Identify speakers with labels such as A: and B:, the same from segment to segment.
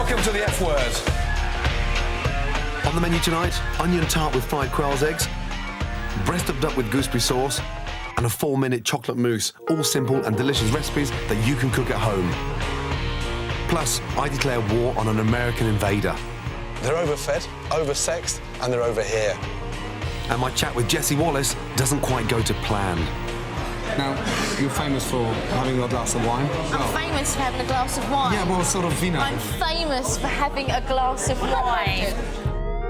A: Welcome to the F word.
B: On the menu tonight, onion tart with fried quail's eggs, breast duck with gooseberry sauce, and a 4-minute chocolate mousse. All simple and delicious recipes that you can cook at home. Plus, I declare war on an American invader.
A: They're overfed, oversexed, and they're over here.
B: And my chat with Jessie Wallace doesn't quite go to plan.
C: Now, you're famous for having a glass of wine.
D: I'm famous for having a glass of wine.
C: Yeah, well, sort of, you know.
D: I'm famous for having a glass of wine.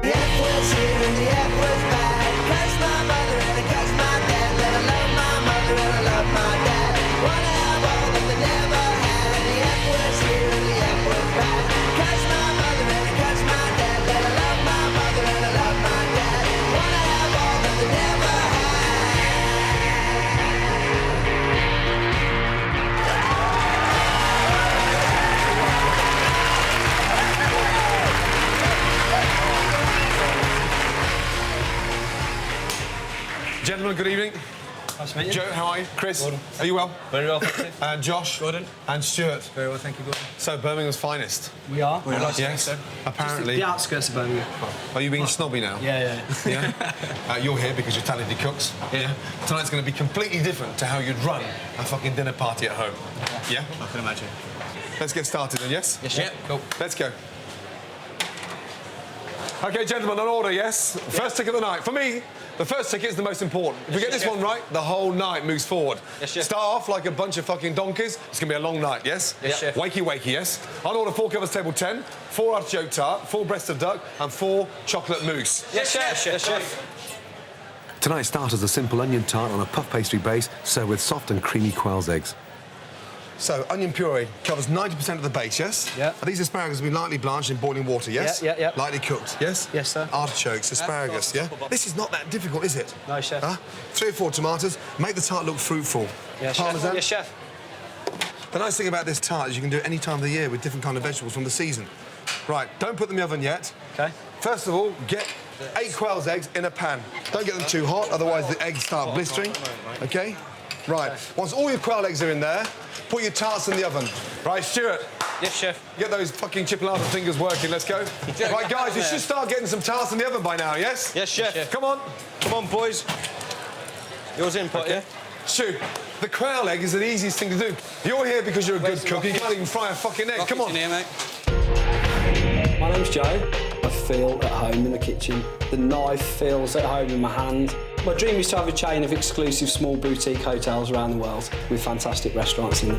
E: The F was here and the F was back. Cuss my mother and I cuss my dad. Let I love my mother and I love my dad. Wanna have all that they never had. The F was here and the F was back. Cuss my mother and I cuss my dad. Let I love my mother and I love my dad. Wanna have all that they never had.
A: Gentlemen, good evening.
F: Nice to meet you.
A: Joe, how are you? Chris,
F: Gordon.
A: are you well?
F: Very well, thank you.
A: And Josh.
F: Gordon.
A: And Stuart.
F: Very well, thank you, Gordon.
A: So, Birmingham's finest.
F: We are.
A: We're
F: like
A: yes,
F: so.
A: apparently.
F: The outskirts of Birmingham.
A: Are you being snobby now?
F: Yeah.
A: Yeah? You're here because you're talented cooks.
F: Yeah.
A: Tonight's going to be completely different to how you'd run a fucking dinner party at home. Yeah?
F: I can imagine.
A: Let's get started then, yes?
F: Yes, yeah. Cool.
A: Let's go. OK, gentlemen, on order, yes? First tick of the night. For me, the first ticket is the most important. If we get this one right, the whole night moves forward.
F: Yes, chef.
A: Start off like a bunch of fucking donkeys. It's going to be a long night, yes?
F: Yes, chef.
A: Wakey, wakey, yes? On order, 4 covers table 10, 4 artichoke tart, 4 breast of duck, and 4 chocolate mousse.
F: Yes, chef. Yes, chef.
B: Tonight's starters a simple onion tart on a puff pastry base, served with soft and creamy quail's eggs.
A: So, onion puree covers 90% of the base, yes?
F: Yeah.
A: These asparagus have been lightly blanched in boiling water, yes?
F: Yeah.
A: Lightly cooked, yes?
F: Yes, sir.
A: Artichokes, asparagus, yeah? This is not that difficult, is it?
F: No, chef.
A: 3 or 4 tomatoes. Make the tart look fruitful.
F: Yes, chef.
A: Parmesan.
F: Yes, chef.
A: The nice thing about this tart is you can do it any time of the year with different kind of vegetables from the season. Right, don't put them in the oven yet.
F: OK.
A: First of all, get 8 quail's eggs in a pan. Don't get them too hot, otherwise the eggs start blistering. OK? Right. Once all your quail eggs are in there, put your tarts in the oven. Right, Stuart?
F: Yes, chef.
A: Get those fucking chipolata fingers working, let's go. Right, guys, you should start getting some tarts in the oven by now, yes?
F: Yes, chef.
A: Come on.
F: Come on, boys. Yours input, yeah?
A: Stu, the quail egg is the easiest thing to do. You're here because you're a good cook. You can't even fry a fucking egg. Come on.
F: Here, mate.
G: My name's Joe. I feel at home in the kitchen. The knife feels at home in my hand. My dream is to have a chain of exclusive small boutique hotels around the world with fantastic restaurants in them.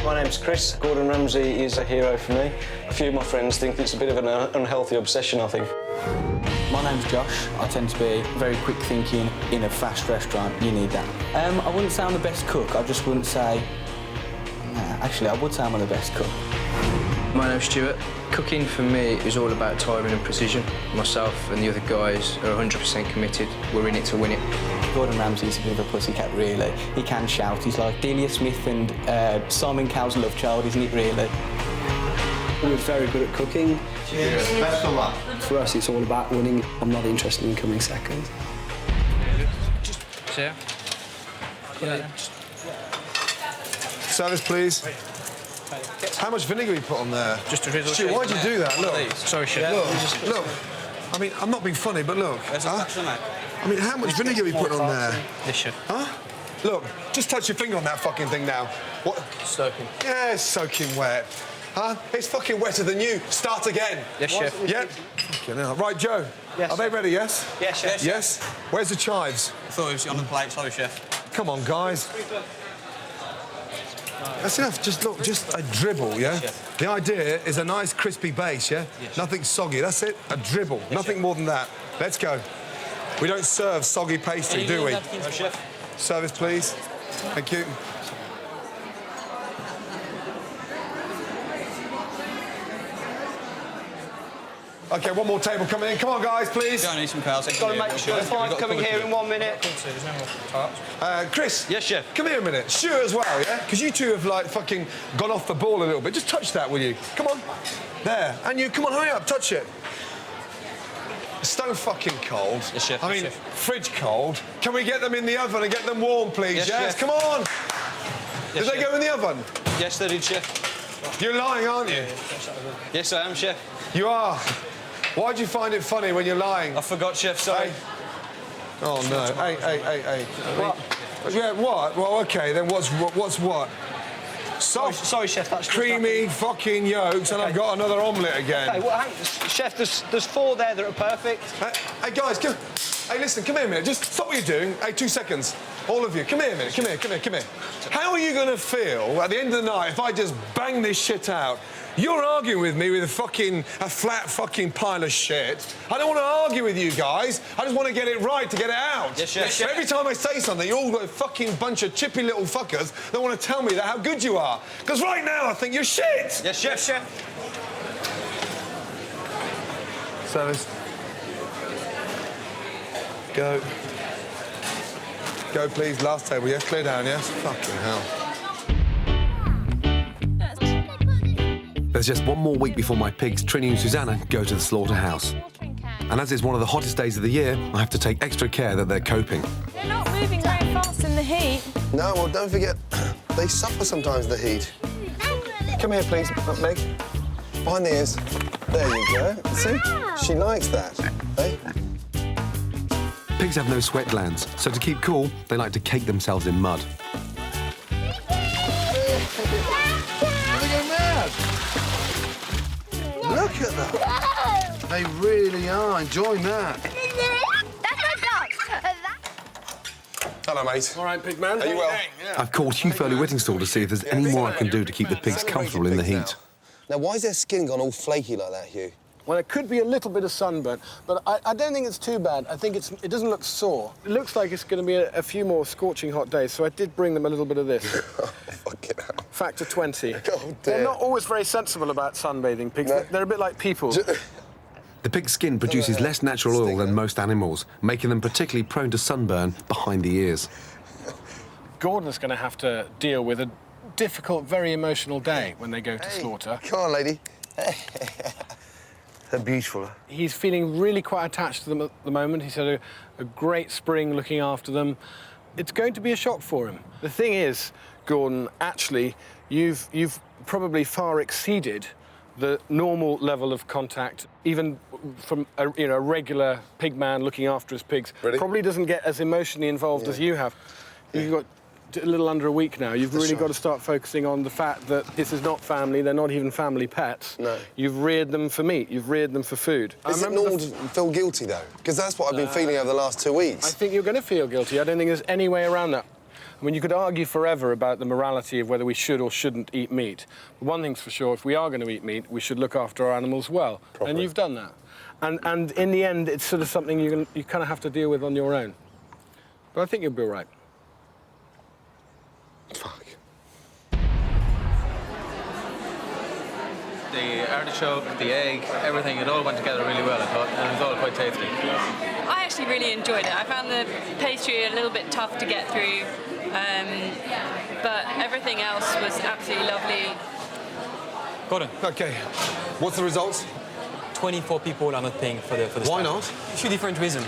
H: My name's Chris. Gordon Ramsay is a hero for me. A few of my friends think it's a bit of an unhealthy obsession, I think.
I: My name's Josh. I tend to be very quick thinking in a fast restaurant. You need that. I wouldn't say I'm the best cook. I just wouldn't say... Nah, actually, I would say I'm the best cook.
J: My name's Stuart. Cooking for me is all about timing and precision. Myself and the other guys are 100% committed. We're in it to win it.
I: Gordon Ramsay's a bit of a pussycat, really. He can shout. He's like Delia Smith and Simon Cowell's love child, isn't it, really?
G: We're very good at cooking.
A: Cheers. Best of luck.
G: For us, it's all about winning. I'm not interested in coming second.
J: Yeah.
A: Service, please. How much vinegar you put on there?
J: Just a drizzle.
A: Stu, why'd you do that? Look.
J: Sorry, chef.
A: Look. I mean, I'm not being funny, but look. I mean, how much vinegar you put on there?
J: Yes, chef.
A: Huh? Look, just touch your finger on that fucking thing now. What?
J: Soaking.
A: Yeah, it's soaking wet. Huh? It's fucking wetter than you. Start again.
J: Yes, chef.
A: Yep. Fucking hell. Right, Joe.
F: Yes,
A: Are they ready, yes?
F: Yes, chef.
A: Yes? Where's the chives?
F: I thought it was on the plate. Sorry, chef.
A: Come on, guys. That's enough. Just look, just a dribble, yeah? The idea is a nice crispy base, yeah? Nothing soggy. That's it. A dribble. Nothing more than that. Let's go. We don't serve soggy pastry, do we?
F: No, chef.
A: Service, please. Thank you. OK, one more table coming in. Come on, guys, please.
F: I need some cows.
D: Got to make sure the five's coming here in 1 minute.
J: There's no more tarts.
A: Chris.
F: Yes, chef.
A: Come here a minute. Stuart as well, yeah? Because you two have, like, fucking gone off the ball a little bit. Just touch that, will you? Come on. There. And you, come on, hurry up, touch it. Stone fucking cold.
F: Yes, chef.
A: I mean,
F: Yes, chef.
A: fridge cold. Can we get them in the oven and get them warm, please?
F: Yes, chef.
A: Come on.
F: Yes,
A: Did they
F: chef.
A: go in the oven?
F: Yes, they did, chef.
A: You're lying, aren't you?
F: Yes, I am, Chef.
A: You are. Why do you find it funny when you're lying?
F: I forgot, Chef, sorry.
A: Hey. Oh, no. Hey. What? Yeah, what? Well, OK, then what's what? Soft,
F: sorry, Chef, that's
A: creamy fucking yolks, and I've got another omelette again.
F: Hey, well, Chef, there's 4 there that are perfect.
A: Hey, guys, come... Hey, listen, come here a minute. Just stop what you're doing. Hey, 2 seconds. All of you, come here a minute. Come here. How are you going to feel at the end of the night if I just bang this shit out? You're arguing with me with a flat fucking pile of shit. I don't want to argue with you guys. I just want to get it right to get it out.
F: Yes, Chef.
A: Every time I say something, you're all got a fucking bunch of chippy little fuckers that want to tell me that how good you are. Because right now I think you're shit.
F: Yes, Chef.
A: Service. Go. Go, please. Last table, yes? Clear down, yes? Fucking hell.
B: There's just one more week before my pigs, Trini and Susanna, go to the slaughterhouse. And as it's one of the hottest days of the year, I have to take extra care that they're coping.
K: They're not moving very fast in the heat.
A: No, well, don't forget, they suffer sometimes the heat. Come here, please, Meg. Behind the ears. There you go. See? She likes that. Hey?
B: Pigs have no sweat glands, so to keep cool, they like to cake themselves in mud.
A: Look at that. They really are enjoying that. Hello, mate.
C: All right, pig man.
A: Are you well?
B: I've called Hugh Fearnley-Whittingstall to see if there's any more I can do to keep the pigs comfortable in the heat.
A: Now, why is their skin gone all flaky like that, Hugh?
C: Well, it could be a little bit of sunburn, but I don't think it's too bad. I think it doesn't look sore. It looks like it's going to be a few more scorching hot days, so I did bring them a little bit of this.
A: Fucking hell.
C: Factor 20.
A: Oh, dear.
C: They're not always very sensible about sunbathing, pigs.
A: No.
C: They're a bit like people.
B: The pig's skin produces less natural oil than most animals, making them particularly prone to sunburn behind the ears.
C: Gordon's going to have to deal with a difficult, very emotional day when they go to slaughter.
A: Come on, lady. They're beautiful.
C: He's feeling really quite attached to them at the moment. He's had a great spring looking after them. It's going to be a shock for him. The thing is, Gordon, actually, you've probably far exceeded the normal level of contact, even from a regular pig man looking after his pigs.
A: Really?
C: Probably doesn't get as emotionally involved as you have. You've got a little under a week now. You've really got to start focusing on the fact that this is not family. They're not even family pets.
A: No.
C: You've reared them for meat. You've reared them for food.
A: Is it normal to feel guilty, though? Because that's what I've been feeling over the last 2 weeks.
C: I think you're going to feel guilty. I don't think there's any way around that. I mean, you could argue forever about the morality of whether we should or shouldn't eat meat. But one thing's for sure, if we are going to eat meat, we should look after our animals well. Properly. And you've done that. And in the end, it's sort of something you kind of have to deal with on your own. But I think you'll be all right.
A: Fuck.
L: The artichoke, the egg, everything, it all went together really well, I thought, and it was all quite tasty.
K: I actually really enjoyed it. I found the pastry a little bit tough to get through, but everything else was absolutely lovely.
M: Gordon.
A: OK. What's the results?
M: 24 people are not paying for the
A: Why
M: stuff.
A: not?
M: A few different reasons.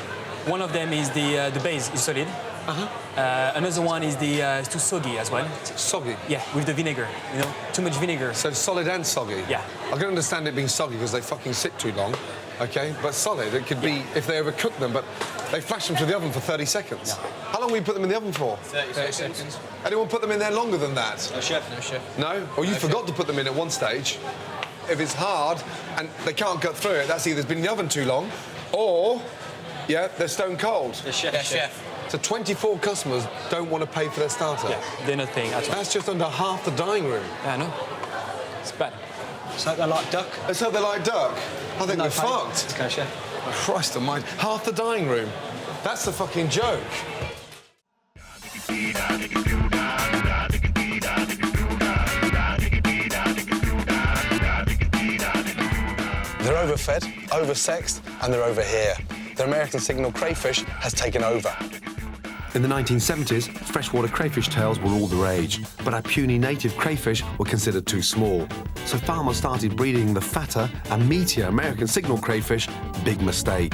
M: One of them is the base is solid. Another one is it's too soggy as well.
A: Soggy?
M: Yeah, with the vinegar, you know, too much vinegar.
A: So solid and soggy?
M: Yeah.
A: I can understand it being soggy because they fucking sit too long, OK? But solid, it could be if they overcook them, but they flash them to the oven for 30 seconds. Yeah. How long will you put them in the oven for?
L: 30 seconds.
A: Anyone put them in there longer than that?
L: No, chef. No, chef.
A: No? Or you forgot to put them in at one stage. If it's hard and they can't cut through it, that's either it's been in the oven too long or, yeah, they're stone cold.
L: The chef. Yeah, chef.
A: So 24 customers don't want to pay for their starter?
M: Yeah, they're not paying at all.
A: That's just under half the dining room.
M: Yeah, I know. It's bad.
F: So they like duck?
A: Let's hope they like duck. I think we're fucked.
F: Let's go, chef.
A: Christ almighty. Half the dining room. That's the fucking joke. They're overfed, oversexed, and they're over here. The American signal crayfish has taken over.
B: In the 1970s, freshwater crayfish tails were all the rage, but our puny native crayfish were considered too small. So farmers started breeding the fatter and meatier American signal crayfish. Big mistake.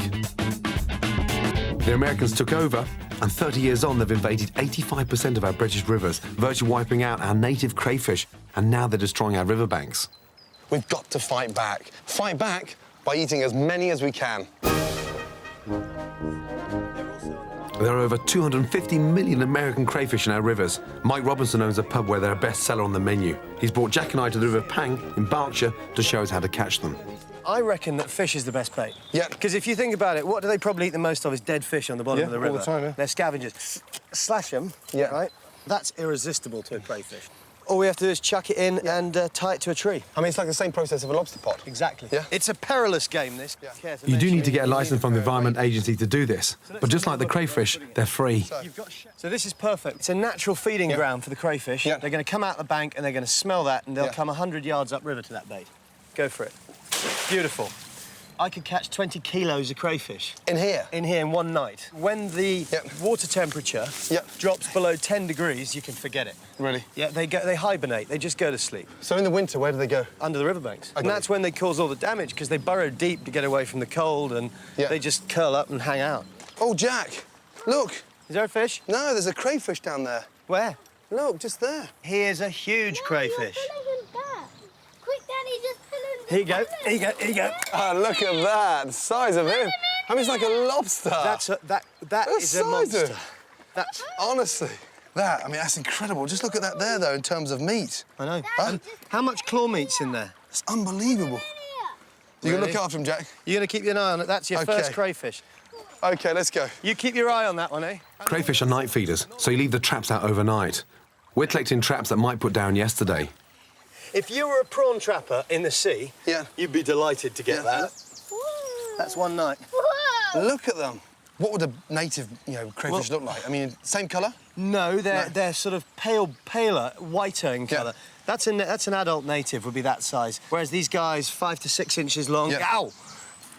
B: The Americans took over, And 30 years on, they've invaded 85% of our British rivers, virtually wiping out our native crayfish, and now they're destroying our riverbanks.
A: We've got to fight back. Fight back by eating as many as we can.
B: There are over 250 million American crayfish in our rivers. Mike Robinson owns a pub where they're a bestseller on the menu. He's brought Jack and I to the River Pang in Berkshire to show us how to catch them.
N: I reckon that fish is the best bait.
A: Yeah.
N: Because if you think about it, what do they probably eat the most of is dead fish on the bottom of the river.
A: all the time, yeah.
N: They're scavengers. Slash them,
A: Yeah.
N: right? That's irresistible to a crayfish. All we have to do is chuck it in and tie it to a tree.
A: I mean, it's like the same process of a lobster pot.
N: Exactly.
A: Yeah.
N: It's a perilous game, this. Yeah.
B: You do need to get a licence from the Environment Agency to do this, but just like the crayfish, they're free.
N: So this is perfect. It's a natural feeding ground for the crayfish.
A: Yeah.
N: They're going to come out the bank and they're going to smell that and they'll come 100 yards upriver to that bait. Go for it. Beautiful. I could catch 20 kilos of crayfish.
A: In here?
N: In here in one night. When the water temperature drops below 10 degrees, you can forget it.
A: Really?
N: Yeah, they hibernate. They just go to sleep.
A: So in the winter, where do they go?
N: Under the riverbanks. And that's when they cause all the damage, because they burrow deep to get away from the cold and they just curl up and hang out.
A: Oh, Jack, look.
N: Is there a fish?
A: No, there's a crayfish down there.
N: Where?
A: Look, just there.
N: Here's a huge crayfish.
O: Quick, Daddy, just pull him.
N: Here you go, here you go, here you go.
A: Oh, look at that, the size of him. I mean, it's like a lobster.
N: That is a monster.
A: That's honestly, I mean, that's incredible. Just look at that there, though, in terms of meat.
N: I know. And how much claw meat's in there?
A: It's unbelievable. You can look after him, Jack.
N: You're going to keep an eye on it. That's your first crayfish.
A: OK, let's go.
N: You keep your eye on that one, eh?
B: Crayfish are night feeders, so you leave the traps out overnight. We're collecting traps that Mike put down yesterday.
N: If you were a prawn trapper in the sea, you'd be delighted to get that. That's one night.
A: Look at them. What would a native, crayfish look like? I mean, same colour?
N: No, they're sort of paler, whiter in colour. That's an adult native, would be that size. Whereas these guys, 5 to 6 inches long. Ow!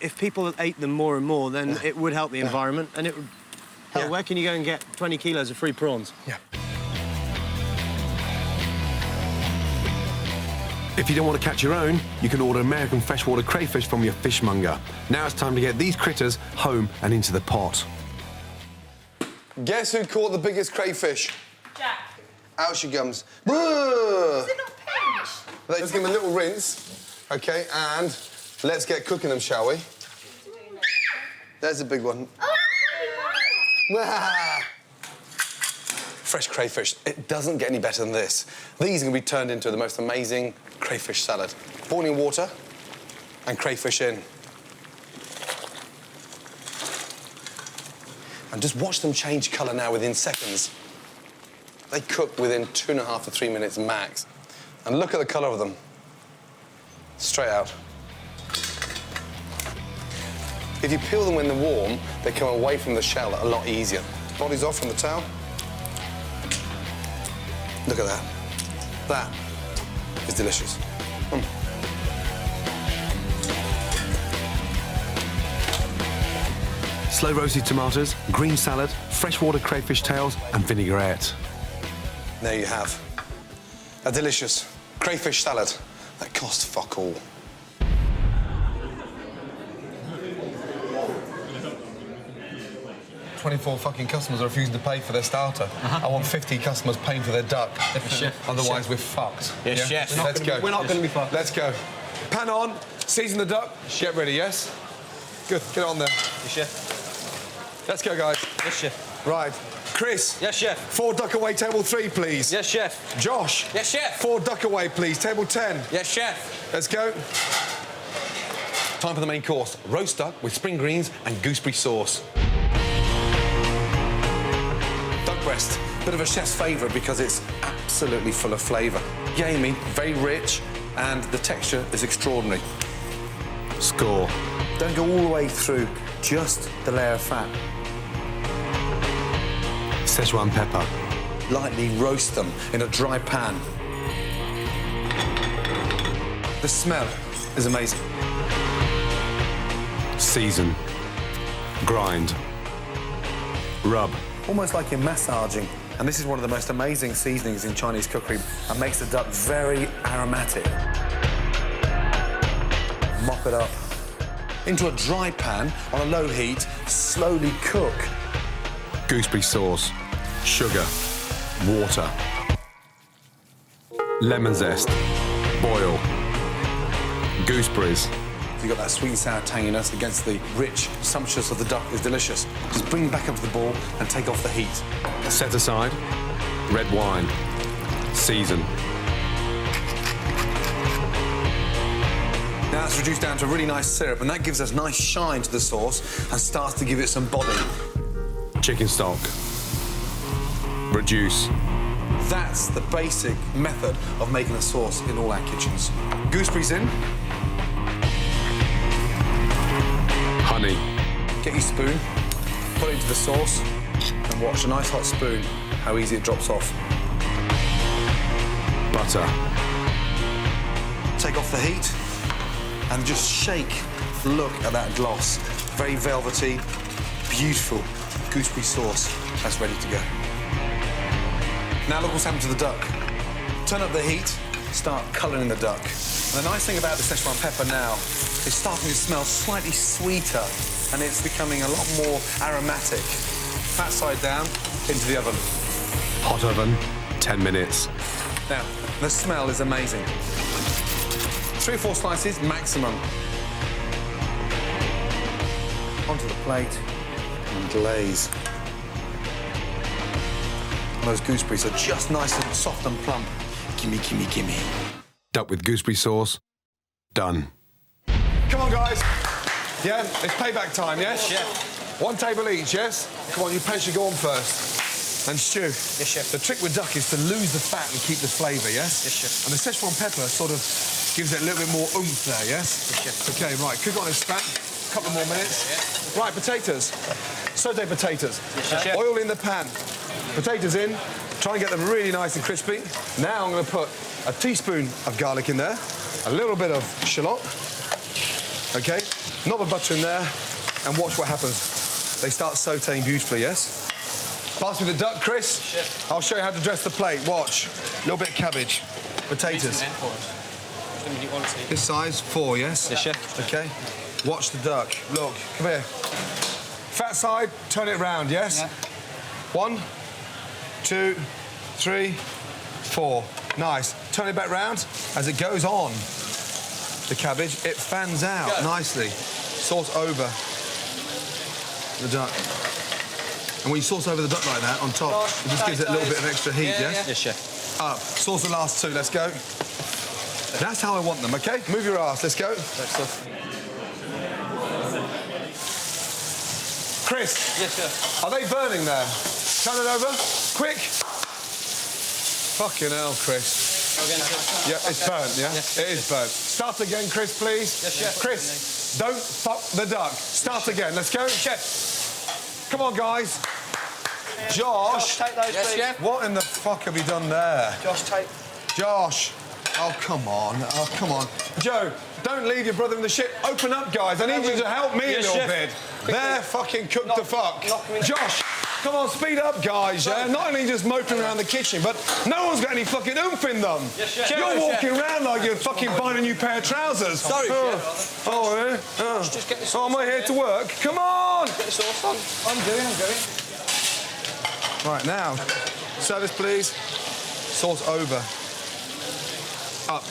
N: If people ate them more and more, then it would help the environment, and it would. Hell, where can you go and get 20 kilos of free prawns?
A: Yeah.
B: If you don't want to catch your own, you can order American freshwater crayfish from your fishmonger. Now it's time to get these critters home and into the pot.
A: Guess who caught the biggest crayfish?
K: Jack.
A: Out she comes. Is
K: it not pinch?
A: Let's give them a little rinse. OK, and let's get cooking them, shall we? There's a big one. Fresh crayfish. It doesn't get any better than this. These are going to be turned into the most amazing crayfish salad. Boiling water and crayfish in. And just watch them change colour now within seconds. They cook within 2.5 to 3 minutes max. And look at the colour of them. Straight out. If you peel them when they're warm, they come away from the shell a lot easier. Body's off from the towel. Look at that. That is delicious.
B: Slow roasted tomatoes, green salad, freshwater crayfish tails and vinaigrette.
A: There you have a delicious crayfish salad that costs fuck all. $24 fucking customers are refusing to pay for their starter. I want 50 customers paying for their duck. Otherwise, we're fucked.
F: Yes, chef.
A: Let's go.
F: We're not going to be fucked.
A: Let's go. Pan on, season the duck, get ready, yes? Good, get on there.
F: Yes, chef.
A: Let's go, guys.
F: Yes, chef.
A: Right. Chris.
F: Yes, chef.
A: 4 duck away, table 3, please.
F: Yes, chef.
A: Josh.
F: Yes, chef.
A: 4 duck away, please, table 10.
F: Yes, chef.
A: Let's go. Time for the main course. Roast duck with spring greens and gooseberry sauce. Duck breast, bit of a chef's favourite because it's absolutely full of flavour. Gamey, very rich, and the texture is extraordinary.
B: Score.
A: Don't go all the way through, just the layer of fat.
B: Szechuan pepper.
A: Lightly roast them in a dry pan. The smell is amazing.
B: Season. Grind. Rub.
A: Almost like you're massaging. And this is one of the most amazing seasonings in Chinese cookery and makes the duck very aromatic. Mop it up. Into a dry pan on a low heat, slowly cook.
B: gooseberry sauce, sugar, water, lemon zest, boil, gooseberries.
P: You've got that sweet and sour tanginess against the rich sumptuous of the duck is delicious. Just bring back up to the ball and take off the heat.
B: Set aside, red wine, season.
P: Now it's reduced down to a really nice syrup, and that gives us nice shine to the sauce and starts to give it some body.
B: Chicken stock, reduce.
P: That's the basic method of making a sauce in all our kitchens. Gooseberries in.
B: Honey.
P: Get your spoon, put it into the sauce, and watch a nice hot spoon, how easy it drops off.
B: Butter.
P: Take off the heat and just shake. Look at that gloss. Very velvety, beautiful gooseberry sauce. That's ready to go. Now look what's happened to the duck. Turn up the heat, start colouring the duck. And the nice thing about the Szechuan pepper now is starting to smell slightly sweeter, and it's becoming a lot more aromatic. Fat side down, into the oven.
B: Hot oven, 10 minutes.
P: Now, the smell is amazing. 3 or 4 slices, maximum. Onto the plate and glaze. And those gooseberries are just nice and soft and plump. Gimme, gimme, gimme.
B: Duck with gooseberry sauce, done.
A: Come on, guys. Yeah, it's payback time, yes?
F: Yeah.
A: 1 table each, yes? Come on, you Pez should go on first. And Stu.
F: Yes, chef.
A: The trick with duck is to lose the fat and keep the flavour, yes?
F: Yes, chef.
A: And the Szechuan pepper sort of gives it a little bit more oomph there, yes?
F: Yes, chef.
A: OK, right, cook on this fat. Couple more minutes.
F: Yeah.
A: Right, potatoes. Sauté potatoes.
F: Yes, chef.
A: Oil in the pan. Potatoes in. Try and get them really nice and crispy. Now I'm going to put a teaspoon of garlic in there, a little bit of shallot, OK? Knob of butter in there, and watch what happens. They start sautéing beautifully, yes? Pass me the duck, Chris.
F: Chef.
A: I'll show you how to dress the plate. Watch. A little bit of cabbage. Potatoes. This size, 4, yes?
F: Yes, chef.
A: OK. Watch the duck. Look, come here. Fat side, turn it round, yes?
F: Yeah.
A: 1, 2, 3, 4. Nice. Turn it back round. As it goes on, the cabbage, it fans out nicely. Sauce over the duck. And when you sauce over the duck like that, on top, it just gives it a little bit of extra heat, yes?
F: Yes, chef.
A: Up. Sauce the last 2, let's go. That's how I want them, OK? Move your ass, let's go. Chris.
F: Yes, chef.
A: Are they burning there? Turn it over. Quick. Fucking hell, Chris. Yeah, it's burnt, yeah?
F: Yes,
A: it is burnt. Start again, Chris, please.
F: Yes, chef.
A: Chris, don't fuck the duck. Start again. Let's go.
F: Chef.
A: Come on, guys. Josh.
F: Take those, please. Chef.
A: What in the fuck have you done there?
F: Josh, take.
A: Josh. Oh, come on. Oh, come on. Joe, don't leave your brother in the shit. Open up, guys. I need you to help me a little bit. They're fucking cooked to fuck. Josh, come on, speed up, guys, yeah? Not only just moping around the kitchen, but no one's got any fucking oomph in them.
F: Yes, chef.
A: You're walking around like you're fucking buying a new pair of trousers.
F: Sorry, chef.
A: Oh, yeah? Oh.
F: Just get the sauce
A: Oh, am I here to work? Come on!
F: Get the sauce on. I'm doing.
A: Right, now, service, please. Sauce over. Up.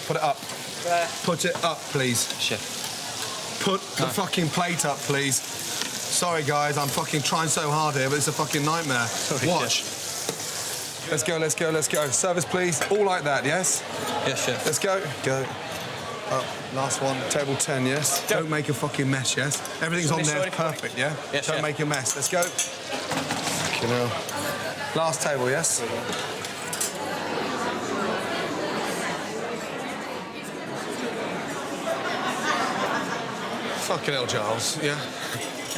A: Put it up.
F: There.
A: Put it up, please.
F: Chef.
A: Put the fucking plate up, please. Sorry, guys, I'm fucking trying so hard here, but it's a fucking nightmare.
F: Sorry,
A: watch.
F: Chef.
A: Let's go, let's go, let's go. Service, please. All like that, yes?
F: Yes, chef.
A: Let's go. Go. Up. Last one. Table 10, yes? Don't make a fucking mess, yes? Everything's on there perfect, yeah?
F: Yes,
A: Don't
F: chef.
A: make a mess. Let's go. Fucking hell. Last table, yes? Fucking hell, Giles, yeah?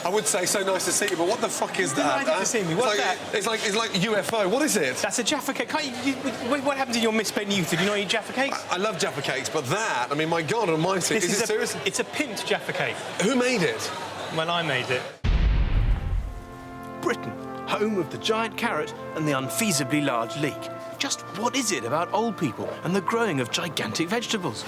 A: I would say so nice to see you, but what the fuck is that?
Q: Nice to see me. What's that?
A: It's like a UFO. What is it?
Q: That's a Jaffa cake. What happened in your misspent youth? Did you not eat Jaffa cakes?
A: I love Jaffa cakes, but that, I mean, my God almighty. Is it serious?
Q: It's a pimped Jaffa cake.
A: Who made it?
Q: Well, I made it. Britain, home of the giant carrot and the unfeasibly large leek. Just what is it about old people and the growing of gigantic vegetables?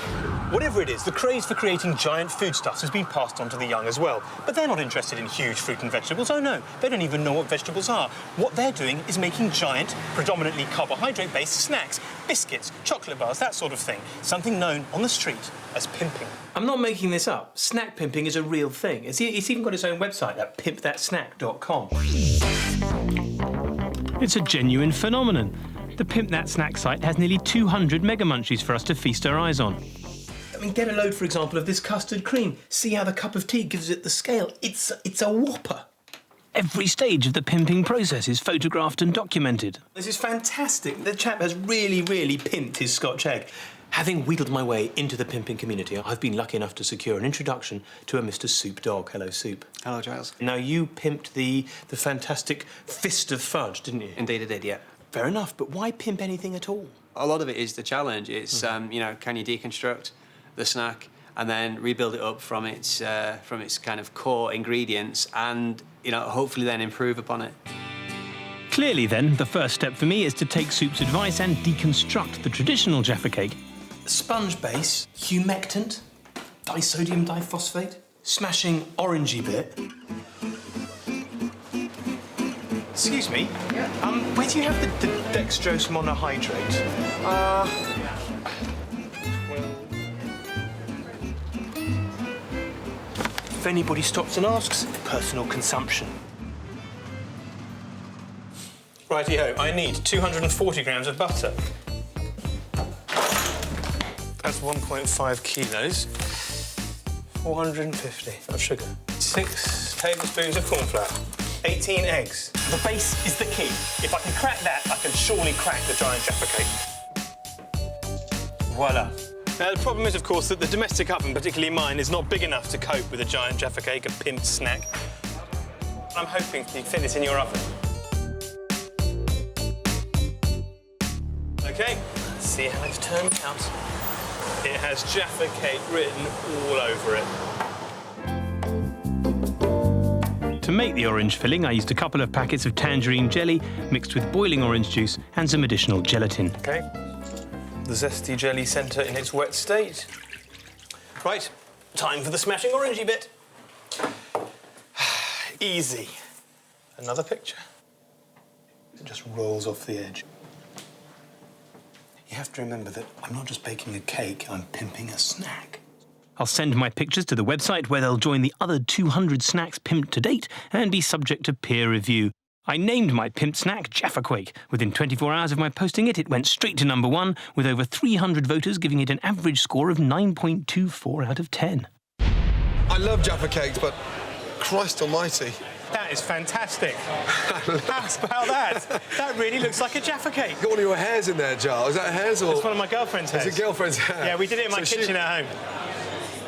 Q: Whatever it is, the craze for creating giant foodstuffs has been passed on to the young as well. But they're not interested in huge fruit and vegetables. Oh, no. They don't even know what vegetables are. What they're doing is making giant, predominantly carbohydrate-based snacks, biscuits, chocolate bars, that sort of thing. Something known on the street as pimping. I'm not making this up. Snack pimping is a real thing. It's even got its own website at pimpthatsnack.com.
R: It's a genuine phenomenon. The Pimp That Snack site has nearly 200 mega munchies for us to feast our eyes on.
Q: I mean, get a load, for example, of this custard cream. See how the cup of tea gives it the scale. It's a whopper.
R: Every stage of the pimping process is photographed and documented.
Q: This is fantastic. The chap has really, really pimped his Scotch egg. Having wheedled my way into the pimping community, I've been lucky enough to secure an introduction to a Mr. Soup Dog. Hello, Soup.
S: Hello, Giles.
Q: Now, you pimped the fantastic Fist of Fudge, didn't you?
S: Indeed I did, yeah.
Q: Fair enough, but why pimp anything at all?
S: A lot of it is the challenge. It's, you know, can you deconstruct the snack and then rebuild it up from its kind of core ingredients and, you know, hopefully then improve upon it.
R: Clearly, then, the first step for me is to take Soup's advice and deconstruct the traditional Jaffa cake.
Q: Sponge base, humectant, disodium diphosphate, smashing orangey bit. Excuse me, where do you have the dextrose monohydrate? If anybody stops and asks, personal consumption. Righty-ho, I need 240 grams of butter. That's 1.5 kilos. 450 of sugar. 6 tablespoons of corn flour. 18 eggs. The base is the key. If I can crack that, I can surely crack the giant Jaffa cake. Voila. Now, the problem is, of course, that the domestic oven, particularly mine, is not big enough to cope with a giant Jaffa cake, a pimped snack. I'm hoping you can fit this in your oven. OK, let's see how it's turned out. It has Jaffa cake written all over it.
R: To make the orange filling, I used a couple of packets of tangerine jelly mixed with boiling orange juice and some additional gelatin.
Q: OK. The zesty jelly centre in its wet state. Right, time for the smashing orangey bit. Easy. Another picture. It just rolls off the edge. You have to remember that I'm not just baking a cake, I'm pimping a snack.
R: I'll send my pictures to the website where they'll join the other 200 snacks pimped to date and be subject to peer review. I named my pimped snack Jaffa Quake. Within 24 hours of my posting it, it went straight to #1, with over 300 voters giving it an average score of 9.24 out of 10.
A: I love Jaffa cakes, but Christ almighty.
Q: That is fantastic. How about that? That really looks like a Jaffa cake.
A: Got one of your hairs in there, Giles. Is that hairs or...?
Q: It's one of my girlfriend's hairs.
A: It's a girlfriend's hair?
Q: Yeah, we did it in my kitchen at home.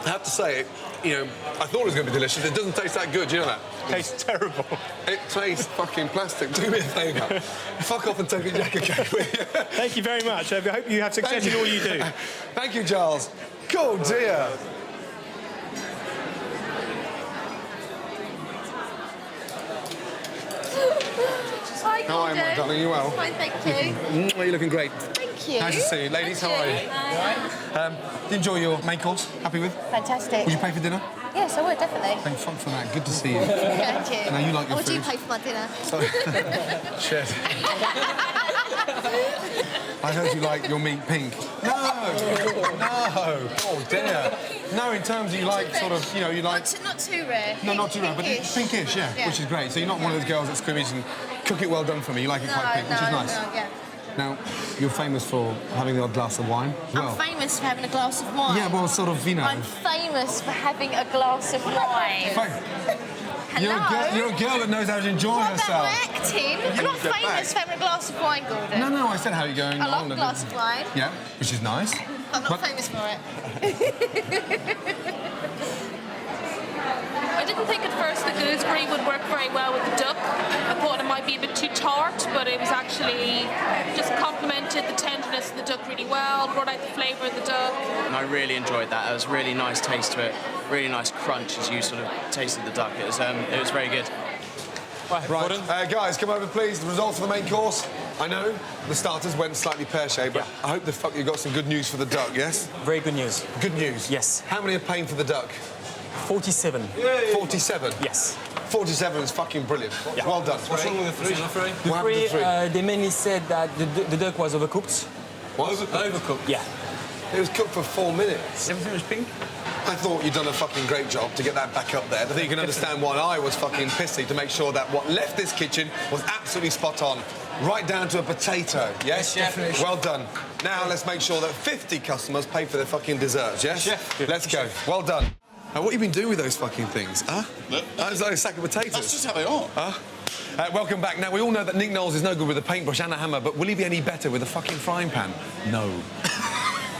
A: I have to say, you know, I thought it was going to be delicious. It doesn't taste that good, do you know that?
Q: It tastes terrible.
A: It tastes fucking plastic. Do me a favour. Fuck off and take a Jaffa cake with you.
Q: Thank you very much. I hope you have success in all you do.
A: Thank you, Giles. Oh, dear.
O: Hi,
A: How are you, my darling? Are you well?
O: Fine, thank you.
A: You're looking great.
O: Thank you.
A: Nice to see you. Ladies, how are you?
O: Hi.
A: Did you enjoy your main course? Happy with?
O: Fantastic.
A: Would you pay for dinner?
O: Yes, I would, definitely.
A: Thank fuck for that. Good to see you.
O: Thank you.
A: Now you like your
O: Would you
A: food.
O: pay for my dinner?
A: Sorry. Shit. I heard you like your meat pink. No! Oh, dear. No, in terms of you like sort of, you know, you like...
O: Not too rare.
A: No, not too rare, but it's pinkish, yeah, which is great. So you're not one of those girls that squibbies and cook it well done for me. You like it quite pink, which is nice.
O: Yeah.
A: Now, you're famous for having the odd glass of wine as well.
O: I'm famous for having a glass of wine.
A: Yeah, well, sort of, you know...
O: I'm famous for having a glass of wine.
A: You're a girl that knows how to enjoy herself.
O: What about my acting? I'm not famous for having a glass of wine, Gordon.
A: No, I said how you're going.
O: I love a glass of wine.
A: Yeah, which is nice.
O: I'm not famous for it.
K: I didn't think at first the gooseberry would work very well with the duck. I thought it might be a bit too tart, but it was actually just complemented the tenderness of the duck really well, brought out the flavour of the duck.
S: And I really enjoyed that. It was a really nice taste to it, really nice crunch as you sort of tasted the duck. It was very good.
A: Right, guys, come over, please. The results of the main course. I know the starters went slightly pear-shaped, but I hope the fuck you got some good news for the duck, yes?
M: Very good news.
A: Good news?
M: Yes.
A: How many are paying for the duck?
M: 47.
A: 47?
M: Yes.
A: 47 is fucking brilliant.
M: Yeah.
A: Well done.
F: What's wrong with the three?
A: What happened to three?
M: They mainly said that the duck was overcooked.
A: What?
M: Overcooked, yeah.
A: It was cooked for 4 minutes.
M: Everything was pink?
A: I thought you'd done a fucking great job to get that back up there. I think you can understand why I was fucking pissy to make sure that what left this kitchen was absolutely spot on. Right down to a potato, yes?
M: Chef.
A: Well done. Now let's make sure that 50 customers pay for their fucking desserts, yes?
F: Chef.
A: Let's go. Well done. What have you been doing with those fucking things, huh? It's like a sack of potatoes.
F: That's just how they are.
A: Huh? Welcome back. Now, we all know that Nick Knowles is no good with a paintbrush and a hammer, but will he be any better with a fucking frying pan? No.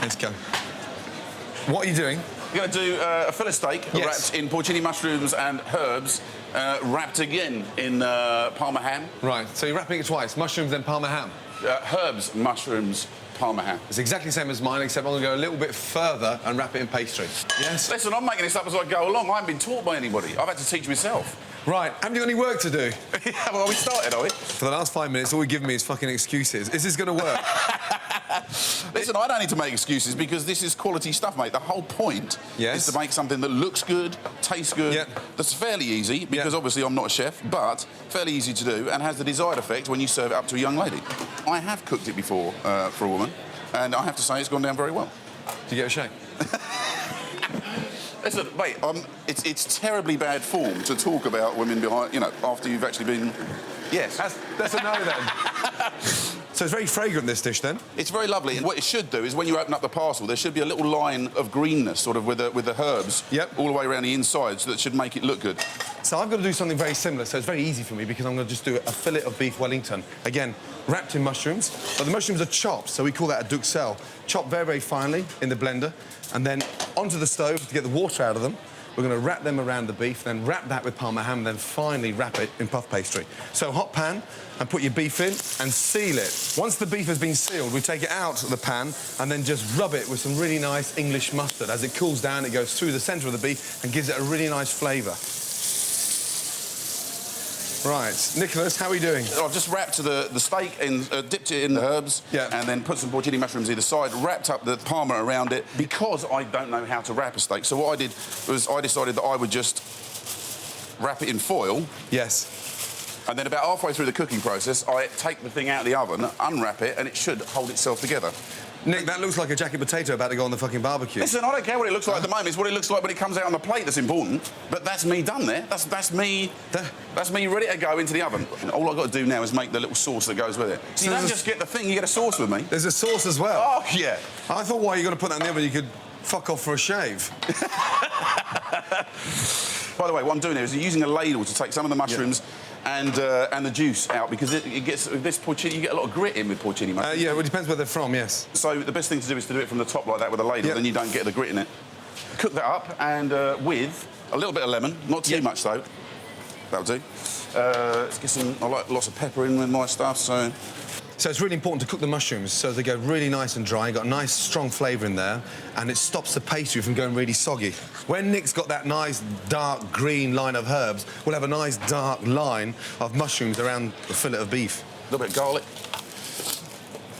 A: Let's go. What are you doing?
T: We're going to do a fillet steak wrapped in porcini mushrooms and herbs, wrapped again in Parma ham.
A: Right, so you're wrapping it twice, mushrooms then Parma ham?
T: Herbs, mushrooms, Parma ham.
A: It's exactly the same as mine, except I'm going to go a little bit further and wrap it in pastry. Yes?
T: Listen, I'm making this up as I go along. I haven't been taught by anybody. I've had to teach myself.
A: Right, haven't you got any work to do?
T: Yeah, well, we started, are we?
A: For the last 5 minutes, all you've given me is fucking excuses. Is this going to work?
T: Listen, I don't need to make excuses because this is quality stuff, mate. The whole point is to make something that looks good, tastes good, that's fairly easy, because obviously I'm not a chef, but fairly easy to do and has the desired effect when you serve it up to a young lady. I have cooked it before for a woman, and I have to say it's gone down very well.
A: Do you get a shake?
T: Listen, mate, it's terribly bad form to talk about women behind, you know, after you've actually been... Yes.
A: That's a no, then. So it's very fragrant, this dish, then?
T: It's very lovely. And what it should do is when you open up the parcel, there should be a little line of greenness, sort of, with the herbs all the way around the inside, so that should make it look good.
A: So I've got to do something very similar, so it's very easy for me because I'm going to just do a fillet of beef Wellington. Again, wrapped in mushrooms. But the mushrooms are chopped, so we call that a duxelle. Chopped very, very finely in the blender, and then onto the stove to get the water out of them. We're going to wrap them around the beef, then wrap that with Parma ham, and then finally wrap it in puff pastry. So hot pan, and put your beef in and seal it. Once the beef has been sealed, we take it out of the pan and then just rub it with some really nice English mustard. As it cools down, it goes through the centre of the beef and gives it a really nice flavour. Right, Nicholas, how are we doing?
T: I've just wrapped the steak and dipped it in the herbs, and then put some porcini mushrooms either side, wrapped up the Parma around it, because I don't know how to wrap a steak. So what I did was I decided that I would just wrap it in foil.
A: Yes.
T: And then about halfway through the cooking process, I take the thing out of the oven, unwrap it, and it should hold itself together.
A: Nick, that looks like a jacket potato about to go on the fucking barbecue.
T: Listen, I don't care what it looks like at the moment. It's what it looks like when it comes out on the plate that's important. But that's me done there. That's me ready to go into the oven. And all I've got to do now is make the little sauce that goes with it. So you don't just get the thing, you get a sauce with me.
A: There's a sauce as well?
T: Oh, yeah.
A: I thought while you're going to put that in the oven, you could fuck off for a shave.
T: By the way, what I'm doing here is using a ladle to take some of the mushrooms and the juice out, because it gets with this porcini, you get a lot of grit in with porcini mushrooms.
A: Yeah, well, it depends where they're from, yes.
T: So the best thing to do is to do it from the top like that with a ladle, then you don't get the grit in it. Cook that up, and with a little bit of lemon, not too much though. That'll do. Let's get some. I like lots of pepper in with my stuff, so.
A: So it's really important to cook the mushrooms so they go really nice and dry, got a nice strong flavour in there, and it stops the pastry from going really soggy. When Nick's got that nice dark green line of herbs, we'll have a nice dark line of mushrooms around the fillet of beef.
T: A little bit of garlic.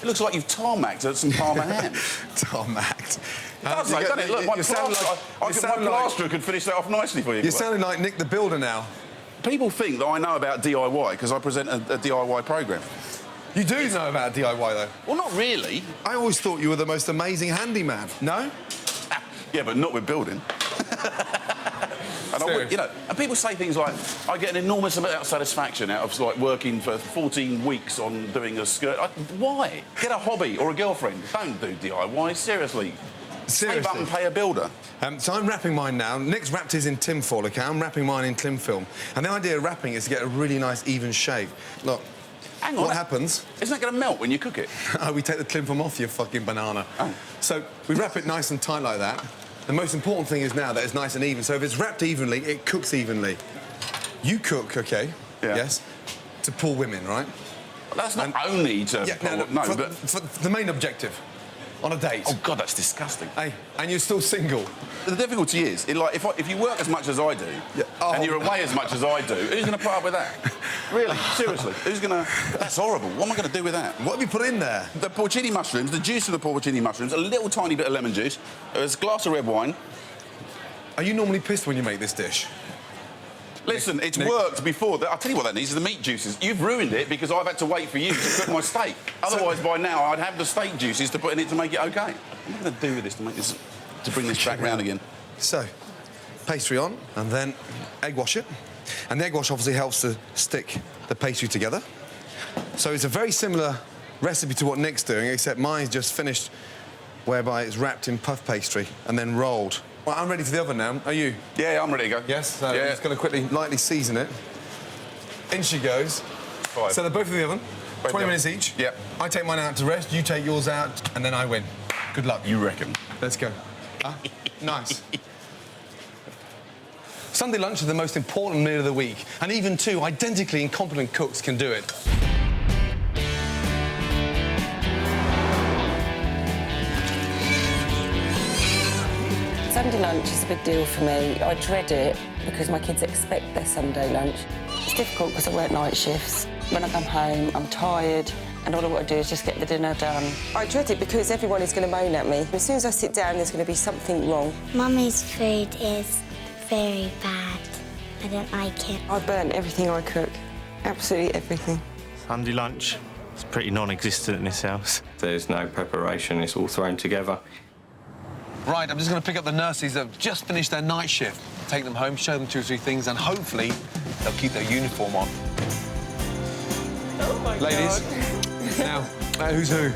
T: It looks like you've tarmacked some Parma ham.
A: Tarmacked.
T: It does, doesn't it? Look, my plasterer could finish that off nicely for you.
A: You're sounding like Nick the Builder now.
T: People think that I know about DIY because I present a DIY programme.
A: You do know about DIY, though?
T: Well, not really.
A: I always thought you were the most amazing handyman. No?
T: Yeah, but not with building. And you know, and people say things like, I get an enormous amount of satisfaction out of like working for 14 weeks on doing a skirt. Why? Get a hobby or a girlfriend. Don't do DIY, seriously. Save up and pay a builder.
A: So I'm wrapping mine now. Nick's wrapped his in tin foil, OK? I'm wrapping mine in cling film. And the idea of wrapping is to get a really nice, even shape. Look.
T: Hang on.
A: What happens?
T: Isn't that going to melt when you cook it?
A: We take the cling film off, you fucking banana.
T: Oh.
A: So we wrap it nice and tight like that. The most important thing is now that it's nice and even. So if it's wrapped evenly, it cooks evenly. You cook, OK?
T: Yeah.
A: Yes? To pull women, right?
T: Well, that's not only to pull...
A: for the main objective. on a date.
T: Oh, God, that's disgusting.
A: Hey, and you're still single.
T: The difficulty is, if you work as much as I do, and you're away as much as I do, who's going to put up with that? Really, seriously, who's going to... That's horrible. What am I going to do with that?
A: What have you put in there?
T: The porcini mushrooms, the juice of the porcini mushrooms, a little tiny bit of lemon juice, there's a glass of red wine.
A: Are you normally pissed when you make this dish?
T: Listen, it's worked before. I'll tell you what that needs is the meat juices. You've ruined it because I've had to wait for you to cook my steak. Otherwise, by now, I'd have the steak juices to put in it to make it OK. What am I going to do with this to bring this back round again?
A: So, pastry on, and then egg wash it. And the egg wash obviously helps to stick the pastry together. So it's a very similar recipe to what Nick's doing, except mine's just finished, whereby it's wrapped in puff pastry and then rolled. Well, I'm ready for the oven now. Are you?
T: Yeah, I'm ready to go.
A: Yes? So I'm just going to quickly, lightly season it. In she goes.
T: 5.
A: So they're both in the oven. 20 minutes each.
T: Yep.
A: I take mine out to rest, you take yours out, and then I win. Good luck.
T: You reckon?
A: Let's go. Huh? Nice. Sunday lunch is the most important meal of the week, and even two identically incompetent cooks can do it.
U: Sunday lunch is a big deal for me. I dread it because my kids expect their Sunday lunch. It's difficult because I work night shifts. When I come home, I'm tired, and all I want to do is just get the dinner done. I dread it because everyone is going to moan at me. As soon as I sit down, there's going to be something wrong.
V: Mummy's food is very bad. I don't like it.
U: I burn everything I cook. Absolutely everything.
W: Sunday lunch is pretty non-existent in this house.
F: There's no preparation, it's all thrown together.
A: Right, I'm just going to pick up the nurses that have just finished their night shift, take them home, show them 2 or 3 things, and hopefully they'll keep their uniform on.
U: Oh, my
A: Ladies,
U: God.
A: now, who's who?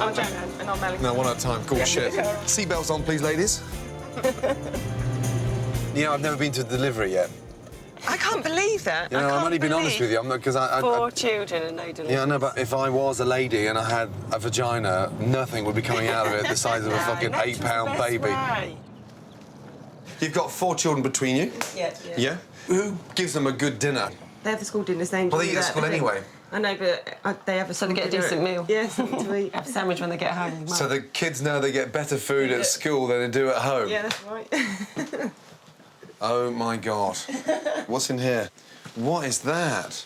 U: I'm Joanne, and I'm Wellington.
A: No, one at a time. Cool, shit. Seatbelts on, please, ladies. You know, I've never been to a delivery yet.
U: I can't believe that.
A: You know, I'm only being honest with you. I'm not, because I
U: 4 children and no delivery.
A: Yeah, I know, but if I was a lady and I had a vagina, nothing would be coming out of it the size of a fucking 8-pound baby.
U: Right.
A: You've got 4 children between you?
U: Yeah.
A: Yeah? Who gives them a good dinner?
U: They have the school dinners, they enjoy
A: Well, they eat at school anyway.
U: I know, but they have a decent meal. Yeah, something to eat. Have a sandwich when they get home.
A: So the kids know they get better food at school than they do at home?
U: Yeah, that's right.
A: Oh, my God. What's in here? What is that?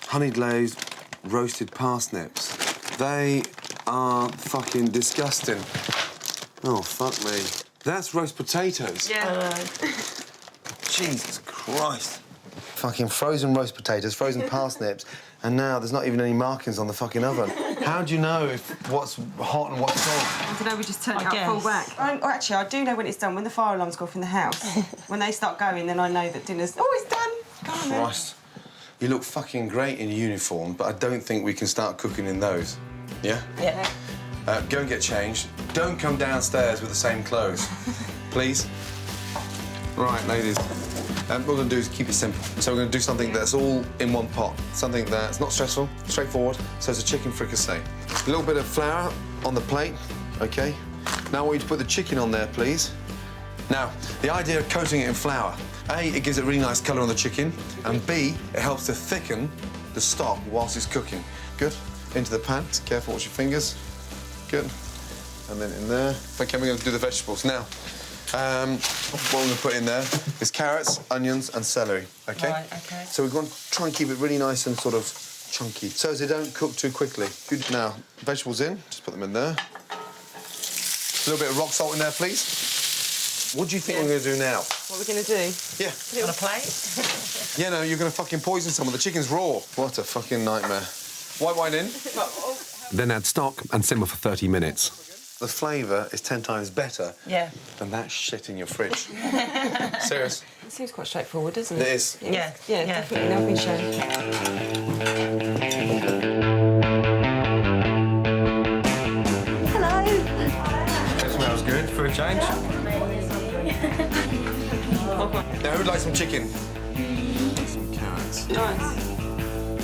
A: Honey glazed roasted parsnips. They are fucking disgusting. Oh, fuck me. That's roast potatoes.
U: Yeah.
A: Jesus Christ. Fucking frozen roast potatoes, frozen parsnips, and now there's not even any markings on the fucking oven. How do you know what's hot and what's cold?
U: I don't know, we just turn it up full whack. Actually, I do know when it's done. When the fire alarms go off in the house, when they start going, then I know that dinner's... Oh, it's done!
A: Christ. You look fucking great in uniform, but I don't think we can start cooking in those. Yeah?
U: Yeah.
A: Go and get changed. Don't come downstairs with the same clothes. Please? Right, ladies. What we're going to do is keep it simple. So we're going to do something that's all in one pot. Something that's not stressful, straightforward. So it's a chicken fricassee. A little bit of flour on the plate, OK? Now I want you to put the chicken on there, please. Now, the idea of coating it in flour, A, it gives it a really nice colour on the chicken, and B, it helps to thicken the stock whilst it's cooking. Good. Into the pan. Careful, watch your fingers. Good. And then in there. OK, we're going to do the vegetables. Now, what we're going to put in there is carrots, onions and celery, OK?
U: Right, OK.
A: So we're going to try and keep it really nice and sort of chunky, so as they don't cook too quickly. Good. Now, vegetables in, just put them in there. A little bit of rock salt in there, please. What do you think we're going to do now?
U: What are we going to do?
A: Yeah.
U: Put it on a plate?
A: Yeah, no, you're going to fucking poison someone. The chicken's raw. What a fucking nightmare. White wine in.
B: Then add stock and simmer for 30 minutes.
A: The flavour is 10 times better than that shit in your fridge. Serious.
U: It seems quite straightforward, doesn't it?
A: It is.
U: Yeah, definitely. Now we show.
V: Hello.
A: That smells good for a change. Now, who'd like some chicken? Some carrots.
U: Nice.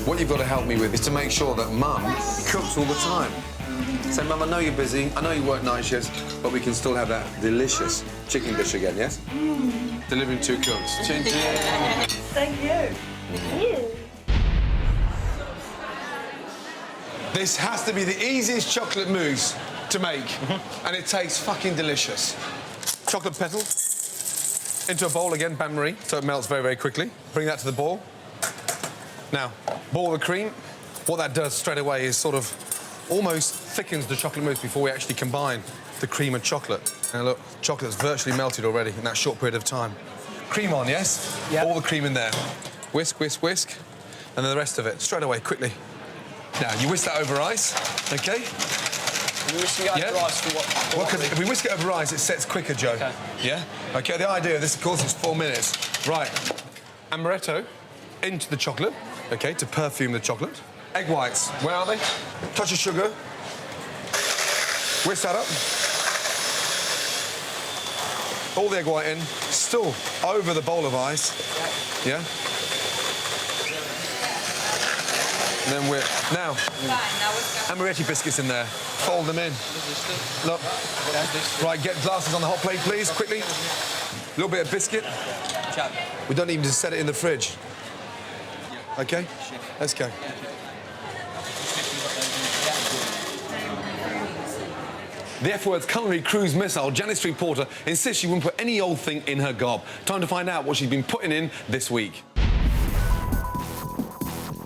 A: What you've got to help me with is to make sure that Mum cooks all the time. Say, Mum, I know you're busy, I know you work night shifts, but we can still have that delicious chicken dish again, yes? Delivering 2 cooks. Chin chin.
V: Thank you. Thank you.
A: This has to be the easiest chocolate mousse to make, and it tastes fucking delicious. Chocolate petal into a bowl again, bain-marie, so it melts very, very quickly. Bring that to the boil. Now, boil the cream. What that does straight away is sort of almost thickens the chocolate mousse before we actually combine the cream and chocolate. And look, chocolate's virtually melted already in that short period of time. Cream on, yes? Yeah. All the cream in there. Whisk, whisk, whisk, and then the rest of it straight away, quickly. Now, you whisk that over ice, OK?
S: We whisk it over ice for what?
A: Well, because if we whisk it over ice, it sets quicker, Joe. OK. Yeah? OK, the idea of this, of course, is 4 minutes. Right. Amaretto into the chocolate, OK, to perfume the chocolate. Egg whites, where are they? Touch of sugar. Whisk that up. All the egg white in, still over the bowl of ice. Yeah? And then we're... Now, amaretti biscuits in there. Fold them in. Look. Right, get glasses on the hot plate, please, quickly. A little bit of biscuit. We don't even just set it in the fridge. OK? Let's go. The F-Word's culinary cruise missile, Janice Street Porter, insists she wouldn't put any old thing in her gob. Time to find out what she's been putting in this week.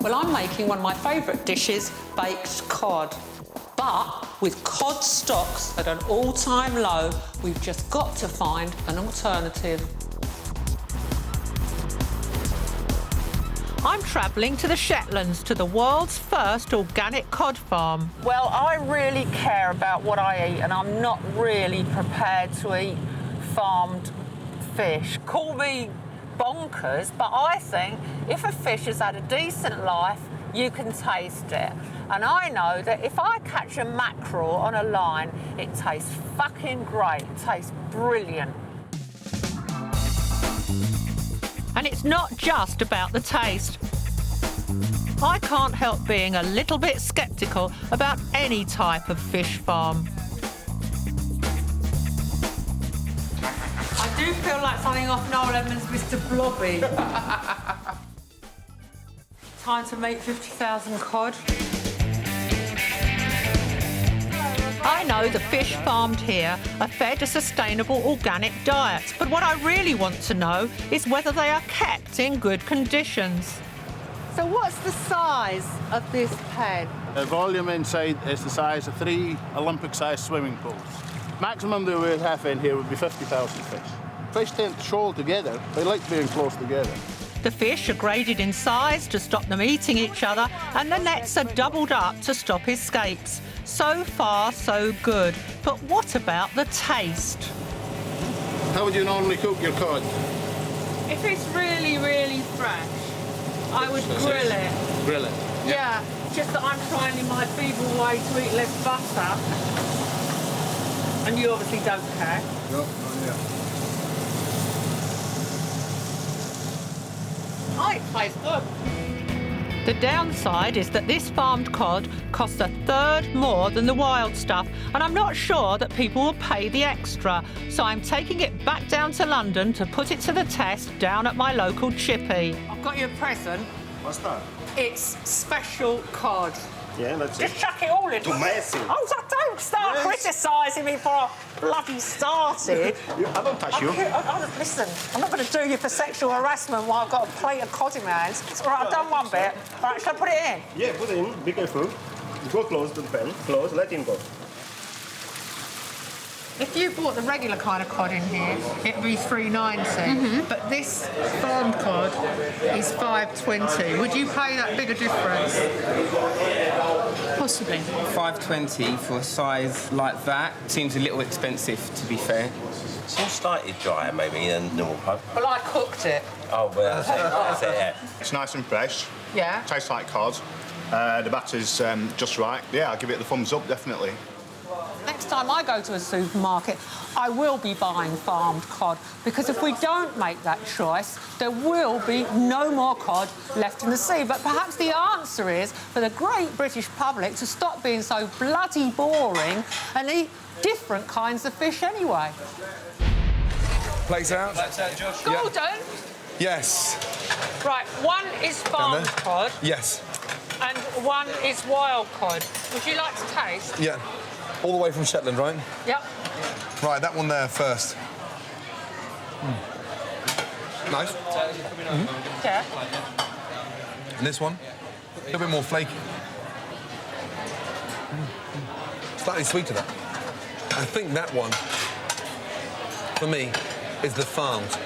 E: Well, I'm making one of my favourite dishes, baked cod. But with cod stocks at an all-time low, we've just got to find an alternative. I'm travelling to the Shetlands, to the world's first organic cod farm.
H: Well, I really care about what I eat, and I'm not really prepared to eat farmed fish. Call me bonkers, but I think if a fish has had a decent life, you can taste it. And I know that if I catch a mackerel on a line, it tastes fucking great. It tastes brilliant.
E: And it's not just about the taste. I can't help being a little bit sceptical about any type of fish farm. I do feel like something off Noel Edmonds' Mr. Blobby. Time to make 50,000 cod. I know the fish farmed here are fed a sustainable organic diet, but what I really want to know is whether they are kept in good conditions.
H: So what's the size of this pen?
I: The volume inside is the size of 3 Olympic-sized swimming pools. Maximum that we would have in here would be 50,000 fish. Fish tend to shoal together. They like being close together.
E: The fish are graded in size to stop them eating each other, and the nets are doubled up to stop escapes. So far, so good. But what about the taste?
I: How would you normally cook your cod?
H: If it's really, really fresh, I would grill it.
I: Grill it?
H: Yeah, just that I'm trying in my feeble way to eat less butter. And you obviously don't care.
I: No, not yet.
H: Oh, it tastes good.
E: The downside is that this farmed cod costs a third more than the wild stuff, and I'm not sure that people will pay the extra. So I'm taking it back down to London to put it to the test down at my local chippy.
H: I've got you a present.
I: What's that?
H: It's special cod.
I: Yeah, let's see.
H: Just chuck it all in.
I: Too messy.
H: Oh, so don't start criticising me before I bloody started.
I: I don't touch you.
H: Listen, I'm not going to do you for sexual harassment while I've got a plate of cod in my hands. All right, I've done one bit. All right, shall I put it in?
I: Yeah, put it in. Be careful. Go close to the pen. Close. Let him go.
H: If you bought the regular kind of cod in here, it'd be $3.90. But this farmed cod is $5.20. Would you pay that bigger difference? Possibly.
X: $5.20 for a size like that seems a little expensive, to be fair.
Y: It's slightly drier, maybe, than normal cod.
H: Well, I cooked it.
Y: Oh, well, that's it, yeah.
I: It's nice and fresh.
H: Yeah.
I: Tastes like cod. The batter's just right. Yeah, I'll give it the thumbs up, definitely.
E: Next time I go to a supermarket, I will be buying farmed cod, because if we don't make that choice, there will be no more cod left in the sea. But perhaps the answer is for the great British public to stop being so bloody boring and eat different kinds of fish anyway.
A: Plates out.
X: Josh.
H: Gordon?
A: Yes.
H: Right, one is farmed cod.
A: Yes.
E: and one is wild cod. Would you like to taste?
A: Yeah. All the way from Shetland, right?
E: Yep.
A: Right, that one there first. Nice.
E: Yeah.
A: And this one, a little bit more flaky. Slightly sweeter, that. I think that one, for me, is the farmed.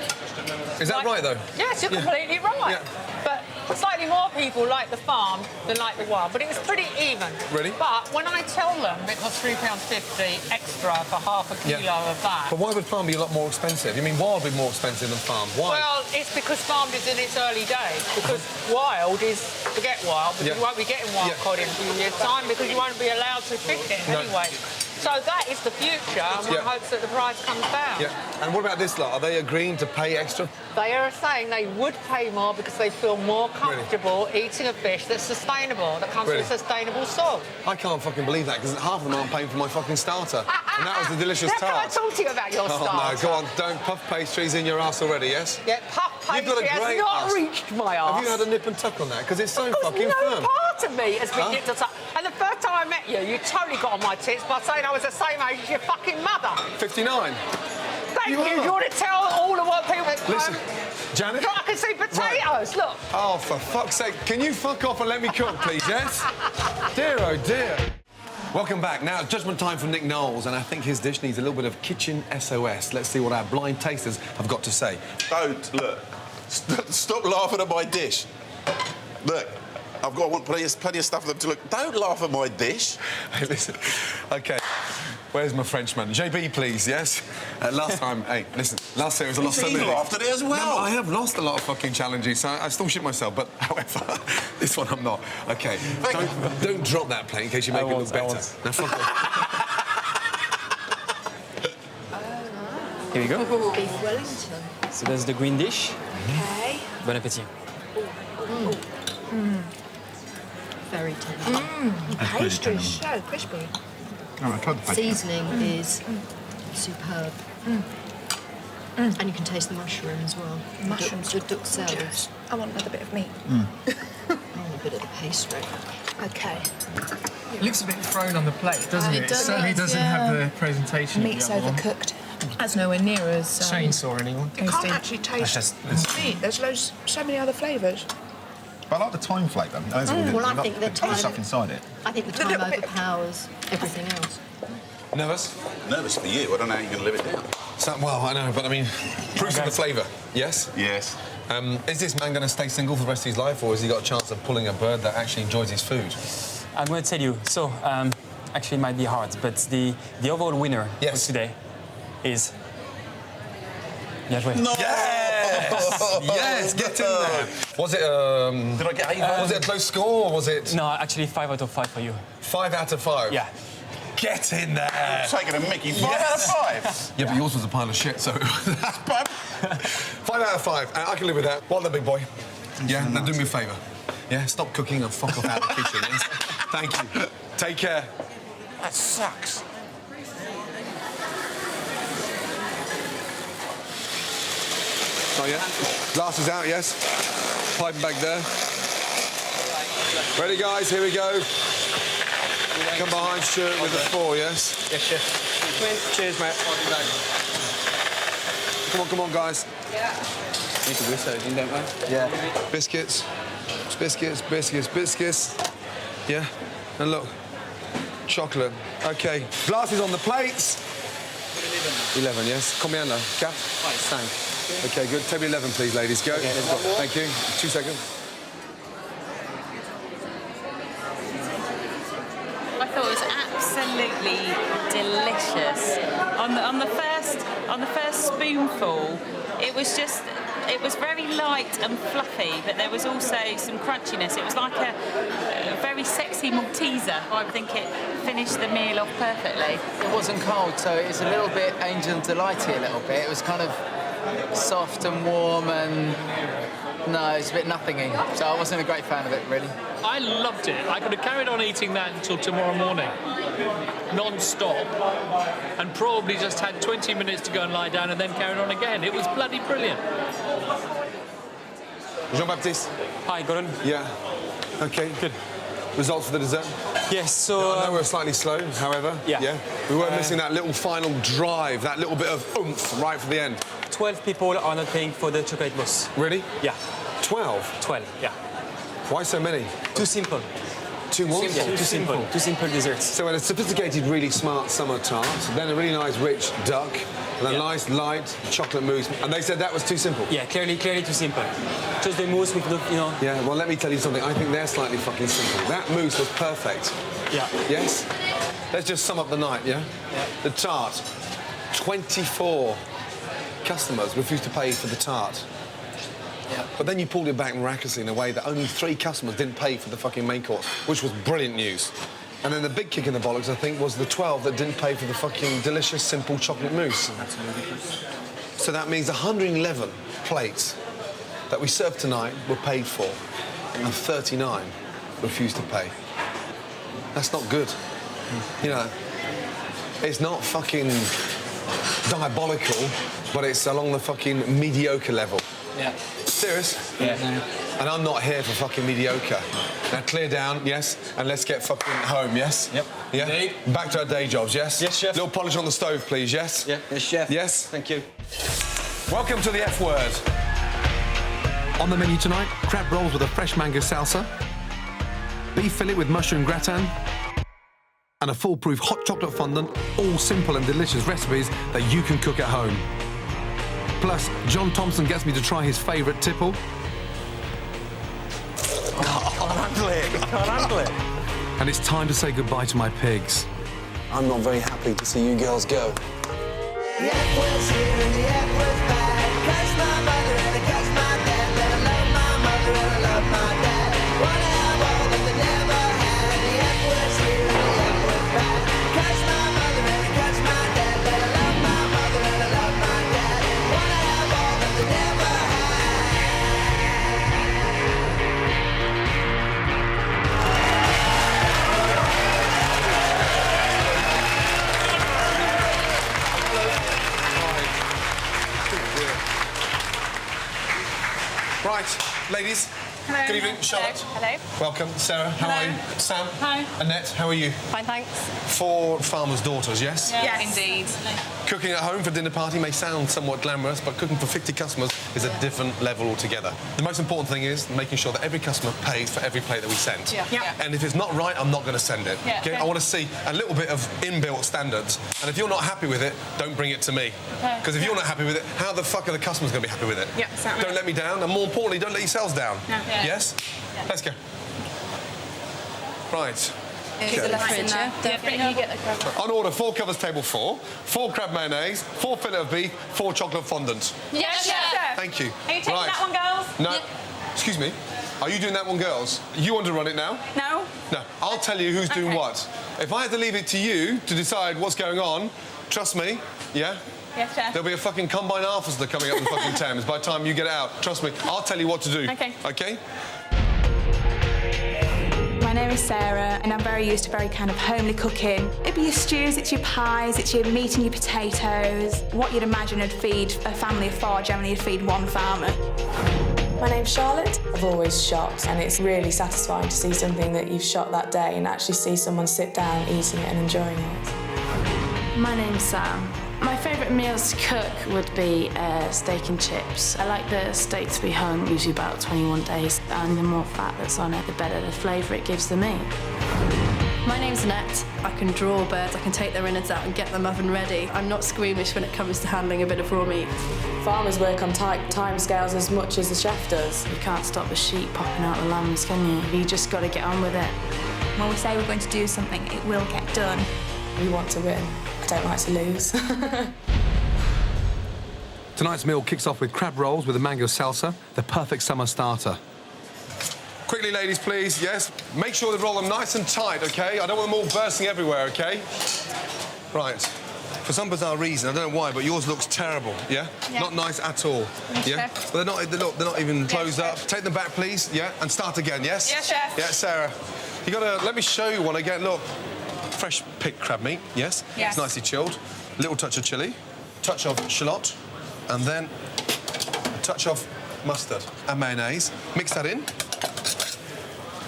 A: Is that right, though?
E: Yes, you're completely right.
A: Yeah.
E: But slightly more people like the farm than like the wild, but it was pretty even.
A: Really?
E: But when I tell them it costs £3.50 extra for half a kilo of that...
A: But why would farm be a lot more expensive? You mean wild would be more expensive than farm? Why?
E: Well, it's because farmed is in its early days. Because wild is... Forget wild, because you won't be getting wild cod in a few years' time because you won't be allowed to fish it anyway. So that is the future, and one hopes that the price comes down.
A: Yeah. And what about this lot? Are they agreeing to pay extra?
E: They are saying they would pay more because they feel more comfortable eating a fish that's sustainable, that comes from a sustainable source.
A: I can't fucking believe that, because half of them aren't paying for my fucking starter. And that was the delicious
E: Can I
A: tart.
E: talk to you about your starter?
A: Oh, no, go on. Don't. Puff pastry's in your ass already, yes?
E: Yeah, puff
A: You've got
E: pastry
A: a great
E: has not
A: ass.
E: reached my arse.
A: Have you had a nip and tuck on that? Because it's so fucking
E: no
A: firm.
E: part of me has been nipped and tucked. And the first time I met you, you totally got on my tits by saying I was the same age as your fucking mother.
A: 59.
E: Thank you. You want to tell all of what people...
A: Listen, Janet...
E: I can see potatoes, look.
A: Oh, for fuck's sake. Can you fuck off and let me cook, please, yes? Dear, oh, dear. Welcome back. Now, judgment time from Nick Knowles, and I think his dish needs a little bit of kitchen SOS. Let's see what our blind tasters have got to say.
T: Don't, look. Stop laughing at my dish. Look, I've got plenty of stuff for them to look. Don't laugh at my dish.
A: Hey, listen. OK. Where's my Frenchman? JB, please, yes? Last time, hey, listen, last year was a loss.
T: He laughed at it as well.
A: No, I have lost a lot of fucking challenges, so I still shit myself, but however, this one I'm not. OK, don't drop that plate in case you make it look better. Now, fuck off.
M: Here we go.
O: Beef Wellington.
M: So that's the green dish.
O: Okay.
M: Bon appétit.
O: Very tender. Pastry is so crispy.
I: Oh, I tried the pastry.
O: Seasoning is superb. And you can taste the mushroom as well.
C: Mushrooms.
O: The duck cells.
C: I want another bit of meat.
O: I want a bit of the pastry.
C: Okay.
D: It looks a bit thrown on the plate, doesn't it? It certainly doesn't have the presentation.
C: Meat's
D: of the other one.
C: overcooked. That's nowhere near as...
D: Chainsaw, anyone?
C: You can't actually taste meat. There's so many other flavours.
G: But I like the thyme flavour.
O: Well, I think the thyme...
G: stuff inside it.
O: I think the thyme overpowers everything else.
A: Nervous?
T: Nervous for you. I don't know how you're going to live it down.
A: Well, I know, but I mean, proofs of the flavour, yes?
T: Yes.
A: Is this man going to stay single for the rest of his life, or has he got a chance of pulling a bird that actually enjoys his food?
M: I'm going to tell you. So, actually, it might be hard, but the overall winner for today is... Bien joué.
T: No!
A: Yes! Yes, get in there. Was it, Did I get 8? Was it a close score, or was it...
M: No, actually 5 out of 5 for you.
A: 5 out of 5?
M: Yeah.
A: Get in there!
T: I'm taking a mickey. 5 out of 5?
A: Yeah, but yours was a pile of shit, so... 5 out of 5. I can live with that. Well done, big boy. Yeah, now do me a favour. Yeah, stop cooking and fuck off out of the kitchen. Yes? Thank you. Take care.
T: That sucks.
A: Oh, yeah? Glasses out, yes? Piping back there. Ready, guys? Here we go. Come behind Stuart with the 4, yes?
F: Yes, chef. Cheers, mate.
A: Come on, guys.
F: Yeah. Need to whistle, don't we?
A: Yeah. Biscuits. Biscuits. Yeah. And look. Chocolate. OK. Glasses on the plates. 11, yes. Combien, Cap? 5. OK, good. Table 11, please, ladies. Go.
F: Okay, let's go.
A: Thank you. 2 seconds.
J: I thought it was absolutely delicious. On the first spoonful, it was very light and fluffy, but there was also some crunchiness. It was like a very sexy Malteser. I think it finished the meal off perfectly.
L: It wasn't cold, so it was a little bit Angel Delighty a little bit. It was kind of soft and warm and... No, it's a bit nothingy, so I wasn't a great fan of it, really.
Z: I loved it. I could have carried on eating that until tomorrow morning, non-stop, and probably just had 20 minutes to go and lie down and then carried on again. It was bloody brilliant.
A: Jean-Baptiste.
M: Hi, Gordon.
A: Yeah. OK.
M: Good.
A: results for the dessert?
M: Yes, so...
A: I know we're slightly slow, however.
M: Yeah.
A: We weren't missing that little final drive, that little bit of oomph right for the end.
M: 12 people are not paying for the chocolate mousse.
A: Really?
M: Yeah.
A: 12?
M: 12, yeah.
A: Why so many?
M: Too simple.
A: Too what?
M: Yeah, too simple. Too simple desserts.
A: So a sophisticated, really smart summer tart, then a really nice, rich duck, and a nice, light chocolate mousse. And they said that was too simple?
M: Yeah, clearly too simple. Just the mousse with the, you know...
A: Yeah, well, let me tell you something. I think they're slightly fucking simple. That mousse was perfect.
M: Yeah.
A: Yes? Let's just sum up the night, yeah?
M: Yeah.
A: The tart. 24 customers refused to pay for the tart. Yeah. But then you pulled it back miraculously in a way that only 3 customers didn't pay for the fucking main course, which was brilliant news. And then the big kick in the bollocks, I think, was the 12 that didn't pay for the fucking delicious, simple chocolate mousse. So that means 111 plates that we served tonight were paid for, and 39 refused to pay. That's not good. You know, it's not fucking diabolical, but it's along the fucking mediocre level.
M: Yeah.
A: Serious?
M: Yeah.
A: And I'm not here for fucking mediocre. Now clear down, yes, and let's get fucking home, yes?
M: Yep.
A: Yeah?
M: Indeed.
A: Back to our day jobs, yes?
M: Yes, chef.
A: Little polish on the stove, please, yes?
M: Yeah. Yes, chef.
A: Yes?
M: Thank you.
A: Welcome to the F word.
B: On the menu tonight, crab rolls with a fresh mango salsa, beef fillet with mushroom gratin, and a foolproof hot chocolate fondant, all simple and delicious recipes that you can cook at home. Plus, John Thomson gets me to try his favourite tipple.
F: Can't handle it. Can't handle it.
B: And it's time to say goodbye to my pigs.
F: I'm not very happy to see you girls go.
K: The F word's here and the F word's back. Curse my mother and I curse my dad. But I love my mother and I love my dad. Wanna have all that they never had. The F word's here and the F word's back. Curse my mother and I curse my dad. But I love my mother and I love my dad. Wanna have all that they never had.
A: Right, ladies.
N: Hello.
A: Good evening, Charlotte.
N: Hello.
A: Welcome, Sarah. How are you? Sam.
N: Hi.
A: Annette, how are you?
N: Fine, thanks.
A: 4 farmers' daughters, yes?
N: Yes, indeed.
A: Cooking at home for a dinner party may sound somewhat glamorous, but cooking for 50 customers is a different level altogether. The most important thing is making sure that every customer pays for every plate that we send.
N: Yeah.
A: And if it's not right, I'm not going to send it.
N: Yeah.
A: Okay? I want to see a little bit of inbuilt standards. And if you're not happy with it, don't bring it to me. Because if you're not happy with it, how the fuck are the customers going to be happy with it?
N: Yeah, exactly.
A: Don't let me down, and more importantly, don't let yourselves down.
N: Yeah.
A: Yes? Let's go. Right.
N: Is it the fridge, yeah? You get the crab.
A: On order, 4 covers table 4, 4 crab mayonnaise, 4 fillet of beef, 4 chocolate fondant.
N: Yes, chef.
A: Thank you.
N: Are you taking that one, girls?
A: No. Excuse me. Are you doing that one, girls? You want to run it now?
N: No.
A: No. I'll tell you who's doing what. If I had to leave it to you to decide what's going on, trust me, yeah?
N: Yes, chef.
A: There'll be a fucking combine officer coming up the fucking Thames by the time you get out. Trust me. I'll tell you what to do.
N: Okay.
A: Okay?
P: My name is Sarah and I'm very used to very kind of homely cooking. It'd be your stews, it's your pies, it's your meat and your potatoes. What you'd imagine would feed a family of 4, generally you'd feed 1 farmer.
Q: My name's Charlotte. I've always shot and it's really satisfying to see something that you've shot that day and actually see someone sit down eating it and enjoying it.
R: My name's Sam. My favourite meals to cook would be steak and chips. I like the steak to be hung, usually about 21 days, and the more fat that's on it, the better the flavour it gives the meat.
W: My name's Annette. I can draw birds, I can take their innards out and get them oven ready. I'm not squeamish when it comes to handling a bit of raw meat.
Q: Farmers work on tight timescales as much as the chef does.
R: You can't stop the sheep popping out the lambs, can you? You just got to get on with it.
N: When we say we're going to do something, it will get done.
Q: We want to win. I don't like to lose.
B: Tonight's meal kicks off with crab rolls with a mango salsa, the perfect summer starter.
A: Quickly, ladies, please, yes? Make sure they roll them nice and tight, OK? I don't want them all bursting everywhere, OK? Right. For some bizarre reason, I don't know why, but yours looks terrible, yeah? Not nice at all, yeah? But they're not even closed up. Take them back, please, yeah? And start again, yes?
N: Yes, chef.
A: Yeah, Sarah. You gotta, let me show you one again, look. Fresh picked crab meat, yes?
N: Yes.
A: It's nicely chilled. Little touch of chilli, touch of shallot, and then a touch of mustard and mayonnaise. Mix that in.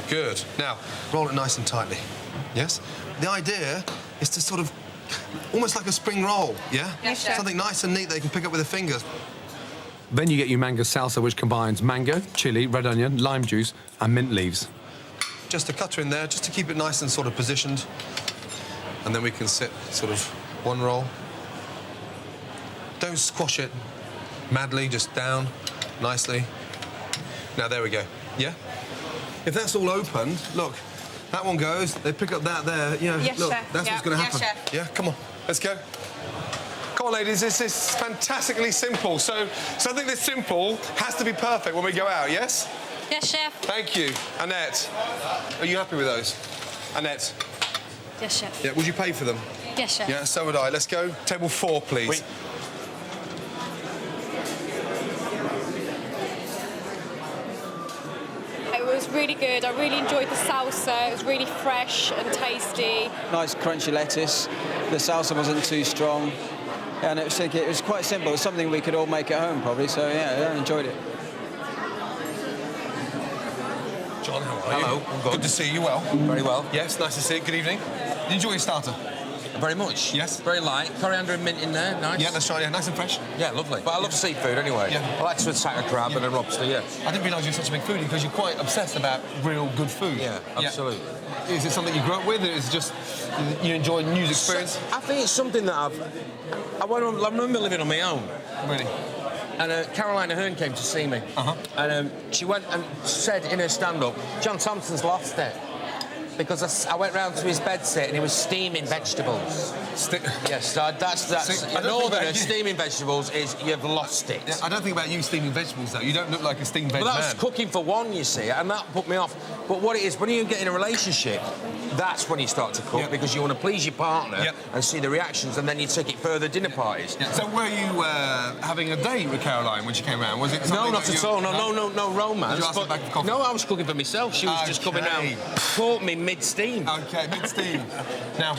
B: Good. Now, roll it nice and tightly. Yes? The idea is to sort of, almost like a spring roll, yeah?
N: Yes, chef.
B: Something nice and neat that you can pick up with their fingers. Then you get your mango salsa, which combines mango, chili, red onion, lime juice, and mint leaves. Just a cutter in there, just to keep it nice and sort of positioned. And then we can sit sort of one roll. Don't squash it madly, just down nicely. Now, there we go. Yeah? If that's all open, look, that one goes, they pick up that there, you know,
N: Yes,
B: look,
N: chef.
B: that's
N: Yeah.
B: what's going to
N: Yes,
B: happen.
N: chef.
B: Yeah, come on, let's go.
A: Come on, ladies, this is fantastically simple. So something this simple has to be perfect when we go out, yes?
N: Yes, chef.
A: Thank you. Annette, are you happy with those? Annette?
N: Yes, chef.
A: Yeah, would you pay for them?
N: Yes, chef.
A: Yeah, so would I. Let's go. Table 4, please.
M: Oui.
H: It was really good. I really enjoyed the salsa. It was really fresh and tasty.
S: Nice crunchy lettuce. The salsa wasn't too strong. And it was quite simple. It's something we could all make at home, probably. So, yeah, I enjoyed it.
A: John, how are you?
U: Hello, I'm good.
A: Good to see you. Well?
U: Very well.
A: Yes, nice to see you. Good evening. Did you enjoy your starter?
U: Very much.
A: Yes.
U: Very light. Coriander and mint in there, nice.
A: Yeah, that's right, yeah, nice and fresh.
U: Yeah, lovely. But I love seafood anyway.
A: Yeah.
U: I like to attack a crab and a lobster, yeah.
A: I didn't realise you were such a big foodie because you're quite obsessed about real good food.
U: Yeah, absolutely.
A: Yeah. Is it something you grew up with? Is it just you enjoy news experience?
U: I think it's something that I remember living on my own.
A: Really?
U: And Caroline Ahern came to see me. And she went and said in her stand-up, John Thompson's lost it. Because I went round to his bedsit and he was steaming vegetables. Yes, so that's in Northern, steaming vegetables is you've lost it.
A: Yeah, I don't think about you steaming vegetables, though. You don't look like a steamed veg
U: But that
A: man.
U: was cooking for one, you see, and that put me off. But what it is, when you get in a relationship, that's when you start to cook, because you want to please your partner and see the reactions, and then you take it further dinner parties.
A: Yeah. So were you having a date with Caroline when she came round? Was it
U: No, not at all. No romance.
A: Did you ask her back for coffee?
U: No, I was cooking for myself. She was just coming round, caught me mid-steam.
A: OK, mid-steam. Now,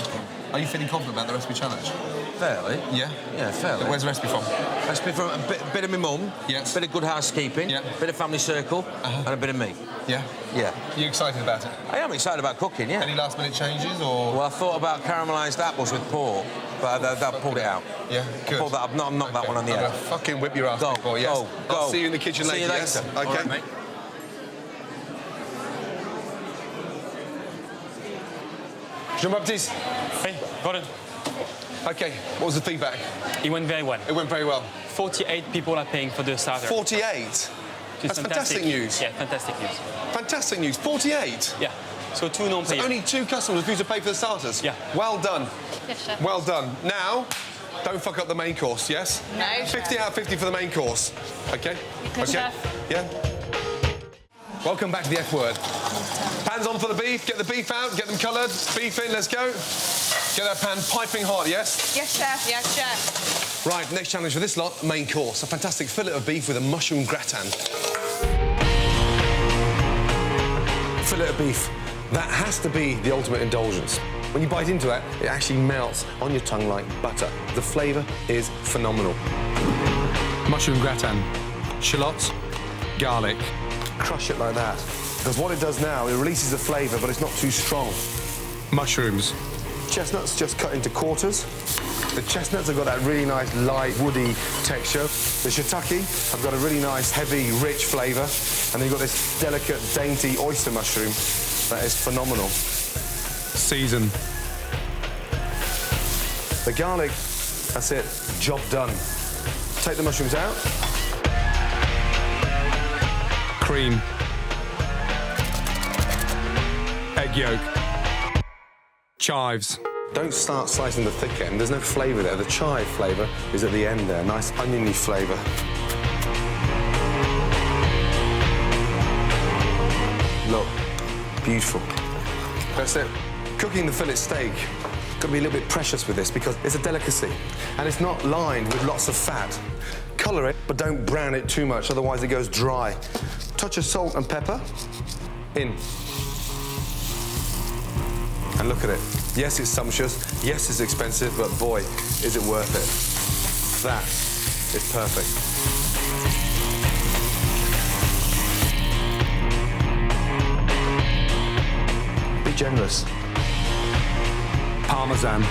A: are you feeling confident about the recipe challenge?
U: Fairly.
A: Yeah?
U: Yeah, fairly.
A: Where's the recipe from?
U: Recipe from a bit of my mum,
A: yes.
U: bit of good housekeeping, bit of family circle, and a bit of me.
A: Yeah?
U: Yeah.
A: You excited about it?
U: I am excited about cooking, yeah.
A: Any last-minute changes, or...?
U: Well, I thought about caramelised apples with pork, but I pulled it out.
A: Yeah, good.
U: I pulled that up. No, I'm not that one on the end.
A: I'm gonna fucking whip your ass, big boy, yes?
U: Go.
A: I'll see you in the kitchen later,
U: See you later.
A: yes? OK.
U: All right, mate.
A: Jean-Baptiste?
M: Hey, got it.
A: OK, what was the feedback?
M: It went very well.
A: It went very well.
M: 48 people are paying for the starter.
A: 48? That's fantastic news.
M: Yeah, fantastic news.
A: Fantastic news. 48?
M: Yeah. So 2 non-payers.
A: So only 2 customers refused to pay for the starters?
M: Yeah.
A: Well done.
N: Yes, chef.
A: Well done. Now, don't fuck up the main course, yes?
N: No,
A: 50 out of 50 for the main course. OK?
N: Good,
A: OK?
N: chef.
A: Yeah? Welcome back to the F word. Pans on for the beef. Get the beef out. Get them coloured. Beef in. Let's go. Get that pan piping hot, yes?
N: Yes, chef. Yes, chef.
A: Right, next challenge for this lot, main course. A fantastic fillet of beef with a mushroom gratin. Fillet of beef. That has to be the ultimate indulgence. When you bite into it, it actually melts on your tongue like butter. The flavour is phenomenal.
B: Mushroom gratin, shallots, garlic.
A: Crush it like that. Because what it does now, it releases the flavour, but it's not too strong.
B: Mushrooms.
A: Chestnuts just cut into quarters. The chestnuts have got that really nice, light, woody texture. The shiitake have got a really nice, heavy, rich flavour. And then you've got this delicate, dainty oyster mushroom that is phenomenal.
B: Season.
A: The garlic, that's it, job done. Take the mushrooms out.
B: Cream. Egg yolk. Chives.
A: Don't start slicing the thick end. There's no flavour there. The chive flavour is at the end there. Nice oniony flavour. Look, beautiful. That's it. Cooking the fillet steak, got to be a little bit precious with this because it's a delicacy and it's not lined with lots of fat. Colour it, but don't brown it too much, otherwise it goes dry. Touch of salt and pepper in. And look at it. Yes, it's sumptuous. Yes, it's expensive, but boy, is it worth it. That is perfect. generous. Parmesan.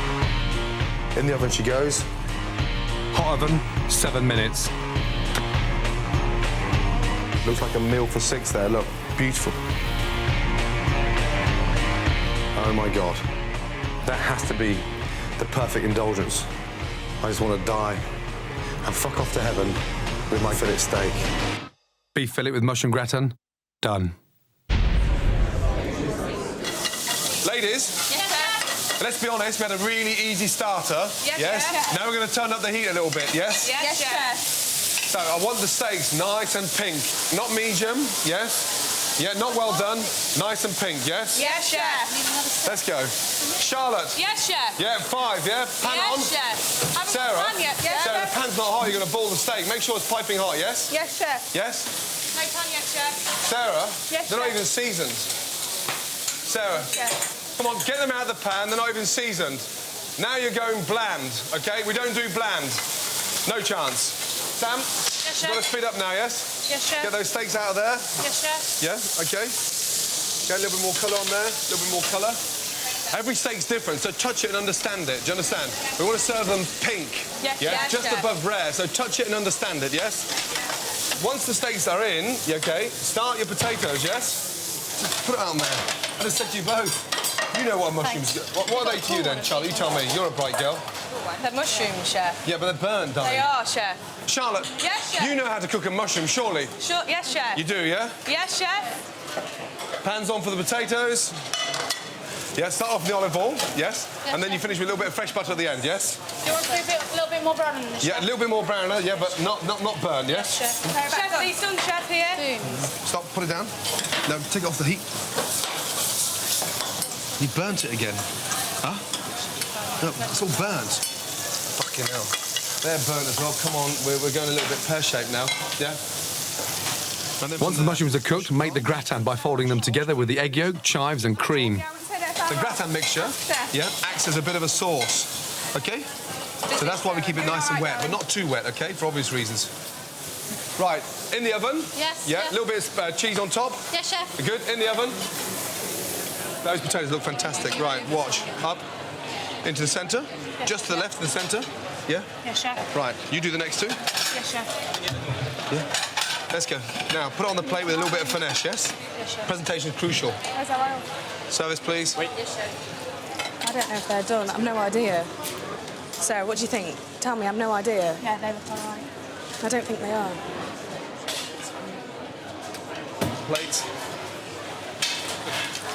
A: In the oven she goes. Hot oven, 7 minutes. Looks like a meal for 6 there, look. Beautiful. Oh my God. That has to be the perfect indulgence. I just want to die and fuck off to heaven with my fillet steak. Beef fillet with mushroom gratin, done. Ladies, let's be honest, we had a really easy starter. Yes? Now we're going to turn up the heat a little bit, yes?
N: Yes, Chef.
A: So I want the steaks nice and pink. Not medium, yes? Yeah, not well done. Nice and pink, yes?
N: Yes, Chef.
A: Let's go. Charlotte.
N: Yes, Chef.
A: Yeah, 5, yeah? Pan on.
N: Yes, Chef. Haven't
A: Sarah.
N: got pan yet. Yes,
A: Sarah,
N: Chef.
A: the pan's not hot, you're going to boil the steak. Make sure it's piping hot, yes?
N: Yes, Chef.
A: Yes?
N: No pan yet, Chef.
A: Sarah,
N: Yes,
A: they're not
N: Chef.
A: even seasoned. Sarah, come on, get them out of the pan, they're not even seasoned. Now you're going bland, OK? We don't do bland. No chance. Sam,
N: Yes,
A: you've got to
N: Chef.
A: speed up now, yes?
N: Yes, Chef.
A: Get those steaks out of there.
N: Yes, Chef.
A: Yeah, OK. Get a little bit more colour on there, a little bit more colour. Every steak's different, so touch it and understand it. Do you understand? We want to serve them pink.
N: Yes,
A: yeah?
N: yes,
A: Just
N: Chef.
A: above rare, so touch it and understand it, yes? Once the steaks are in, OK, start your potatoes, yes? Just put it on there. I just said to you both. You know what mushrooms... What are they to you then, Charlie? You tell me. You're a bright girl.
N: They're mushrooms, Chef.
A: Yeah, but they're burnt, darling.
N: They are, Chef.
A: Charlotte,
N: Yes, Chef.
A: you know how to cook a mushroom, surely?
N: Sure. Yes, Chef.
A: You do, yeah?
N: Yes, Chef.
A: Pans on for the potatoes. Yeah, start off with the olive oil, yes? And then you finish with a little bit of fresh butter at the end, yes?
N: Do you want to do a little bit more brown in this,
A: Yeah, a little bit more browner, yeah, but not burned, yes?
N: Chef. Chef, these done, Chef, here.
A: Stop, put it down. No, take it off the heat. You burnt it again. Huh? No, it's all burnt. Fucking hell. They're burnt as well. Come on, we're going a little bit pear-shaped now, yeah? Once the mushrooms are cooked, make the gratin by folding them together with the egg yolk, chives and cream. The gratin mixture, yeah, acts as a bit of a sauce, OK? So that's why we keep it nice and wet, but not too wet, OK, for obvious reasons. Right, in the oven.
N: Yes,
A: Yeah,
N: Chef.
A: a little bit of cheese on top.
N: Yes, Chef.
A: Good, in the oven. Those potatoes look fantastic. Right, watch. Up, into the centre. Just to the left of the centre. Yeah?
N: Yes, Chef.
A: Right, you do the next two.
N: Yes, Chef.
A: Yeah. Let's go. Now, put it on the plate with a little bit of finesse, yes?
N: Yes, Chef.
A: Presentation is crucial.
N: Where's our oil?
A: Service, please.
N: Yes, Chef.
Q: I don't know if they're done. I've no idea. Sarah, what do you think? Tell me, I've no idea.
N: Yeah, they look all right.
Q: I don't think they are.
A: Plates.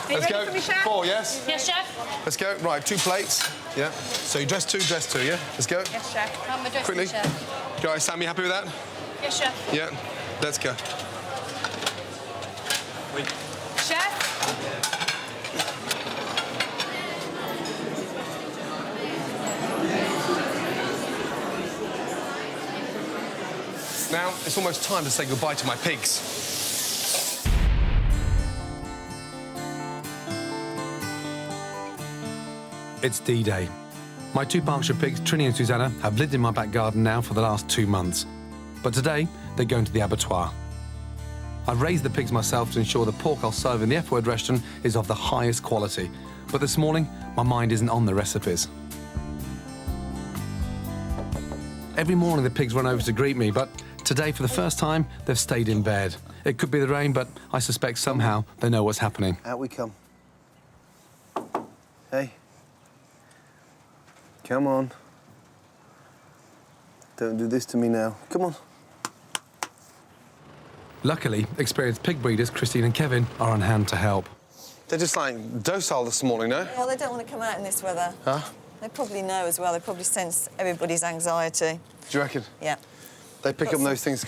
N: Are you
A: Let's
N: ready
A: go.
N: for me, Chef?
A: 4, yes?
N: Yes, Chef.
A: Let's go. Right, 2 plates. Yeah. So you dress 2, yeah? Let's go.
N: Yes, Chef. How am I dressed,
A: Quickly.
N: Chef?
A: Guys, Sam, you happy with that?
N: Yes, Chef.
A: Yeah. Let's go.
N: Chef?
A: Now, it's almost time to say goodbye to my pigs. It's D-Day. My 2 Berkshire pigs, Trini and Susanna, have lived in my back garden now for the last 2 months. But today, they're going to the abattoir. I've raised the pigs myself to ensure the pork I'll serve in the F-word restaurant is of the highest quality. But this morning, my mind isn't on the recipes. Every morning the pigs run over to greet me, but today, for the first time, they've stayed in bed. It could be the rain, but I suspect somehow they know what's happening.
D: Out we come. Hey. Come on. Don't do this to me now. Come on.
A: Luckily, experienced pig breeders Christine and Kevin are on hand to help. They're just like docile this morning, no?
E: Well, they don't want to come out in this weather.
A: Huh?
E: They probably know as well. They probably sense everybody's anxiety.
A: Do you reckon?
E: Yeah.
A: They pick up those things.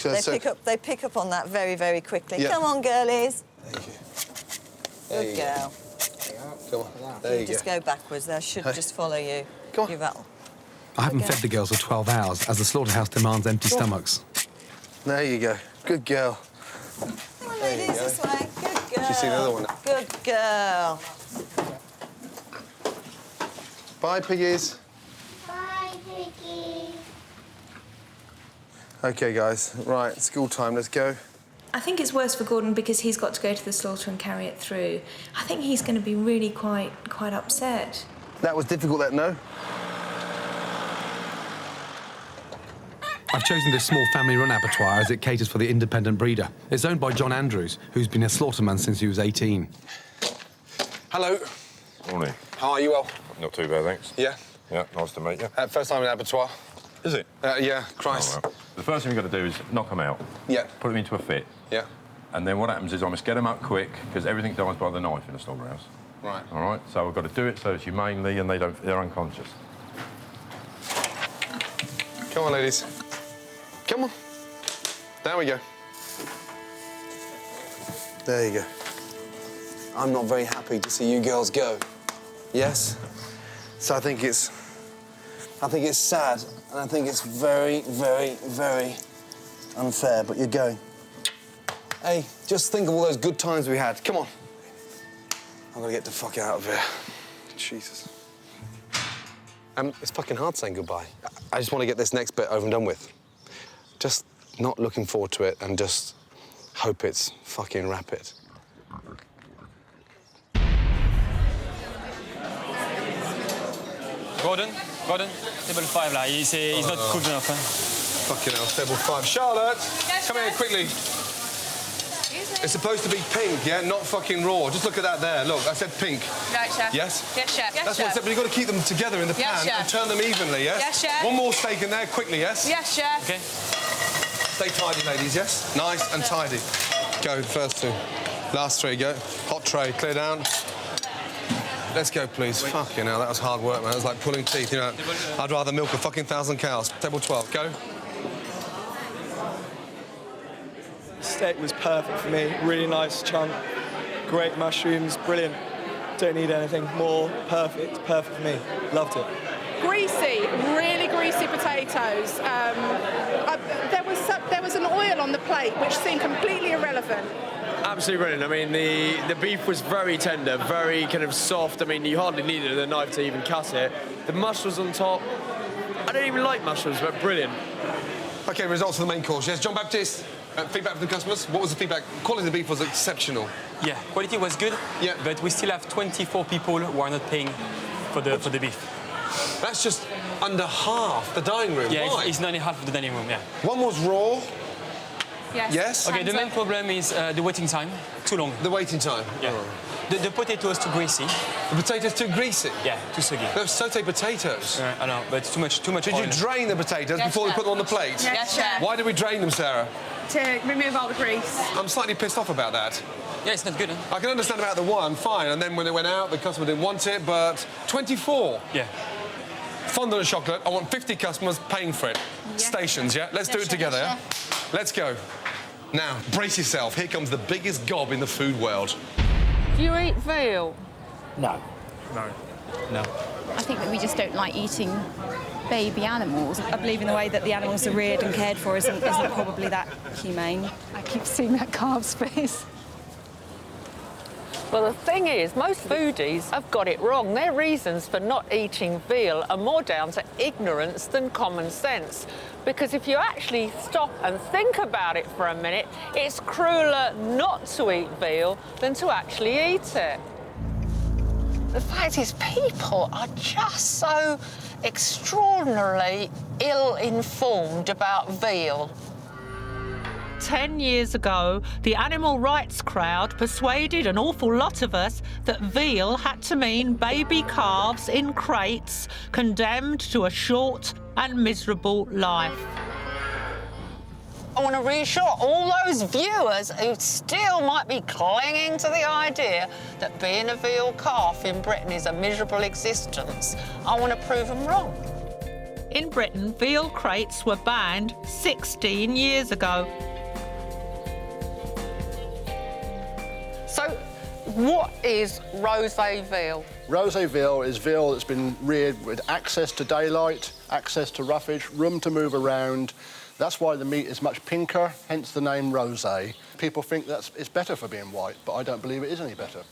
E: They pick up on that very, very quickly.
A: Yeah.
E: Come on, girlies.
A: There
E: Good
A: you
E: girl.
A: Come on. There you
E: Just
A: go.
E: go backwards. They should
A: Hey.
E: just follow you.
A: Come on.
E: You rattle.
A: I haven't
E: Okay.
A: fed the girls for 12 hours as the slaughterhouse demands empty
D: Come on.
A: stomachs.
D: There you go. Good girl.
E: Come on, ladies, this way. Good girl.
D: Did you see the other one?
E: Good girl.
D: Bye, piggies.
K: Bye, Piggy.
D: OK, guys. Right, school time. Let's go.
P: I think it's worse for Gordon because he's got to go to the slaughter and carry it through. I think he's going to be really quite upset.
D: That was difficult, that no?
B: I've chosen this small family-run abattoir as it caters for the independent breeder. It's owned by John Andrews, who's been a slaughterman since he was 18.
A: Hello.
C: Morning.
A: How are you? Well?
C: Not too bad, thanks.
A: Yeah?
C: Yeah, nice to meet you.
A: First time in abattoir.
C: Is it?
A: Yeah, Christ.
C: Oh, well. The first thing you've got to do is knock them out.
A: Yeah.
C: Put them into a fit.
A: Yeah.
C: And then what happens is I must get them up quick, because everything dies by the knife in a slaughterhouse.
A: Right.
C: All right? So I've got to do it so it's humanely and they're unconscious.
A: Come on, ladies. Come on. There we go.
D: There you go. I'm not very happy to see you girls go. Yes? So I think it's sad, and I think it's very, very, very unfair, but you're going. Hey, just think of all those good times we had. Come on. I'm gonna get the fuck out of here. Jesus. It's fucking hard saying goodbye. I just want to get this next bit over and done with. Just not looking forward to it and just hope it's fucking rapid.
M: Gordon, table 5 là. He's not cooked enough. Huh?
A: Fucking hell, table 5. Charlotte, come here quickly. It's supposed to be pink, yeah, not fucking raw. Just look at that there. Look, I said pink.
N: Right, chef.
A: Yes?
N: Yes, chef. Yes,
A: That's what I said, but you've got to keep them together in the
N: Yes,
A: pan
N: chef.
A: and turn them evenly, yes?
N: Yes, chef.
A: One more steak in there, quickly, yes?
N: Yes, chef.
M: Okay.
A: Stay tidy, ladies, yes? Nice and tidy. Go, first 2. Last 3, go. Hot tray, clear down. Let's go, please. Fucking hell, that was hard work, man. It was like pulling teeth, you know. I'd rather milk a fucking 1,000 cows. Table 12, go.
G: Steak was perfect for me. Really nice chunk. Great mushrooms, brilliant. Don't need anything more. Perfect for me. Loved it.
N: Greasy, really greasy potatoes. There was an oil on the plate which seemed completely irrelevant.
G: Absolutely brilliant. I mean, the beef was very tender, very kind of soft. I mean, you hardly needed a knife to even cut it. The mushrooms on top. I don't even like mushrooms, but brilliant.
A: OK, results of the main course. Yes, John Baptiste. Feedback from the customers. What was the feedback? Quality of the beef was exceptional.
M: Yeah, quality was good.
A: Yeah.
M: But we still have 24 people who are not paying for the beef.
A: That's just under half the dining room.
M: Yeah,
A: Why?
M: it's not half of the dining room, yeah.
A: One was raw.
N: Yes.
A: Yes?
M: OK, the main problem is the waiting time. Too long.
A: The waiting time?
M: Yeah. The potatoes too greasy.
A: The potatoes too greasy?
M: Yeah, too soggy.
A: They're sauté potatoes.
M: I know, but too much
A: Did
M: oil.
A: you drain the potatoes before we put them on the plate?
N: Yes, chef.
A: Why did we drain them, Sarah?
N: To remove all the grease.
A: I'm slightly pissed off about that.
M: Yeah, it's not good, huh?
A: I can understand about the one, fine, and then when it went out, the customer didn't want it, but 24.
M: Yeah.
A: Fondant and chocolate, I want 50 customers paying for it.
N: Yeah.
A: Stations, yeah? Let's do it together, yeah? Let's go. Now, brace yourself. Here comes the biggest gob in the food world.
I: Do you eat veal?
G: No.
M: No.
V: I think that we just don't like eating baby animals. I believe in the way that the animals are reared and cared for isn't probably that humane.
I: I keep seeing that calf's face. Well, the thing is, most foodies have got it wrong. Their reasons for not eating veal are more down to ignorance than common sense. Because if you actually stop and think about it for a minute, it's crueler not to eat veal than to actually eat it. The fact is, people are just so extraordinarily ill-informed about veal.
X: 10 years ago, the animal rights crowd persuaded an awful lot of us that veal had to mean baby calves in crates condemned to a short and miserable life.
I: I want to reassure all those viewers who still might be clinging to the idea that being a veal calf in Britain is a miserable existence. I want to prove them wrong.
X: In Britain, veal crates were banned 16 years ago.
I: So, what is rosé veal?
Y: Rosé veal is veal that's been reared with access to daylight, access to roughage, room to move around. That's why the meat is much pinker, hence the name rosé. People think it's better for being white, but I don't believe it is any better.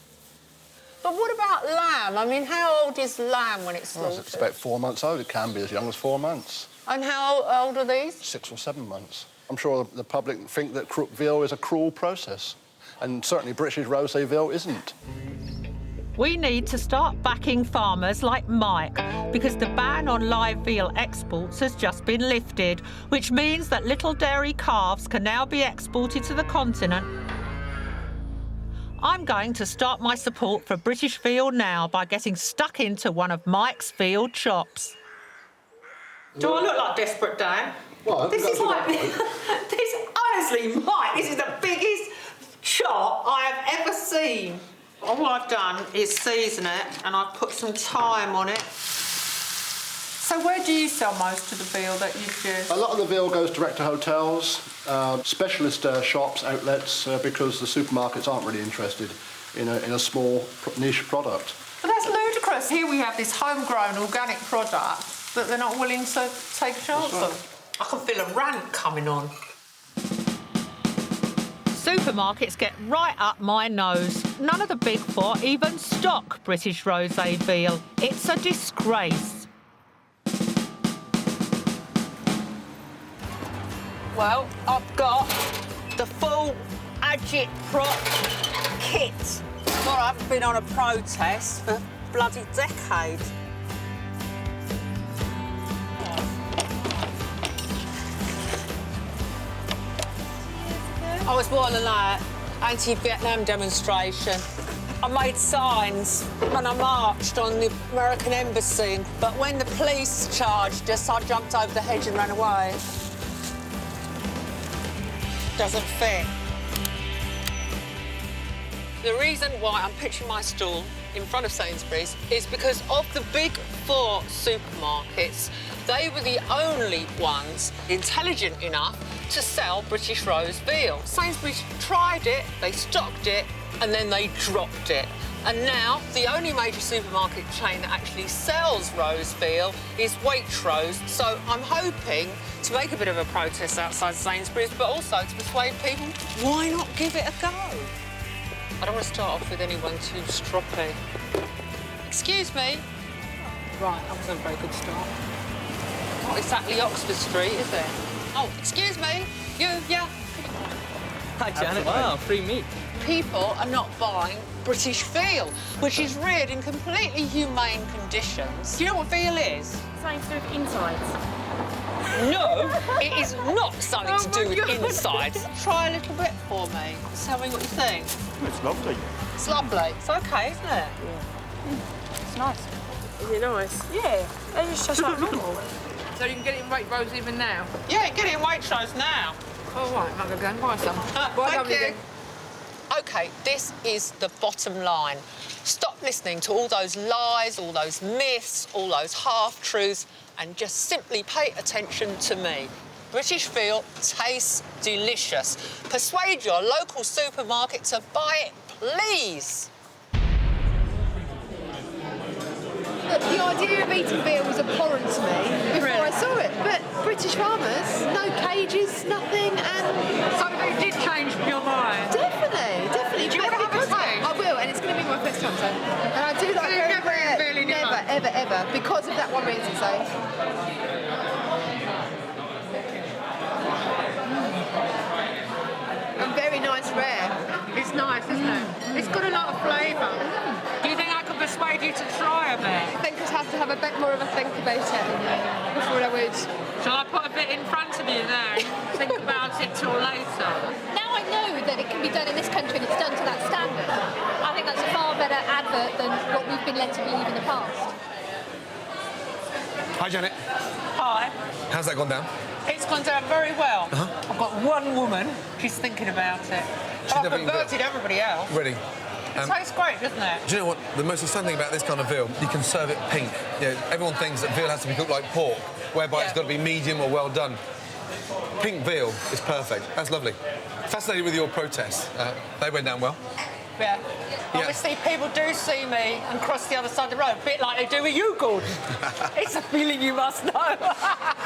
I: But what about lamb? I mean, how old is lamb when it's slaughtered?
Y: It's about 4 months old. It can be as young as 4 months.
I: And how old are these?
Y: 6 or 7 months. I'm sure the public think that veal is a cruel process, and certainly British rosé veal isn't.
X: We need to start backing farmers like Mike because the ban on live veal exports has just been lifted, which means that little dairy calves can now be exported to the continent. I'm going to start my support for British veal now by getting stuck into one of Mike's veal chops. Do I look like Desperate Dan?
Y: Well,
X: this is like... this, honestly, Mike, this is the biggest chop I have ever seen. All I've done is season it and I've put some thyme on it. So where do you sell most of the veal that you do?
Y: A lot of the veal goes direct to hotels, specialist shops, outlets, because the supermarkets aren't really interested in a small niche product.
X: But that's ludicrous. Here we have this homegrown organic product that they're not willing to take a chance on. I can feel a rant coming on. Supermarkets get right up my nose. None of the big four even stock British rosé veal. It's a disgrace. Well, I've got the full agit-prop kit. Well, I haven't been on a protest for bloody decades. I was born in that anti-Vietnam demonstration. I made signs and I marched on the American embassy, but when the police charged us, I jumped over the hedge and ran away. Doesn't fit. The reason why I'm pitching my stall in front of Sainsbury's is because of the big four supermarkets. They were the only ones intelligent enough to sell British rose veal. Sainsbury's tried it, they stocked it, and then they dropped it. And now, the only major supermarket chain that actually sells rose veal is Waitrose. So I'm hoping to make a bit of a protest outside Sainsbury's, but also to persuade people, why not give it a go? I don't want to start off with anyone too stroppy. Excuse me. Right, that wasn't a very good start. Not exactly Oxford Street, is it? Oh, excuse me. You, yeah.
F: Hi, Janet. Wow, free meat.
X: People are not buying British veal, which is reared in completely humane conditions. Do you know what veal is?
V: Something to do with insides.
X: No, it is not something to do with insides. Try a little bit for me. Tell me what you think.
F: It's lovely.
X: It's lovely. It's OK, isn't it? Yeah. It's nice.
N: Is it nice?
X: Yeah.
N: It's just like normal. So you can get it in Waitrose even now?
X: Yeah, get it in Waitrose now.
N: Oh, right, I'm going to go and buy some.
X: Thank you. OK, this is the bottom line. Stop listening to all those lies, all those myths, all those half-truths, and just simply pay attention to me. British veal tastes delicious. Persuade your local supermarket to buy it, please.
J: The idea of eating veal was abhorrent to me before I saw it. But British farmers, no cages, nothing, and...
X: So they did change your mind?
J: Definitely.
X: Do you want to have a taste?
J: I will, and it's going to be my first time, so... And I do like very never, ever, because of that one reason, so... And very nice rare.
X: It's nice, isn't it? It's got a lot of flavour. Do you think I could persuade you to try a bit?
J: I think I'd have to have a bit more of a think about it before I would.
X: Shall I put a bit in front of you there and think about it till later?
V: Now I know that it can be done in this country and it's done to that standard. I think that's a far better advert than what we've been led to believe in the past.
A: Hi, Janet.
X: Hi.
A: How's that gone down?
X: It's gone down very well. I've got one woman, she's thinking about it. I've converted everybody else.
A: Ready.
X: It tastes great, doesn't it?
A: Do you know what? The most exciting thing about this kind of veal, you can serve it pink. You know, everyone thinks that veal has to be cooked like pork, whereby it's got to be medium or well done. Pink veal is perfect. That's lovely. Fascinated with your protests. They went down well.
X: Yeah. Obviously, people do see me and cross the other side of the road, a bit like they do with you, Gordon. It's a feeling you must know.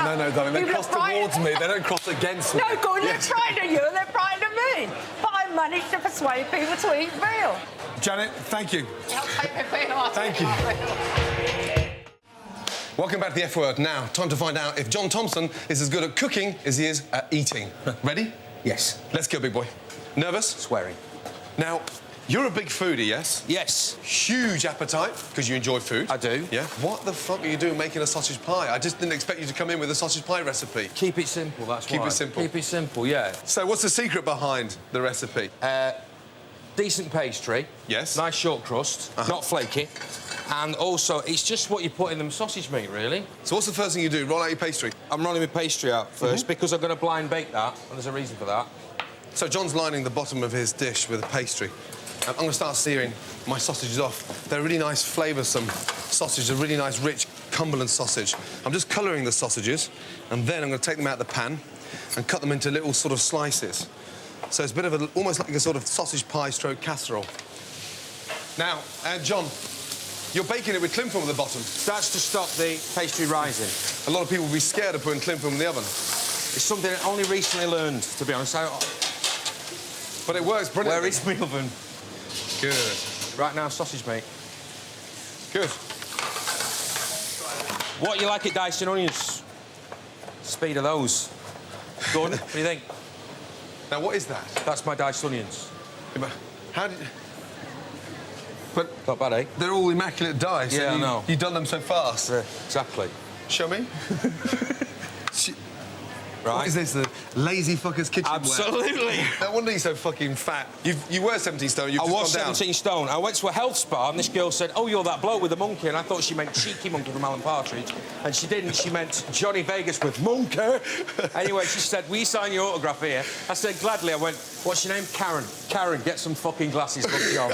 A: No, darling, they cross towards me. They don't cross against me.
X: No, Gordon,
A: Yes.
X: they're frightened of you and they're frightened of me. But I managed to persuade people to eat veal.
A: Janet, thank you.
X: I'll take my veal.
A: Thank you. Welcome back to the F Word. Now, time to find out if John Thomson is as good at cooking as he is at eating. Ready?
U: Yes.
A: Let's go, big boy. Nervous?
U: Swearing.
A: Now, you're a big foodie, yes?
U: Yes.
A: Huge appetite, because you enjoy food.
U: I do.
A: Yeah? What the fuck are you doing making a sausage pie? I just didn't expect you to come in with a sausage pie recipe.
U: Keep it simple, that's why.
A: Keep it simple.
U: Keep it simple, yeah.
A: So what's the secret behind the recipe?
U: Decent pastry.
A: Yes.
U: Nice short crust, not flaky. And also, it's just what you put in the sausage meat, really.
A: So what's the first thing you do? Roll out your pastry?
U: I'm rolling my pastry out first because I'm going to blind bake that, and there's a reason for that.
A: So John's lining the bottom of his dish with a pastry. I'm going to start searing my sausages off. They're really nice, flavoursome sausages, a really nice, rich Cumberland sausage. I'm just colouring the sausages, and then I'm going to take them out of the pan and cut them into little sort of slices. So it's a bit of a, almost like a sort of sausage pie stroke casserole. Now, John, you're baking it with cling film at the bottom.
U: That's to stop the pastry rising.
A: A lot of people will be scared of putting cling film in the oven.
U: It's something I only recently learned, to be honest.
A: But it works brilliantly.
U: Where is my oven?
A: Good.
U: Right now, sausage meat.
A: Good.
U: What you like at diced in onions? Speed of those. Good. What do you think?
A: Now, what is that?
U: That's my diced onions.
A: How did... But
U: not bad, eh?
A: They're all immaculate dice.
U: Yeah, I know.
A: You've done them so fast.
U: Yeah, exactly.
A: Show me.
U: Right.
A: What is this, the lazy fucker's kitchen?
U: Absolutely.
A: No wonder you're so fucking fat. You were 17 stone, you've
U: I
A: just
U: was
A: gone down.
U: 17 stone. I went to a health spa and this girl said, oh, you're that bloke with the monkey. And I thought she meant Cheeky Monkey from Alan Partridge. And she didn't. She meant Johnny Vegas with Monkey. Anyway, she said, will you sign your autograph here? I said, gladly. I went, what's your name? Karen. Karen, get some fucking glasses, good job.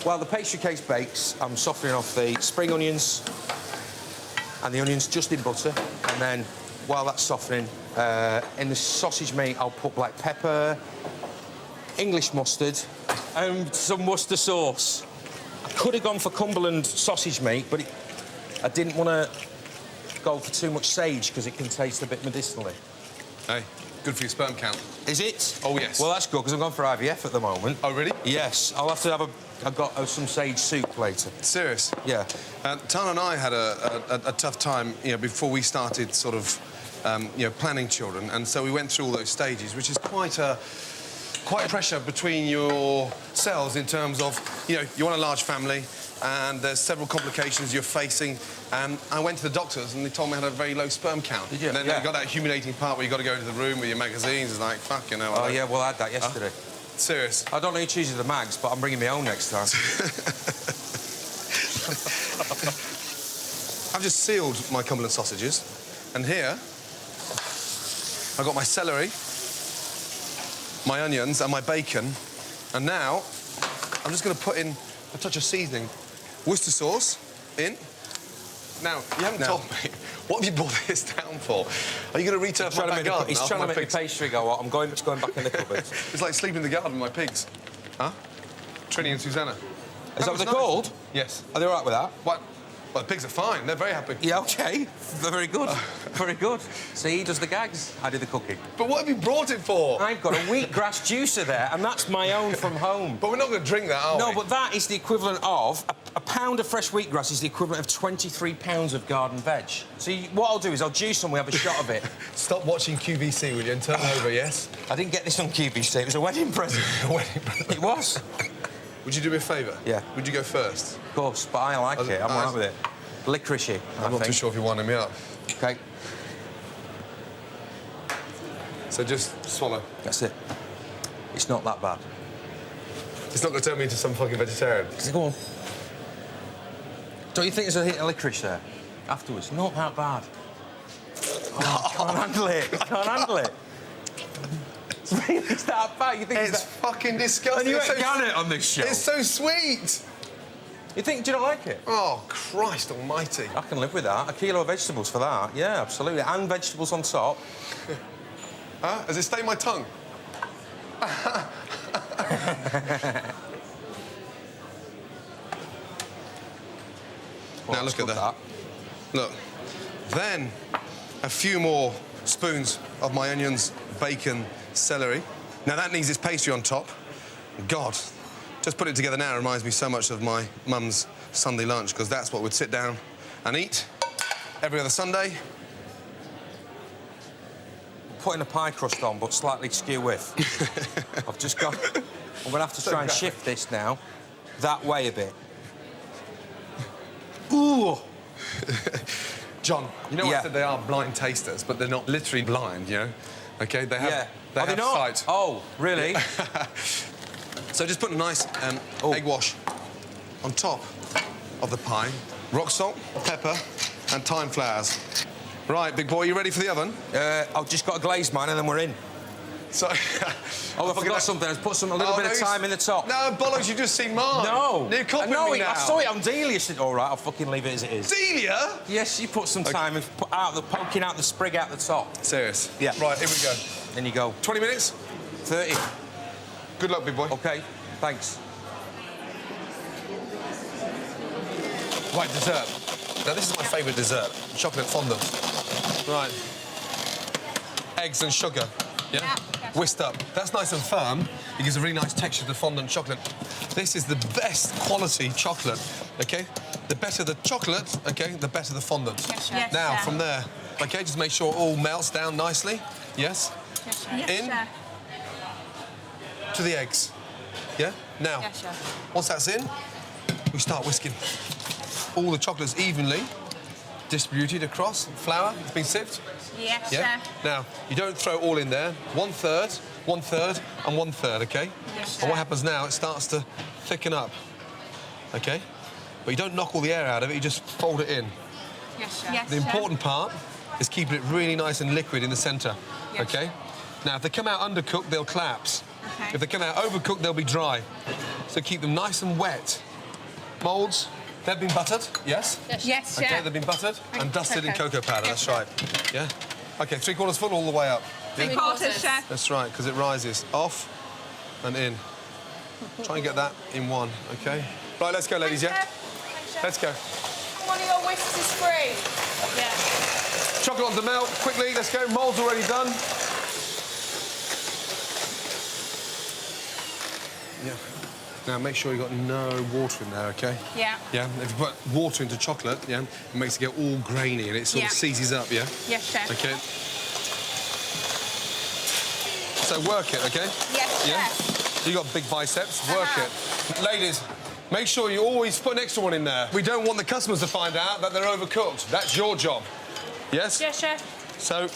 U: While the pastry case bakes, I'm softening off the spring onions and the onions just in butter. And then, while that's softening, in the sausage meat, I'll put black pepper, English mustard, and some Worcester sauce. I could have gone for Cumberland sausage meat, but I didn't want to go for too much sage because it can taste a bit medicinally.
A: Hey, good for your sperm count.
U: Is it?
A: Oh, yes.
U: Well, that's good, because I'm going for IVF at the moment.
A: Oh, really?
U: Yes. I'll have to have I've got some sage soup later.
A: Serious?
U: Yeah.
A: Tana and I had a tough time, you know, before we started sort of, you know, planning children, and so we went through all those stages, which is quite pressure between yourselves in terms of, you know, you want a large family, and there's several complications you're facing. And I went to the doctors, and they told me I had a very low sperm count.
U: Did you?
A: And then
U: Yeah.
A: they got that humiliating part where you got to go to the room with your magazines. It's like, fuck, you know.
U: Oh, yeah, well, I had that yesterday.
A: Huh? Serious?
U: I don't know who chooses the mags, but I'm bringing my own next time.
A: I've just sealed my Cumberland sausages, and here I've got my celery, my onions, and my bacon, and now I'm just going to put in a touch of seasoning. Worcester sauce in. Now, you haven't told me, what have you brought this down for? Are you going to return my back garden?
U: He's trying to make the pastry go up. I'm going back in the cupboard.
A: It's like sleeping in the garden with my pigs. Huh? Trini and Susanna.
U: Is that what they're called?
A: Yes.
U: Are they all right with that?
A: What? Well, the pigs are fine. They're very happy.
U: Yeah, OK. They're very good. Very good. See, he does the gags. I do the cooking.
A: But what have you brought it for?
U: I've got a wheatgrass juicer there, and that's my own from home.
A: But we're not going to drink that, are we?
U: No, but that is the equivalent of... A pound of fresh wheatgrass is the equivalent of 23 pounds of garden veg. So what I'll do is I'll juice and we have a shot of it.
A: Stop watching QVC, will you, and turn over, yes?
U: I didn't get this on QVC. It was a wedding present.
A: A wedding present?
U: It was.
A: Would you do me a favour?
U: Yeah.
A: Would you go first?
U: Of course, but I like it. I'm all right with it. Licoricey,
A: I'm not too sure if you're winding me up.
U: OK.
A: So just swallow.
U: That's it. It's not that bad.
A: It's not going to turn me into some fucking vegetarian.
U: Go on. Don't you think there's a hint of licorice there? Afterwards. Not that bad. Oh, I can't handle it. I can't handle it. It's really that bad. You think
A: it's fucking disgusting.
U: And you
A: ain't
U: got it on this show.
A: It's so sweet.
U: You think, do you not like it?
A: Oh, Christ almighty.
U: I can live with that. A kilo of vegetables for that. Yeah, absolutely. And vegetables on top.
A: Huh? Has it stained my tongue?
U: Well,
A: now look at that. Look. Then a few more spoons of my onions, bacon, celery. Now that needs its pastry on top. God, just put it together now reminds me so much of my mum's Sunday lunch, because that's what we'd sit down and eat every other Sunday.
U: Putting a pie crust on, but slightly skew with. I've just got... I'm going to have to try and shift this now that way a bit.
A: Ooh! John, you know I said they are blind tasters, but they're not literally blind, you know? OK, they have, they have sight.
U: Oh, really?
A: So just put a nice egg wash on top of the pie. Rock salt, pepper, and thyme flowers. Right, big boy, you ready for the oven?
U: I've just got to glaze mine and then we're in.
A: So...
U: Oh, I forgot something. I've put a little bit of thyme in the top.
A: No, bollocks, you've just seen mine.
U: No.
A: You're copying me now.
U: I saw it on Delia. All right, I'll fucking leave it as it is.
A: Delia?
U: Yes, you put some thyme and poking out the sprig out the top.
A: Serious?
U: Yeah.
A: Right, here we go.
U: Then you go.
A: 20 minutes?
U: 30.
A: Good luck, big boy.
U: OK, thanks.
A: Right, dessert. Now, this is my favourite dessert, chocolate fondant. Right. Eggs and sugar, yeah? Whisked up. That's nice and firm. It gives a really nice texture to fondant chocolate. This is the best quality chocolate, OK? The better the chocolate, OK, the better the fondant.
V: Yes,
A: now, from there, OK, just make sure it all melts down nicely. Yes? In to the eggs. Yeah? Now, once that's in, we start whisking. All the chocolates evenly distributed across. Flour has been sieved.
V: Yes,
A: yeah? Now, you don't throw it all in there. 1/3, 1/3, and 1/3, OK?
V: Yes,
A: and what happens now, it starts to thicken up, OK? But you don't knock all the air out of it, you just fold it in.
V: Yes, sir. Yes,
A: the important part is keeping it really nice and liquid in the centre, OK? Now, if they come out undercooked, they'll collapse. If they come out overcooked, they'll be dry. So keep them nice and wet. Moulds, they've been buttered, yes?
V: Yes,
A: OK, they've been buttered and dusted in cocoa powder, that's right. Yeah? OK, 3/4 full all the way up. Yeah?
V: 3/4, chef.
A: That's right, because it rises off and in. Try and get that in one, OK? Right, let's go, ladies, yeah? Let's go.
V: One of your whisks is free. Yeah.
A: Chocolate on to melt, quickly, let's go. Moulds already done. Yeah. Now, make sure you've got no water in there, OK?
V: Yeah.
A: Yeah, if you put water into chocolate, yeah, it makes it get all grainy and it sort of seizes up, yeah?
V: Yes, chef.
A: OK. So work it, OK?
V: Yes,
A: yeah?
V: chef.
A: You got big biceps, work it. Ladies, make sure you always put an extra one in there. We don't want the customers to find out that they're overcooked. That's your job. Yes?
V: Yes, chef.
A: So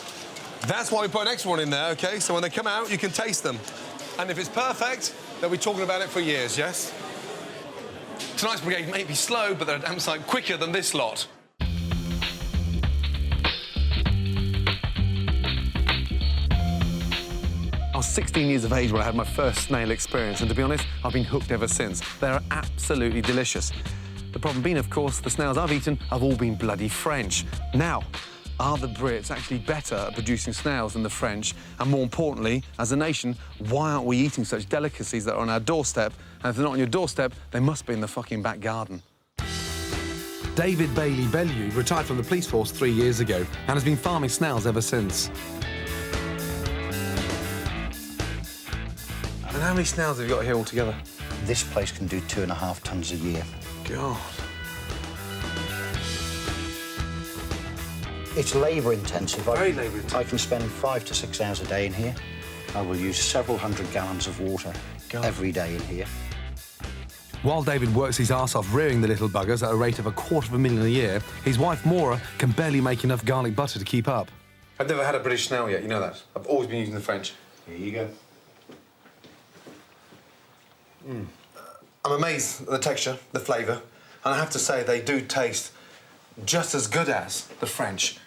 A: that's why we put an extra one in there, OK? So when they come out, you can taste them. And if it's perfect, they'll be talking about it for years, yes? Tonight's brigade may be slow, but they're a damn sight quicker than this lot. I was 16 years of age when I had my first snail experience, and to be honest, I've been hooked ever since. They're absolutely delicious. The problem being, of course, the snails I've eaten have all been bloody French. Now, are the Brits actually better at producing snails than the French? And more importantly, as a nation, why aren't we eating such delicacies that are on our doorstep? And if they're not on your doorstep, they must be in the fucking back garden.
B: David Bailey-Bellew retired from the police force 3 years ago and has been farming snails ever since.
A: And how many snails have you got here altogether?
L: This place can do 2.5 tons a year.
A: God.
L: It's labour-intensive.
A: Very labour-intensive.
L: I can spend 5 to 6 hours a day in here. I will use several hundred gallons of water every day in here.
B: While David works his arse off rearing the little buggers at a rate of $250,000 a year, his wife Maura can barely make enough garlic butter to keep up.
A: I've never had a British snail yet, you know that. I've always been using the French.
L: Here you go.
A: I'm amazed at the texture, the flavour, and I have to say they do taste just as good as the French,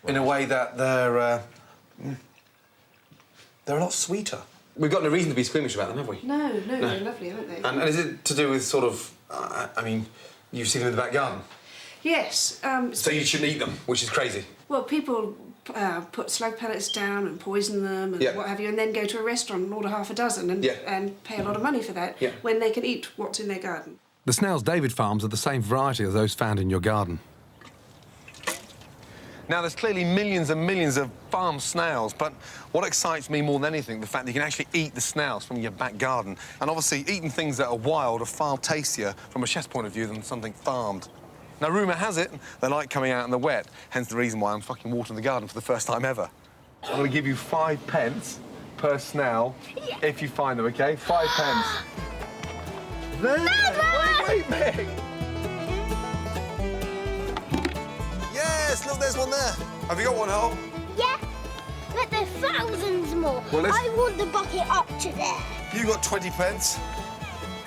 A: in a way that they're a lot sweeter. We've got no reason to be squeamish about them, have we?
J: No, they're lovely, aren't they?
A: And is it to do with sort of, I mean, you see them in the back garden?
J: Yes.
A: So you shouldn't eat them, which is crazy.
J: Well, people put slug pellets down and poison them and what have you, and then go to a restaurant and order half a dozen and pay a lot of money for that when they can eat what's in their garden.
B: The snails David farms are the same variety as those found in your garden.
A: Now, there's clearly millions and millions of farm snails, but what excites me more than anything, the fact that you can actually eat the snails from your back garden. And obviously, eating things that are wild are far tastier from a chef's point of view than something farmed. Now, rumour has it, they like coming out in the wet, hence the reason why I'm fucking watering the garden for the first time ever. I'm going to give you 5 pence per snail if you find them, OK? 5 pence. There! Wait, Meg!
D: Yes, look, there's one there.
A: Have you got one, Hole?
H: Yeah, but there's thousands more.
A: Well,
H: I want the bucket up to there.
A: You got 20 pence,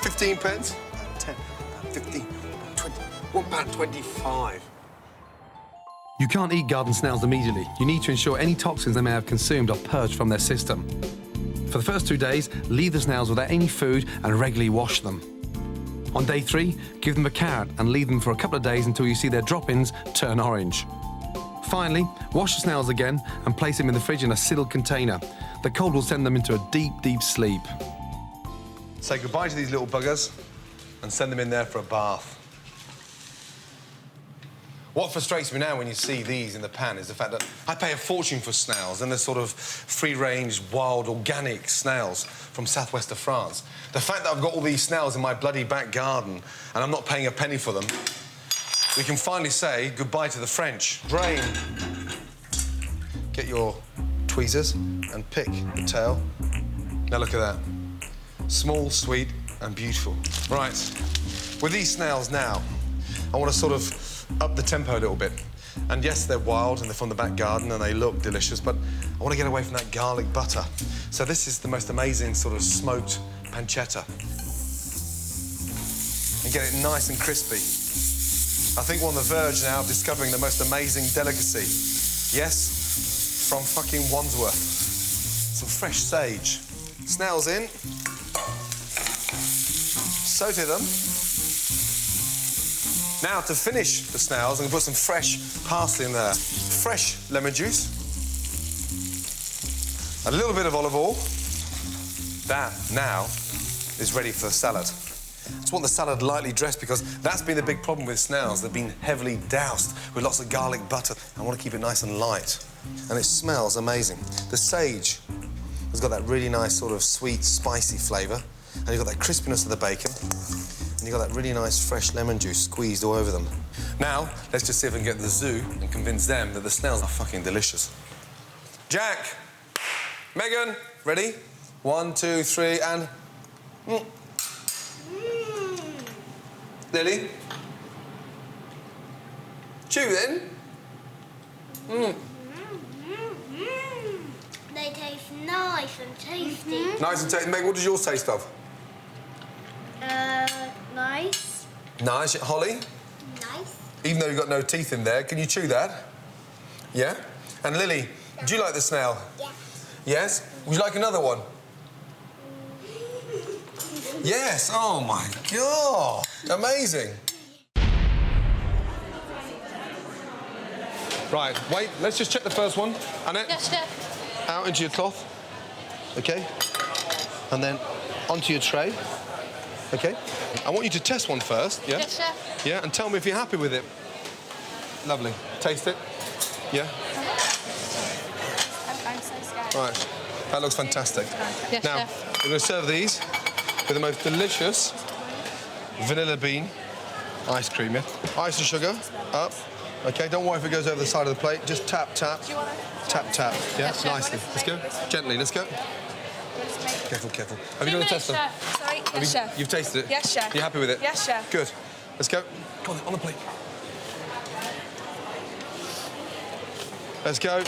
A: 15 pence, 10, 15, 20, £1.25.
B: You can't eat garden snails immediately. You need to ensure any toxins they may have consumed are purged from their system. For the first 2 days, leave the snails without any food and regularly wash them. On day 3, give them a carrot and leave them for a couple of days until you see their drop-ins turn orange. Finally, wash the snails again and place them in the fridge in a sealed container. The cold will send them into a deep, deep sleep.
A: Say goodbye to these little buggers and send them in there for a bath. What frustrates me now when you see these in the pan is the fact that I pay a fortune for snails, and they're sort of free-range, wild, organic snails from southwest of France. The fact that I've got all these snails in my bloody back garden and I'm not paying a penny for them, we can finally say goodbye to the French. Drain. Get your tweezers and pick the tail. Now look at that. Small, sweet and beautiful. Right, with these snails now, I want to sort of up the tempo a little bit. And yes, they're wild and they're from the back garden and they look delicious, but I want to get away from that garlic butter. So this is the most amazing sort of smoked pancetta. And get it nice and crispy. I think we're on the verge now of discovering the most amazing delicacy. Yes, from fucking Wandsworth. Some fresh sage. Snails in. Saute them. Now, to finish the snails, I'm going to put some fresh parsley in there. Fresh lemon juice. A little bit of olive oil. That, now, is ready for the salad. I just want the salad lightly dressed because that's been the big problem with snails. They've been heavily doused with lots of garlic butter. I want to keep it nice and light. And it smells amazing. The sage has got that really nice sort of sweet, spicy flavour. And you've got that crispiness of the bacon. And you've got that really nice fresh lemon juice squeezed all over them. Now, let's just see if we can get to the zoo and convince them that the snails are fucking delicious. Jack! Megan, ready? 1, 2, 3, and... Lily? Chew then.
H: They taste nice and tasty.
A: Nice and tasty. Meg, what does yours taste of?
H: Nice.
A: Nice. Holly?
H: Nice.
A: Even though you've got no teeth in there, can you chew that? Yeah? And Lily, do you like the snail?
H: Yeah.
A: Yes? Would you like another one? Yes. Oh, my God. Amazing. Right, wait, let's just check the first one. Annette?
N: Yes, chef.
A: Out into your cloth. OK. And then onto your tray. OK. I want you to test one first, yeah?
N: Yes, chef.
A: Yeah, and tell me if you're happy with it. Lovely. Taste it. Yeah?
N: I'm so scared.
A: Right. That looks fantastic.
N: Yes,
A: now,
N: chef.
A: we're going to serve these with the most delicious vanilla bean ice cream, yeah? Ice and sugar, up. OK, don't worry if it goes over the side of the plate. Just tap, tap. Tap, tap. Yeah,
N: Yes, chef.
A: nicely. Let's go. Gently, let's go. Careful, careful. Have you done a tester?
J: Sorry, yes, chef.
A: You've tasted it?
J: Yes, chef.
A: You happy with it?
J: Yes, chef.
A: Good. Let's go. Come on the plate. Let's go.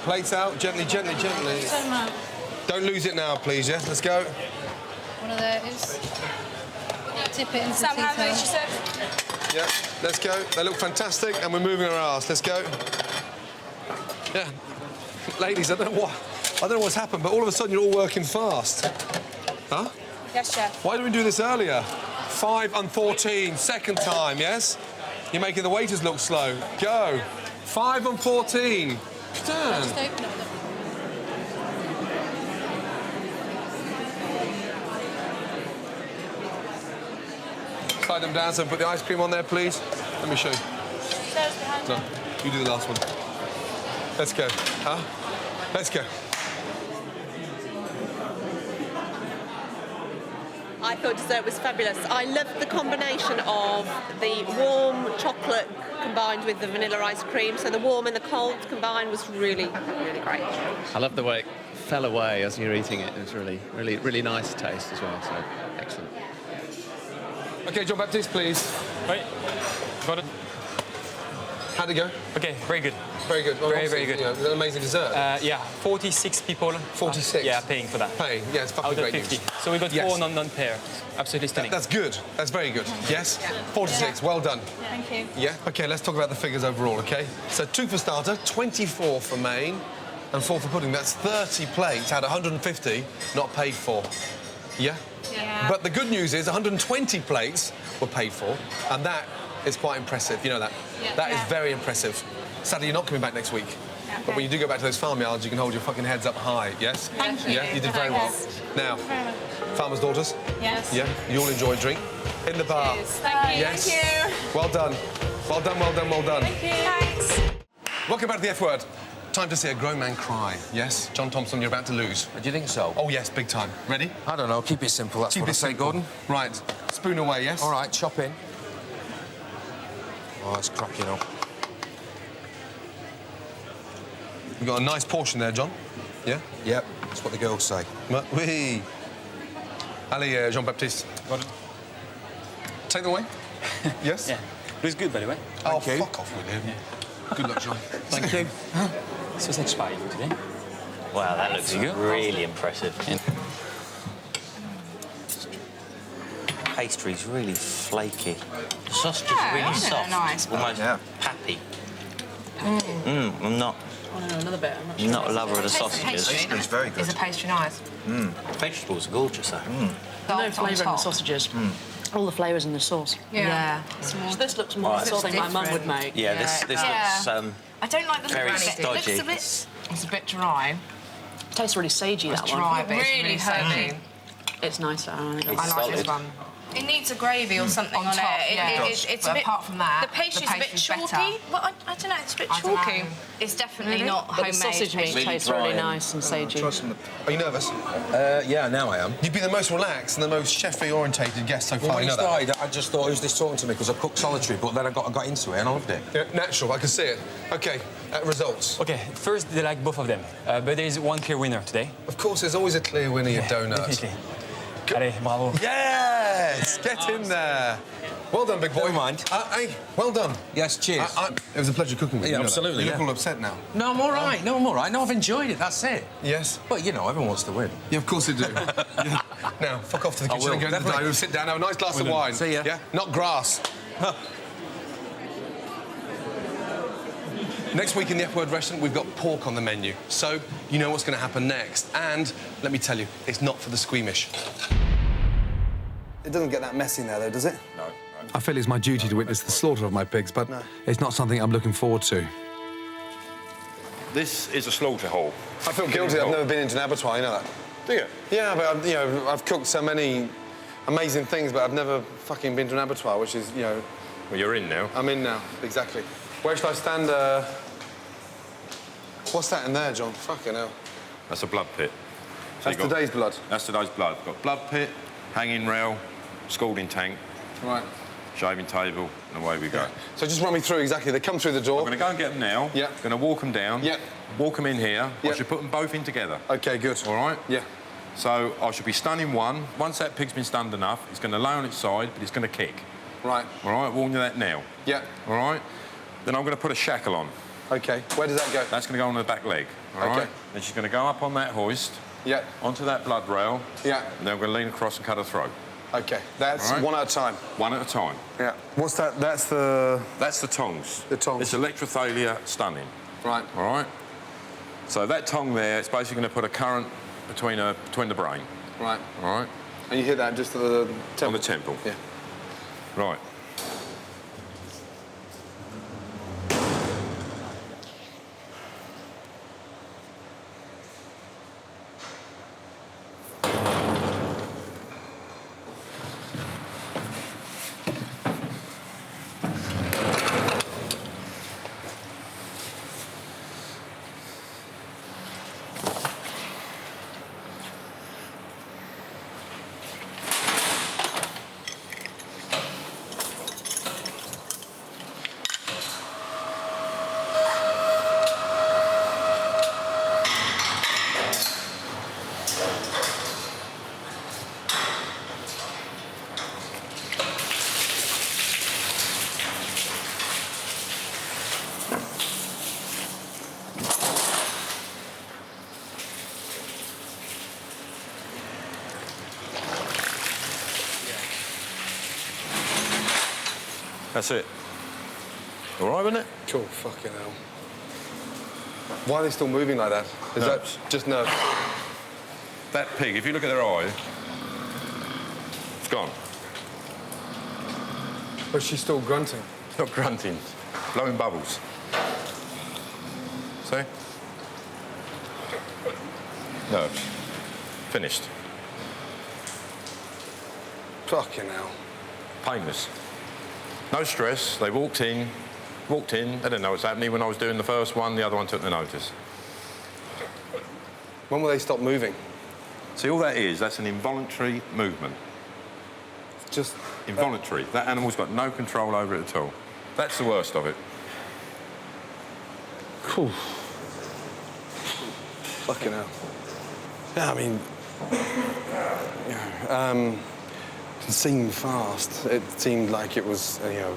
A: Plates out. Gently, gently, gently. Don't lose it now, please, yeah? Let's go.
N: One of those. Tip it into
J: Sam,
N: the
J: how
N: tea
J: many she
N: towel.
J: said?
A: Yeah, let's go. They look fantastic, and we're moving our arse. Let's go. Yeah. Ladies, I don't know what's happened, but all of a sudden you're all working fast. Huh?
J: Yes, chef.
A: Why didn't we do this earlier? 5 and 14, second time, yes? You're making the waiters look slow. Go. 5 and 14. Turn.
N: Just open up
A: Slide them down, so put the ice cream on there, please. Let me show you. No, you do the last one. Let's go. Huh? Let's go.
O: I thought dessert was fabulous. I loved the combination of the warm chocolate combined with the vanilla ice cream. So the warm and the cold combined was really, really great.
R: I love the way it fell away as you were eating it. It was really nice taste as well. So excellent.
A: Okay, John Baptiste, please.
M: Right. Got it.
A: How'd it go?
M: Okay, very good.
A: Very good. Well,
M: very good.
A: You know, it was an amazing dessert.
M: Yeah, 46 people.
A: 46?
M: Yeah, paying for that.
A: Paying, yeah, it's fucking
M: out of
A: great
M: 50.
A: news.
M: So we got
A: Yes.
M: 4 non-pair. Absolutely stunning.
A: That's good. That's very good. Yes?
O: Yeah.
A: 46, well done.
O: Thank you.
A: Yeah? Okay, let's talk about the figures overall, okay? So 2 for starter, 24 for main, and 4 for pudding. That's 30 plates out of 150 not paid for. Yeah?
O: Yeah.
A: But the good news is 120 plates were paid for, and that is quite impressive. You know that?
O: Yeah.
A: That is very impressive. Sadly, you're not coming back next week.
O: Okay.
A: But when you do go back to those farmyards, you can hold your fucking heads up high, yes?
O: Thank you.
A: Yeah, you did very well. Now, farmers' daughters?
O: Yes.
A: Yeah, you all enjoy a drink? In the bar?
O: Cheers. Thank you.
A: Yes.
O: Thank you.
A: Well done. Well done, well done, well done.
O: Thank you. Thanks.
A: Welcome back to the F word. Time to see a grown man cry, yes? John Thomson, you're about to lose.
U: Do you think so?
A: Oh, yes, big time. Ready?
U: I don't know. Keep it simple. That's
A: Keep
U: what I
A: it
U: say,
A: simple.
U: Gordon.
A: Right. Spoon away, yes?
U: All right, chop in. Oh, it's cracking up.
A: You've got a nice portion there, John. Yeah?
U: Yep, that's what the girls say.
A: Oui. Allez, Jean-Baptiste. Take them away. Yes?
M: Yeah. It was good, by the way.
A: Oh,
U: Thank you.
A: fuck off with him. Good luck, John.
U: Thank you.
M: Sausage pie for today.
F: Wow, that looks really impressive. Pastry's really flaky. The sausage is really soft.
N: nice.
F: Almost happy. I'm not.
N: Oh, no, another bit.
F: I'm not a lover of the sausages.
U: Pastry's very good.
N: Is the pastry nice?
F: Vegetables are gorgeous, though.
N: No flavour in the sausages. All the flavours in the sauce. Yeah. So this looks more like something my mum would make.
F: Yeah, this looks
N: I don't like the
F: very
N: look.
F: stodgy.
N: It looks it's a bit dry. It tastes really sagey, that one.
S: dry, but it's really
N: sagey. It's nicer. I think.
S: I like this one. It needs a gravy or something on
N: top,
S: it.
N: yeah.
S: It's a bit, apart from that,
N: the pastry's a bit chalky.
S: better.
N: Well, I don't know, it's a bit
S: I don't
N: chalky.
S: know. It's definitely not
N: But
S: homemade.
N: the sausage meat
S: pastry.
N: tastes really nice and sagey.
A: Are you nervous?
U: Yeah, now I am.
A: You've been the most relaxed and the most chef-y orientated guest so far.
U: Well, when
A: you
U: you
A: know that.
U: started, I just thought, who's this talking to me? Because I cooked solitary, but then I got into it and I loved it.
A: Yeah, natural, I can see it. OK, results.
M: Okay, first they like both of them, but there is one clear winner today.
A: Of course, there's always a clear winner, you donut.
M: Definitely. Allez, bravo.
A: Yes! Get in there. Well done, big boy.
U: Never mind.
A: Hey, well done.
U: Yes, cheers.
A: It was a pleasure cooking with you.
U: Yeah,
A: you know
U: absolutely,
A: that. You
U: yeah.
A: look all upset now.
U: No, I'm all right. No, I'm all right. No, I've enjoyed it. That's it.
A: Yes?
U: But, you know, everyone wants to win.
A: Yeah, of course they do. Yeah. Now, fuck off to the
U: I
A: kitchen
U: will,
A: and go to the
U: definitely.
A: dining room, sit down, have a nice glass of
U: Well done.
A: wine.
U: See ya.
A: Yeah? Not grass. Next week in the F-Word restaurant, we've got pork on the menu. So, you know what's going to happen next. And, let me tell you, it's not for the squeamish.
D: It doesn't get that messy now, though, does it?
U: No.
B: I feel it's my duty to witness the slaughter of my pigs, but it's not something I'm looking forward to.
C: This is a slaughter hall.
A: I feel guilty. I've never been into an abattoir, you know that?
C: Do you?
A: Yeah, but, you know, I've cooked so many amazing things, but I've never fucking been to an abattoir, which is, you know...
C: Well, you're in now.
A: I'm in now, exactly. Where should I stand? What's that in there, John? Fucking hell.
C: That's a blood pit.
A: That's today's blood?
C: That's today's blood. Got blood pit, hanging rail, scalding tank,
A: right,
C: shaving table, and away we go.
A: Yeah. So just run me through exactly. They come through the door.
C: I'm going to go and get them now.
A: Yeah.
C: Going to walk them down.
A: Yeah.
C: Walk them in here.
A: Yeah.
C: I should put them both in together.
A: OK, good.
C: All right?
A: Yeah.
C: So I should be stunning one. Once that pig's been stunned enough, it's going to lay on its side, but it's going to kick.
A: Right.
C: All right? Warn you that now.
A: Yeah.
C: All right? Then I'm going to put a shackle on.
A: OK. Where does that go?
C: That's going to go on the back leg. All right? Then she's going to go up on that hoist.
A: Yeah.
C: Onto that blood rail.
A: Yeah.
C: And then we're going to lean across and cut her throat.
A: OK. That's one at a time.
C: One at a time.
A: Yeah. What's that? That's the...
C: That's the tongs.
A: The tongs.
C: It's electrophalia stunning.
A: Right.
C: All right? So that tong there, it's basically going to put a current between the brain.
A: Right.
C: All right?
A: And you hit that just to the temple?
C: On the temple.
A: Yeah.
C: Right. That's it. All right, wasn't it?
D: Cool, fucking hell. Why are they still moving like that? Is
C: Nerves.
D: that just nerves?
C: That pig, if you look at their eye, it's gone.
D: But she's still grunting.
C: It's not grunting, blowing bubbles. See? Nerves. Finished.
D: Fucking hell.
C: Painless. No stress. They walked in. They didn't know what's happening. When I was doing the first one, the other one took the notice.
D: When will they stop moving?
C: See, all that is, that's an involuntary movement.
D: Just...
C: Involuntary. That animal's got no control over it at all. That's the worst of it.
D: Cool. Fucking hell. Yeah, I mean... it seemed fast. It seemed like it was, you know...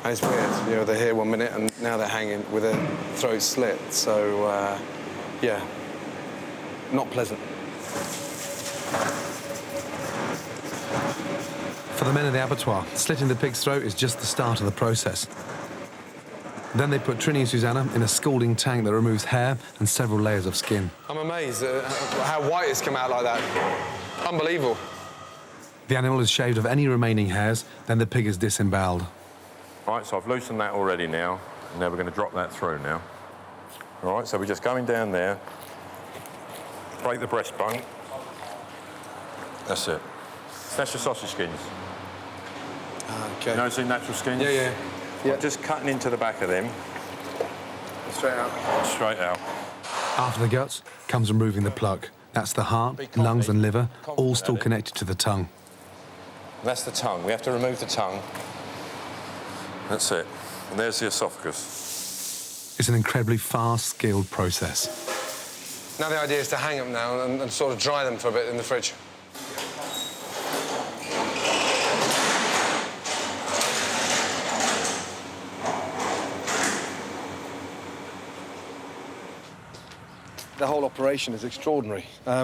D: And it's weird, you know, they're here 1 minute and now they're hanging with their throat slit. So, yeah, not pleasant.
B: For the men of the abattoir, slitting the pig's throat is just the start of the process. Then they put Trini and Susanna in a scalding tank that removes hair and several layers of skin.
D: I'm amazed at how white it's come out like that. Unbelievable.
B: The animal is shaved of any remaining hairs, then the pig is disemboweled.
C: Right, so I've loosened that already now, and now we're going to drop that through now. All right, so we're just going down there, break the breastbone. That's it. That's your sausage skins.
D: Okay.
C: You know, see natural skins?
D: Yeah.
C: Right, just cutting into the back of them.
D: Straight out.
C: Straight out.
B: After the guts comes removing the pluck. That's the heart, lungs and liver, all still connected to the tongue.
C: That's the tongue. We have to remove the tongue. That's it. And there's the esophagus.
B: It's an incredibly fast, skilled process.
D: Now the idea is to hang them now and sort of dry them for a bit in the fridge. The whole operation is extraordinary. I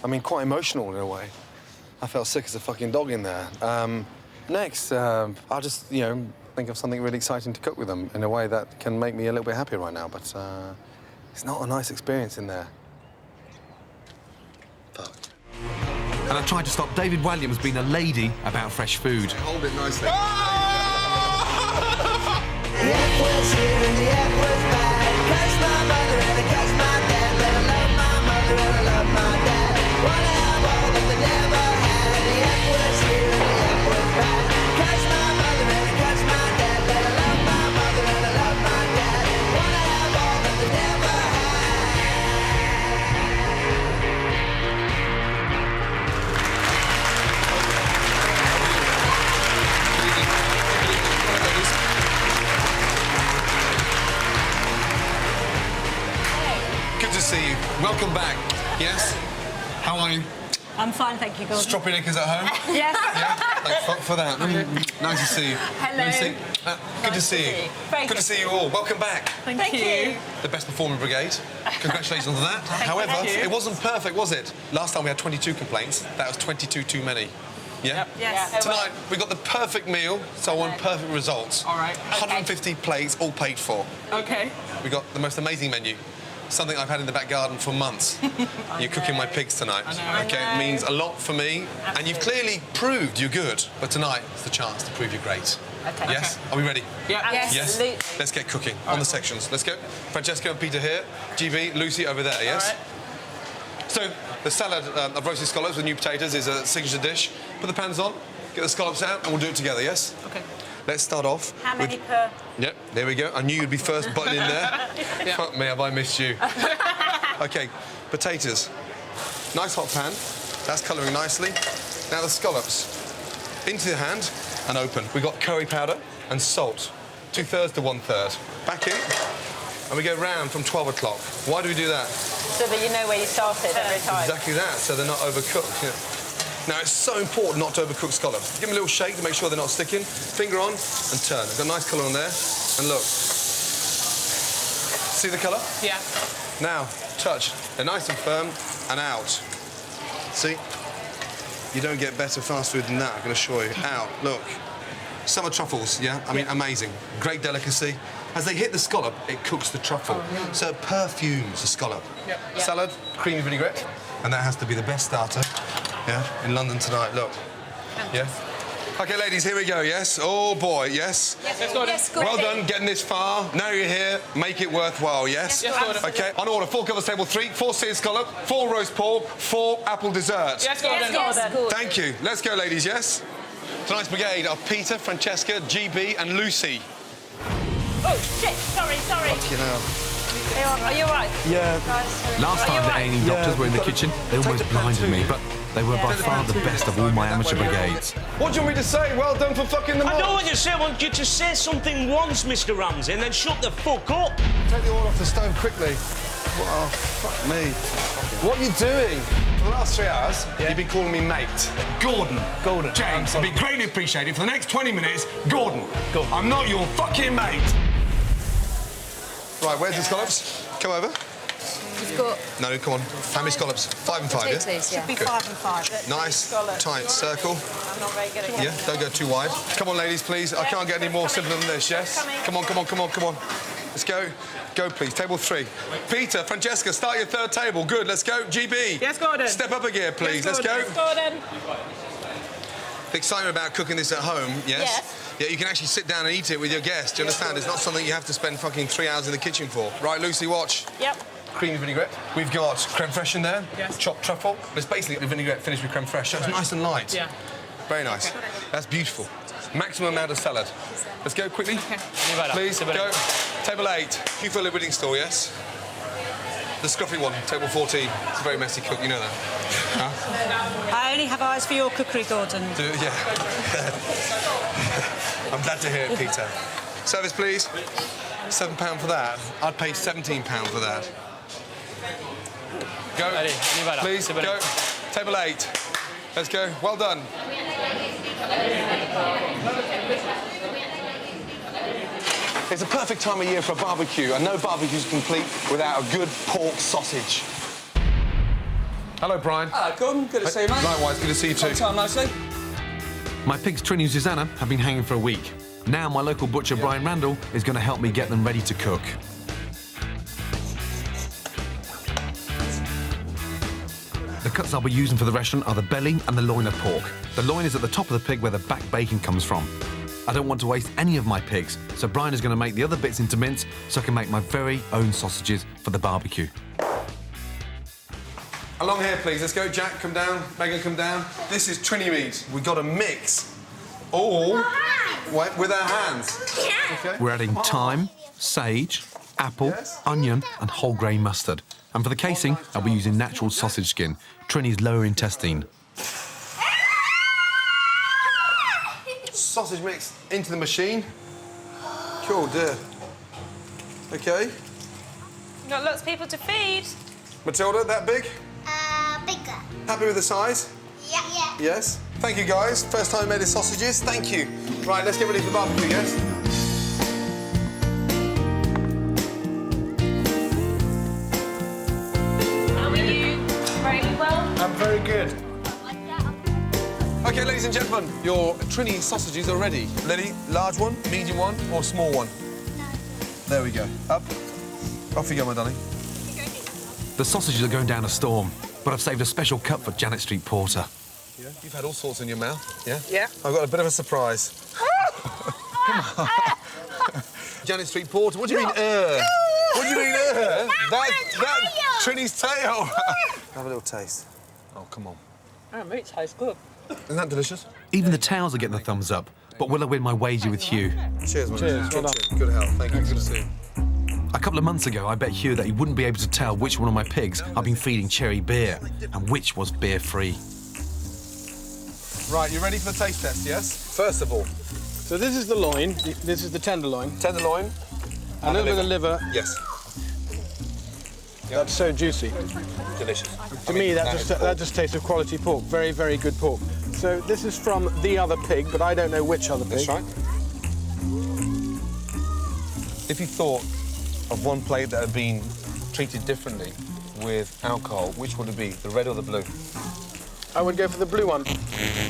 D: mean, quite emotional in a way. I felt sick as a fucking dog in there. Next, I'll just, you know, think of something really exciting to cook with them in a way that can make me a little bit happier right now, but it's not a nice experience in there. Fuck.
B: And I tried to stop David Walliams being a lady about fresh food.
D: Hold it nicely.
E: The F was here and the F was back. Catch my mother and I catch my dad. Let her love my mother and I love my dad. Wanna have all that they never had. The F was here and the F was back. Catch my mother and I catch my dad. Let her love my mother and I love my dad. Wanna have all that they never
A: Good to see you. Welcome back. Yes? How are you?
K: I'm fine, thank you, Gordon.
A: Stroppy-knickers at home?
K: Yes.
A: Yeah? Thanks for that. Nice to see you.
K: Hello.
A: Good to see you. Good to see you all. Welcome back.
K: Thank you.
A: The best performing brigade. Congratulations on that. However, it wasn't perfect, was it? Last time we had 22 complaints. That was 22 too many. Yeah?
K: Yep. Yes.
A: Tonight, we got the perfect meal, so I want perfect results.
K: All right.
A: 150 plates, all paid for.
K: Okay.
A: We got the most amazing menu. Something I've had in the back garden for months. You're cooking my pigs tonight. Okay, it means a lot for me. Absolutely. And you've clearly proved you're good. But tonight is the chance to prove you're great.
K: Okay.
A: Yes? Are we ready?
K: Yeah. Yes.
A: Absolutely. Let's get cooking on the sections. Let's go. Francesca and Peter here. GB, Lucy over there, yes? All right. So, the salad of roasted scallops with new potatoes is a signature dish. Put the pans on, get the scallops out, and we'll do it together, yes?
K: Okay.
A: Let's start off.
K: How many per?
A: Yep, there we go. I knew you'd be first button in there.
K: Yeah.
A: Fuck me, have I missed you? OK, potatoes. Nice hot pan. That's colouring nicely. Now the scallops. Into the hand and open. We've got curry powder and salt. 2/3 to 1/3. Back in. And we go round from 12 o'clock. Why do we do that?
I: So that you know where you started every time.
A: Exactly that, so they're not overcooked. Yeah. Now, it's so important not to overcook scallops. Give them a little shake to make sure they're not sticking. Finger on and turn. They've got a nice colour on there. And look. See the colour?
K: Yeah.
A: Now, touch. They're nice and firm and out. See? You don't get better fast food than that, I can assure you. Out, look. Summer truffles, yeah? I mean, amazing. Great delicacy. As they hit the scallop, it cooks the truffle. So it perfumes the scallop. Salad, creamy vinaigrette. And that has to be the best starter, yeah, in London tonight. Look. Yeah? OK, ladies, here we go, yes? Oh, boy, yes?
K: Yes, Gordon. Yes, Gordon.
A: Well done getting this far. Now you're here, make it worthwhile, yes?
K: Yes, Gordon.
A: OK, on order, 4 covers table 3, 4 seared scallop, 4 roast pork, 4 apple dessert.
K: Yes, Gordon. Yes, Gordon.
A: Thank you. Let's go, ladies, yes? Tonight's brigade are Peter, Francesca, GB and Lucy.
K: Oh, shit, sorry.
A: You know.
K: Are you all right?
A: Yeah.
B: Last time the A&E doctors were in the kitchen, they almost blinded me, but they were by far the best of all my amateur brigades.
A: What do you want me to say? Well done for fucking them
G: I
A: up.
G: know what you say. I want you to say something once, Mr. Ramsay, and then shut the fuck up.
A: Take the oil off the stove quickly. Oh, fuck me. What are you doing? For the last 3 hours, you've been calling me mate. Gordon. James, it'd be greatly appreciated for the next 20 minutes, Gordon. I'm not your fucking mate. Right, where's the scallops? Come over.
S: You've got...
A: No, come on. How many scallops? 5 and 5, yeah?
S: Potatoes, yeah.
K: Should be
A: Good.
K: 5 and 5.
A: Nice, tight circle.
K: I'm not very good at
A: Yeah, don't go too wide. Come on, ladies, please. I can't get any more simple than this, yes? Come on. Let's go. Go, please. Table 3. Peter, Francesca, start your 3rd table. Good, let's go. GB.
K: Yes, Gordon.
A: Step up a gear, please.
K: Yes,
A: let's go.
K: Yes, Gordon.
A: The excitement about cooking this at home, yes?
K: Yes.
A: Yeah, you can actually sit down and eat it with your guests. Do you understand? It's not something you have to spend fucking 3 hours in the kitchen for. Right, Lucy, watch.
K: Yep.
A: Creamy vinaigrette. We've got creme fraiche in there.
K: Yes.
A: Chopped truffle. It's basically a vinaigrette finished with creme fraiche, so it's nice and light.
K: Yeah.
A: Very nice. That's beautiful. Maximum amount of salad. Let's go quickly. Please, go. Table 8. Hugh Fearnley-Whittingstall, yes? The scruffy one, table 14. It's a very messy cook, you know that. Huh?
K: I only have eyes for your cookery, Gordon.
A: Yeah. I'm glad to hear it, Peter. Service, please. £7 for that. I'd pay £17 for that. Go. Please, go. Table 8. Let's go. Well done. It's a perfect time of year for a barbecue, and no barbecue's complete without a good pork sausage. Hello, Brian.
P: Hello, Gordon. Good to see you, mate.
A: Likewise, good to see you too.
P: Long time no see.
B: My pigs Trinny and Susanna have been hanging for a week. Now my local butcher, Brian Randall, is going to help me get them ready to cook. The cuts I'll be using for the restaurant are the belly and the loin of pork. The loin is at the top of the pig where the back bacon comes from. I don't want to waste any of my pigs, so Brian is going to make the other bits into mince so I can make my very own sausages for the barbecue.
A: Along here, please. Let's go. Jack, come down. Megan, come down. This is Trinny meat. We've got to mix all with our hands. Okay.
B: We're adding thyme, sage, apple, onion and whole grain mustard. And for the casing, I'll be using natural sausage skin, Trinny's lower intestine.
A: Sausage mix into the machine. Cool, dear. OK.
S: You've got lots of people to feed.
A: Matilda, that big?
H: Bigger.
A: Happy with the size?
H: Yeah.
A: Yes. Thank you, guys. First time we made the sausages. Thank you. Right, let's get ready for the barbecue, yes?
S: How are you? Very well.
A: I'm very good. OK, ladies and gentlemen, your Trinny sausages are ready. Ready? Large one, medium one, or small one? No. There we go. Up. Off you go, my darling.
B: The sausages are going down a storm, but I've saved a special cup for Janet Street Porter.
A: Yeah? You've had all sorts in your mouth, yeah?
K: Yeah.
A: I've got a bit of a surprise. Come on. Janet Street Porter, what do you mean, What do you mean, That's Trinny's tail. Have a little taste. Oh, come on.
K: Oh, meat tastes good.
A: Isn't that delicious?
B: Even the towels are getting the thumbs up. But will I win my wager with Hugh?
A: Cheers, man.
K: Cheers.
A: Well done. Good health. Thank you. Good to see you.
B: A couple of months ago, I bet Hugh that he wouldn't be able to tell which one of my pigs I've been feeding cherry beer and which was beer-free.
A: Right, you ready for the taste test, yes? First of all.
P: So this is the loin. This is the tenderloin.
A: Tenderloin.
P: A little bit of liver.
A: Yes.
P: That's so juicy.
A: Delicious.
P: To me, that just tastes of quality pork. Very, very good pork. So this is from the other pig, but I don't know which other pig.
A: That's right. If you thought of one plate that had been treated differently with alcohol, which would it be, the red or the blue?
P: I would go for the blue one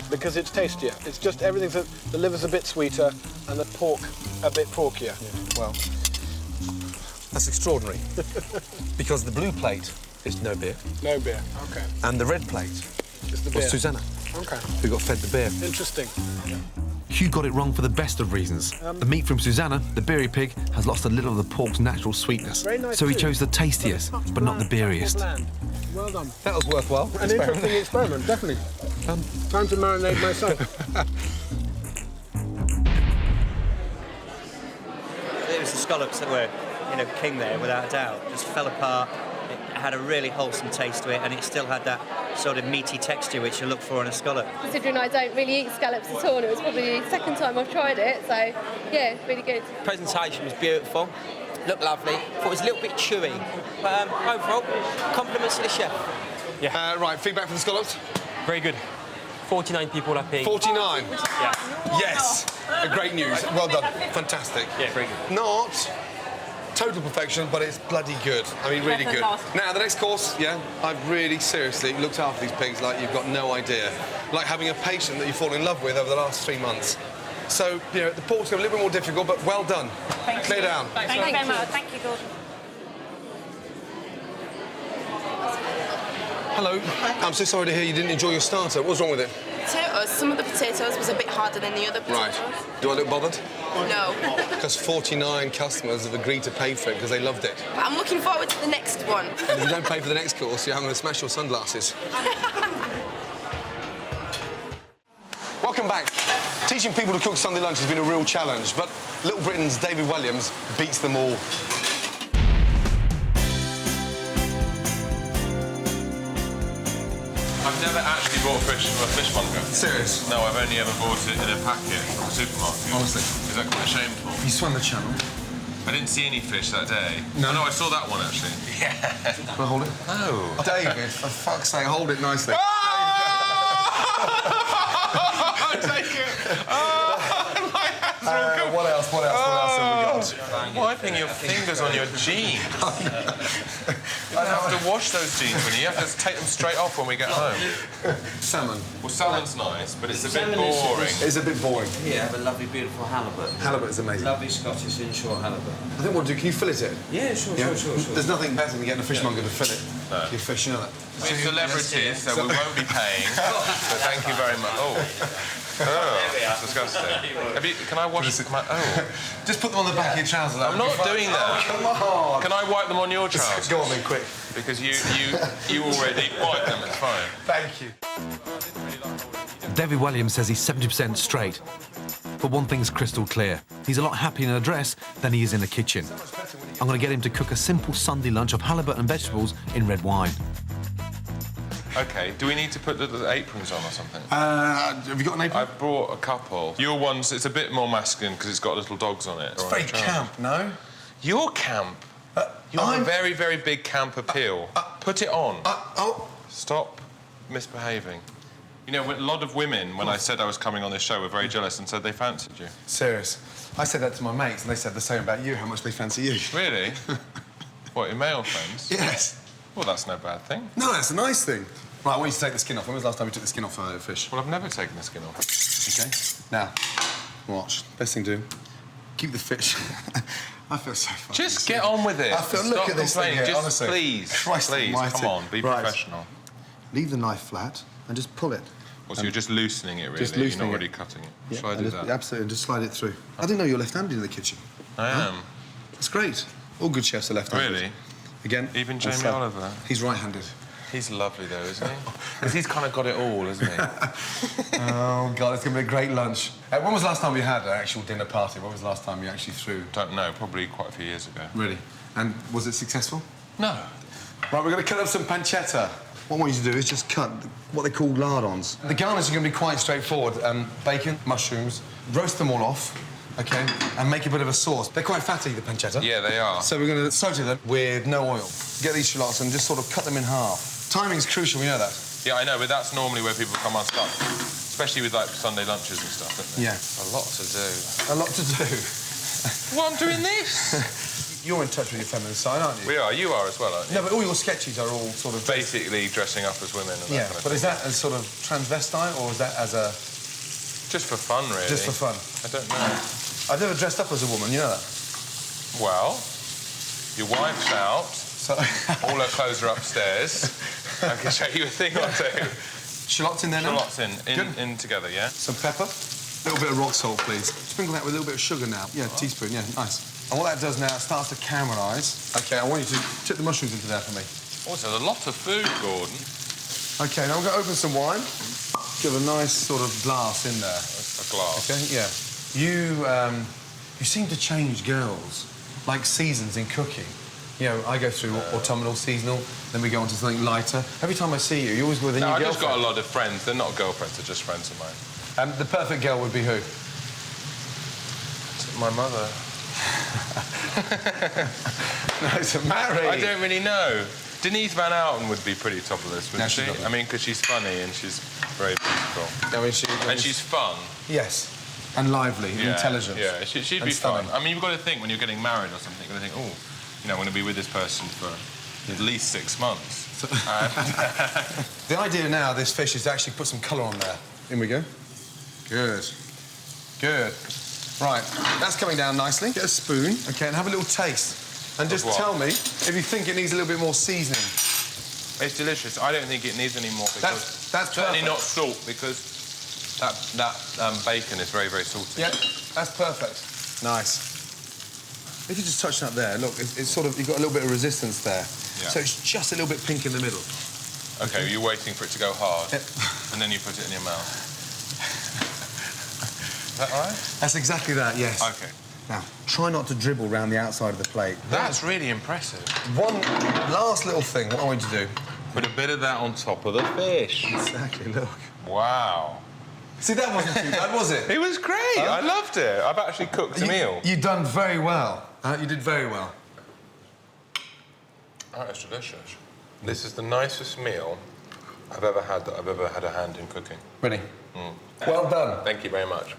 P: because it's tastier. It's just everything's the liver's a bit sweeter and the pork a bit porkier.
A: Yeah. Well, that's extraordinary because the blue plate is no beer.
P: No beer. Okay.
A: And the red plate
P: Just the
A: was
P: beer.
A: Susanna,
P: Okay.
A: who got fed the beer.
P: Interesting.
B: Hugh got it wrong for the best of reasons. The meat from Susanna, the beery pig, has lost a little of the pork's natural sweetness.
P: Very nice
B: So he
P: too.
B: chose the tastiest, but not the beeriest.
P: Bland. Well done.
A: That was worthwhile.
P: An interesting experiment, definitely. Time to marinate myself.
F: It was the scallops that were, king there, without a doubt. Just fell apart. It had a really wholesome taste to it, and it still had that sort of meaty texture which you look for in a scallop.
Q: Considering I don't really eat scallops at all, it was probably the second time I've tried it, so yeah, really good.
F: Presentation was beautiful, looked lovely. Thought it was a little bit chewy, but overall, compliments to the chef.
A: Yeah. Right, feedback from the scallops?
T: Very good. 49 people happy.
A: 49?
T: Yeah.
A: Yes. Great news. Well done. Fantastic.
T: Yeah, very good.
A: Not total perfection, but it's bloody good. I mean, really good. Now, the next course, yeah, I've really seriously looked after these pigs like you've got no idea. Like having a patient that you fall in love with over the last 3 months. So, the pork's a little bit more difficult, but well done. Clear down.
S: Thank you very much. Thank you, Gordon.
A: Hello. I'm so sorry to hear you didn't enjoy your starter. What's wrong with it?
W: Potatoes. Some of the potatoes was a bit harder than the other potatoes.
A: Right. Do I look bothered?
W: No.
A: Because 49 customers have agreed to pay for it because they loved it.
W: But I'm looking forward to the next one.
A: And if you don't pay for the next course, I'm going to smash your sunglasses. Welcome back. Teaching people to cook Sunday lunch has been a real challenge, but Little Britain's David Walliams beats them all.
C: I've never actually bought fish from a fishmonger.
A: Serious?
C: No, I've only ever bought it in a packet from a supermarket.
A: Honestly?
C: Is that quite shameful?
A: You swam the channel.
C: I didn't see any fish that day.
A: No.
C: Oh, no, I saw that one actually. Yeah.
A: Can I hold it?
C: No.
A: David, for fuck's sake, hold it nicely.
C: Take it.
A: What else have we got?
C: Wiping your fingers on your jeans. You have to wash those jeans when you have to take them straight off when we get home.
A: Salmon.
C: Well, salmon's nice, but it's a bit boring.
A: It's a bit boring.
F: Here, have a lovely, beautiful halibut.
A: Halibut is amazing.
F: Lovely Scottish inshore halibut.
A: I think what to do, can you fillet it?
F: Yeah, sure.
A: There's nothing better than getting a fishmonger to fillet your fish, you know that?
C: We're celebrities, so we won't be paying. But thank you very much. That's disgusting. Can I wash my... Oh.
A: Just put them on the back of your trousers.
C: I'm not doing that.
A: Oh, come on.
C: Can I wipe them on your trousers?
A: Go on then, quick.
C: Because you already wiped them, it's fine.
A: Thank you.
B: David Walliams says he's 70% straight. But one thing's crystal clear. He's a lot happier in a dress than he is in the kitchen. I'm going to get him to cook a simple Sunday lunch of halibut and vegetables in red wine.
C: OK, do we need to put the aprons on or something?
A: Have you got an apron?
C: I've brought a couple. Your one's, it's a bit more masculine because it's got little dogs on it.
A: It's very camp, no?
C: Your camp? You have a very, very big camp appeal. Put it on. Stop misbehaving. You know, a lot of women, when I said I was coming on this show, were very jealous and said they fancied you.
A: Serious. I said that to my mates and they said the same about you, how much they fancy you.
C: Really? What, your male friends?
A: Yes.
C: Well, that's no bad thing.
A: No, that's a nice thing. Right, I want you to take the skin off. When was the last time you took the skin off a fish?
C: Well, I've never taken the skin off.
A: OK. Now, watch. Best thing to do, keep the fish. I feel so fucking
C: Just
A: sick.
C: get on with it.
A: I feel,
C: Stop
A: look at this thing
C: complaining.
A: here,
C: Just
A: honestly.
C: please,
A: Christ
C: please,
A: almighty.
C: come on, be professional.
A: Leave the knife flat and just pull it.
C: Well, so you're just loosening it, really?
A: Just loosening
C: You're not
A: it.
C: really cutting it.
A: Yeah,
C: Shall I do that?
A: Absolutely, and just slide it through. I didn't know you were left-handed in the kitchen.
C: I am.
A: That's great. All good chefs are left-handed.
C: Really?
A: Again?
C: Even
A: and
C: Jamie
A: slide.
C: Oliver?
A: He's right-handed.
C: He's lovely, though, isn't he? Because he's kind of got it all, isn't he?
A: Oh, God, it's going to be a great lunch. When was the last time we had an actual dinner party? When was the last time you actually threw?
C: Don't know, probably quite a few years ago.
A: Really? And was it successful?
C: No.
A: Right, we're going to cut up some pancetta. What I want you to do is just cut what they call lardons. The garnish is going to be quite straightforward. Bacon, mushrooms, roast them all off, OK, and make a bit of a sauce. They're quite fatty, the pancetta.
C: Yeah, they are.
A: So we're going to saute them with no oil. Get these shallots and just sort of cut them in half. Timing's crucial, we know that.
C: Yeah, I know, but that's normally where people come unstuck. Especially with, like, Sunday lunches and stuff, don't they?
A: Yeah.
C: A lot to do.
A: A lot to do.
C: Well, I'm doing this.
A: you're in touch with your feminine side, aren't you?
C: We are. You are as well, aren't you?
A: No, but all your sketches are all sort of...
C: Basically dressing up as women and that kind of
A: but
C: thing.
A: is that as sort of transvestite, or is that as a...
C: Just for fun, really.
A: Just for fun?
C: I don't know.
A: I've never dressed up as a woman, you know that?
C: Well, your wife's out. All her clothes are upstairs. I can show you a thing or two.
A: Shallots in there now?
C: Shallots in together, yeah.
A: Some pepper. A little bit of rock salt, please. Sprinkle that with a little bit of sugar now. Yeah, teaspoon, yeah, nice. And what that does now, it starts to caramelise. OK, I want you to tip the mushrooms into there for me.
C: Also, a lot of food, Gordon.
A: OK, now I'm going to open some wine. Give a nice sort of glass in there.
C: A glass?
A: OK, yeah. You seem to change girls, like seasons in cooking. You know, I go through autumnal, seasonal, then we go on to something lighter. Every time I see you, you always go with a new girlfriend.
C: I've just got a lot of friends. They're not girlfriends, they're just friends of mine.
A: The perfect girl would be who?
C: My mother.
A: No, to marry.
C: I don't really know. Denise Van Outen would be pretty top of this, wouldn't she?
A: Lovely.
C: I mean, because she's funny and she's very beautiful.
A: I mean,
C: and she's fun.
A: Yes. And lively, and intelligent.
C: Yeah, she'd be fun. I mean, you've got to think, when you're getting married or something, you've got to think, oh, you know, I'm going to be with this person for at least 6 months.
A: The idea now of this fish is to actually put some colour on there. In we go. Good. Good. Right, that's coming down nicely. Get a spoon, OK, and have a little taste. And just tell me if you think it needs a little bit more seasoning.
C: It's delicious. I don't think it needs any more because... That's certainly not salt, because that bacon is very, very salty.
A: Yeah, that's perfect. Nice. If you just touch that there, look, it's sort of... You've got a little bit of resistance there. Yeah. So it's just a little bit pink in the middle.
C: OK, you're waiting for it to go hard, and then you put it in your mouth. Is that all right?
A: That's exactly that, yes.
C: OK.
A: Now, try not to dribble around the outside of the plate.
C: That's really impressive.
A: One last little thing, what I want you to do...
C: Put a bit of that on top of the fish.
A: Exactly, look.
C: Wow.
A: See, that wasn't too bad, was it?
C: It was great. I loved it. I've actually cooked a meal.
A: You've done very well. You did very well.
C: Oh, it's delicious. This is the nicest meal I've ever had that I've ever had a hand in cooking.
A: Really? Well done.
C: Thank you very much.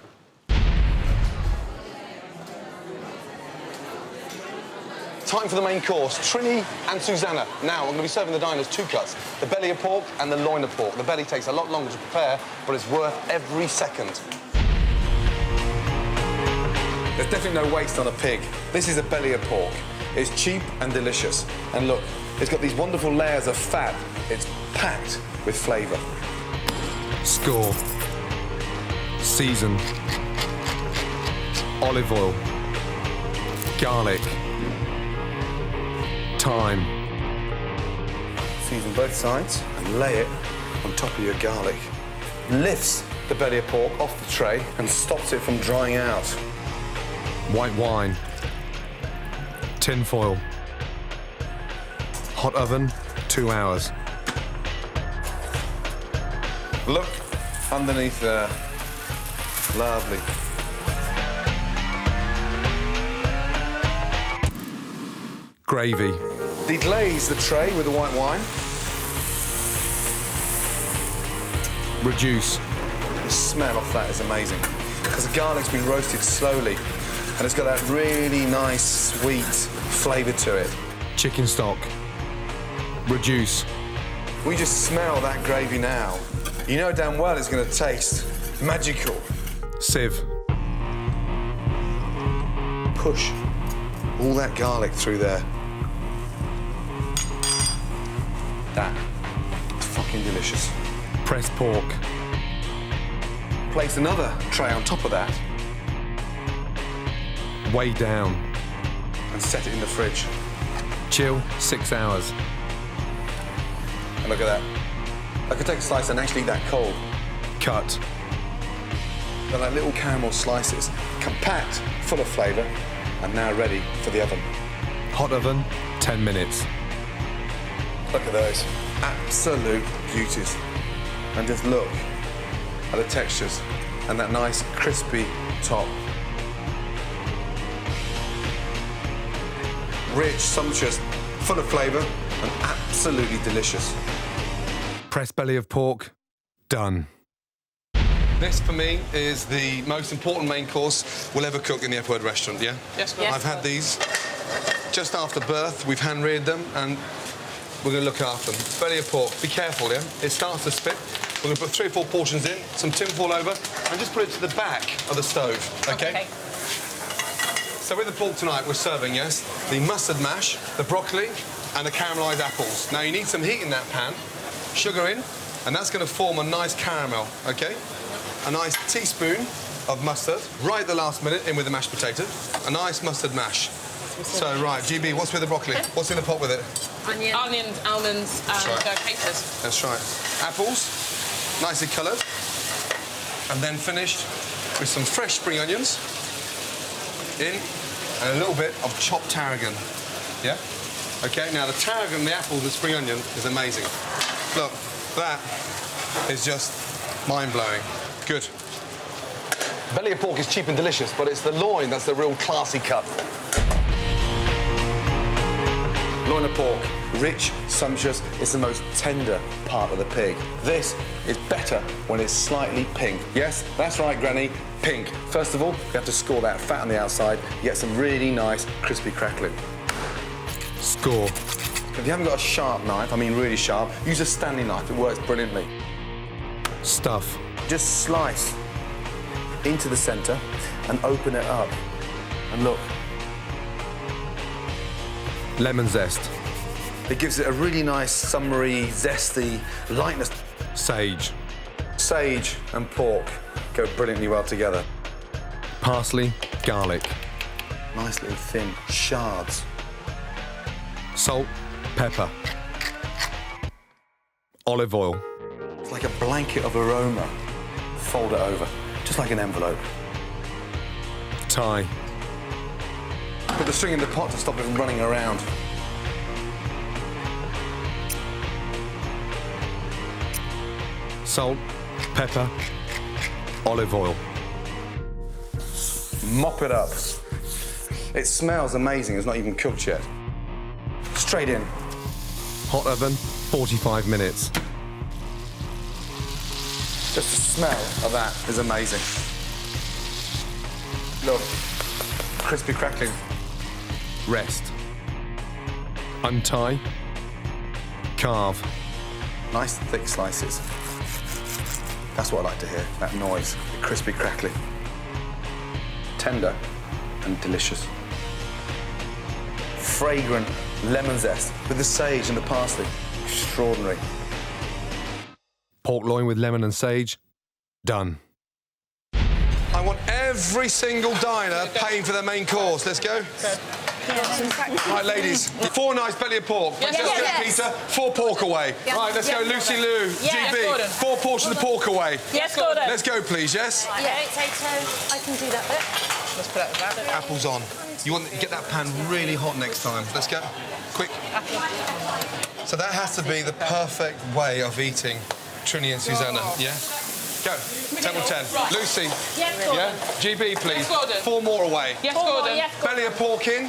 D: Time for the main course. Trini and Susanna. Now, I'm going to be serving the diners 2 cuts. The belly of pork and the loin of pork. The belly takes a lot longer to prepare, but it's worth every second. There's definitely no waste on a pig. This is a belly of pork. It's cheap and delicious. And look, it's got these wonderful layers of fat. It's packed with flavour.
B: Score. Season. Olive oil. Garlic. Time.
D: Season both sides and lay it on top of your garlic. Lifts the belly of pork off the tray and stops it from drying out.
B: White wine. Tin foil. Hot oven, 2 hours.
D: Look underneath there. Lovely.
B: Gravy.
D: Deglaze the tray with the white wine.
B: Reduce.
D: The smell off that is amazing because the garlic's been roasted slowly and it's got that really nice, sweet flavour to it.
B: Chicken stock. Reduce.
D: We just smell that gravy now. You know damn well it's going to taste magical.
B: Sieve.
D: Push all that garlic through there. That's fucking delicious.
B: Pressed pork.
D: Place another tray on top of that.
B: Weigh down.
D: And set it in the fridge.
B: Chill 6 hours.
D: And look at that. I could take a slice and actually eat that cold.
B: Cut.
D: They're like little caramel slices, compact, full of flavour, and now ready for the oven.
B: Hot oven, 10 minutes.
D: Look at those. Absolute beauties. And just look at the textures and that nice crispy top. Rich, sumptuous, full of flavour, and absolutely delicious.
B: Pressed belly of pork, done.
A: This, for me, is the most important main course we'll ever cook in the F-Word restaurant, yeah?
U: Yes,
A: I've had these just after birth. We've hand-reared them, and we're going to look after them. Belly of pork. Be careful, yeah? It starts to spit. We're going to put 3 or 4 portions in, some tin foil over, and just put it to the back of the stove, OK? So with the pork tonight, we're serving, yes, the mustard mash, the broccoli, and the caramelised apples. Now, you need some heat in that pan, sugar in, and that's going to form a nice caramel, OK? A nice teaspoon of mustard, right at the last minute, in with the mashed potato. A nice mustard mash. So, right, GB, what's with the broccoli? What's in the pot with it?
K: Onions, almonds, and capers.
A: That's right. Apples, nicely coloured. And then finished with some fresh spring onions in, and a little bit of chopped tarragon. Yeah? OK, now the tarragon, the apples, the spring onion is amazing. Look, that is just mind-blowing. Good. Belly of pork is cheap and delicious, but it's the loin that's the real classy cut. Loin of pork, rich, sumptuous, it's the most tender part of the pig. This is better when it's slightly pink. Yes, that's right, Granny, pink. First of all, you have to score that fat on the outside, you get some really nice, crispy crackling. Score. If you haven't got a sharp knife, I mean really sharp, use a Stanley knife, it works brilliantly. Stuff. Just slice into the centre and open it up. And look. Lemon zest. It gives it a really nice, summery, zesty lightness. Sage. Sage and pork go brilliantly well together. Parsley, garlic. Nice little thin shards. Salt, pepper. Olive oil. It's like a blanket of aroma. Fold it over, just like an envelope. Thyme. Put the string in the pot to stop it from running around. Salt, pepper, olive oil. Mop it up. It smells amazing, it's not even cooked yet. Straight in. Hot oven, 45 minutes. Just the smell of that is amazing. Look, crispy crackling. Rest. Untie. Carve. Nice thick slices. That's what I like to hear, that noise, the crispy crackling. Tender and delicious. Fragrant lemon zest with the sage and the parsley. Extraordinary. Pork loin with lemon and sage, done. I want every single diner paying for their main course. Let's go. Right, ladies, 4 nice belly of pork.
K: Yes,
A: Peter, 4 pork away.
K: Yes.
A: Right, let's go, Lucy Lou,
K: Yes,
A: GB,
K: Gordon.
A: 4 portions of pork away.
K: Yes, Gordon.
A: Let's go, please, yes?
K: Yeah, potato. I can do that bit. Let's put that bit.
A: Apples on. You want to get that pan really hot next time. Let's go. Quick. So that has to be the perfect way of eating Trini and Susanna, yeah? Go. 10 or 10.
K: Right.
A: Lucy.
K: Yes, Gordon.
A: Yeah? GB, please.
K: Yes, Gordon.
A: 4 more away.
K: Yes, Gordon. Yes, Gordon.
A: Belly of pork in.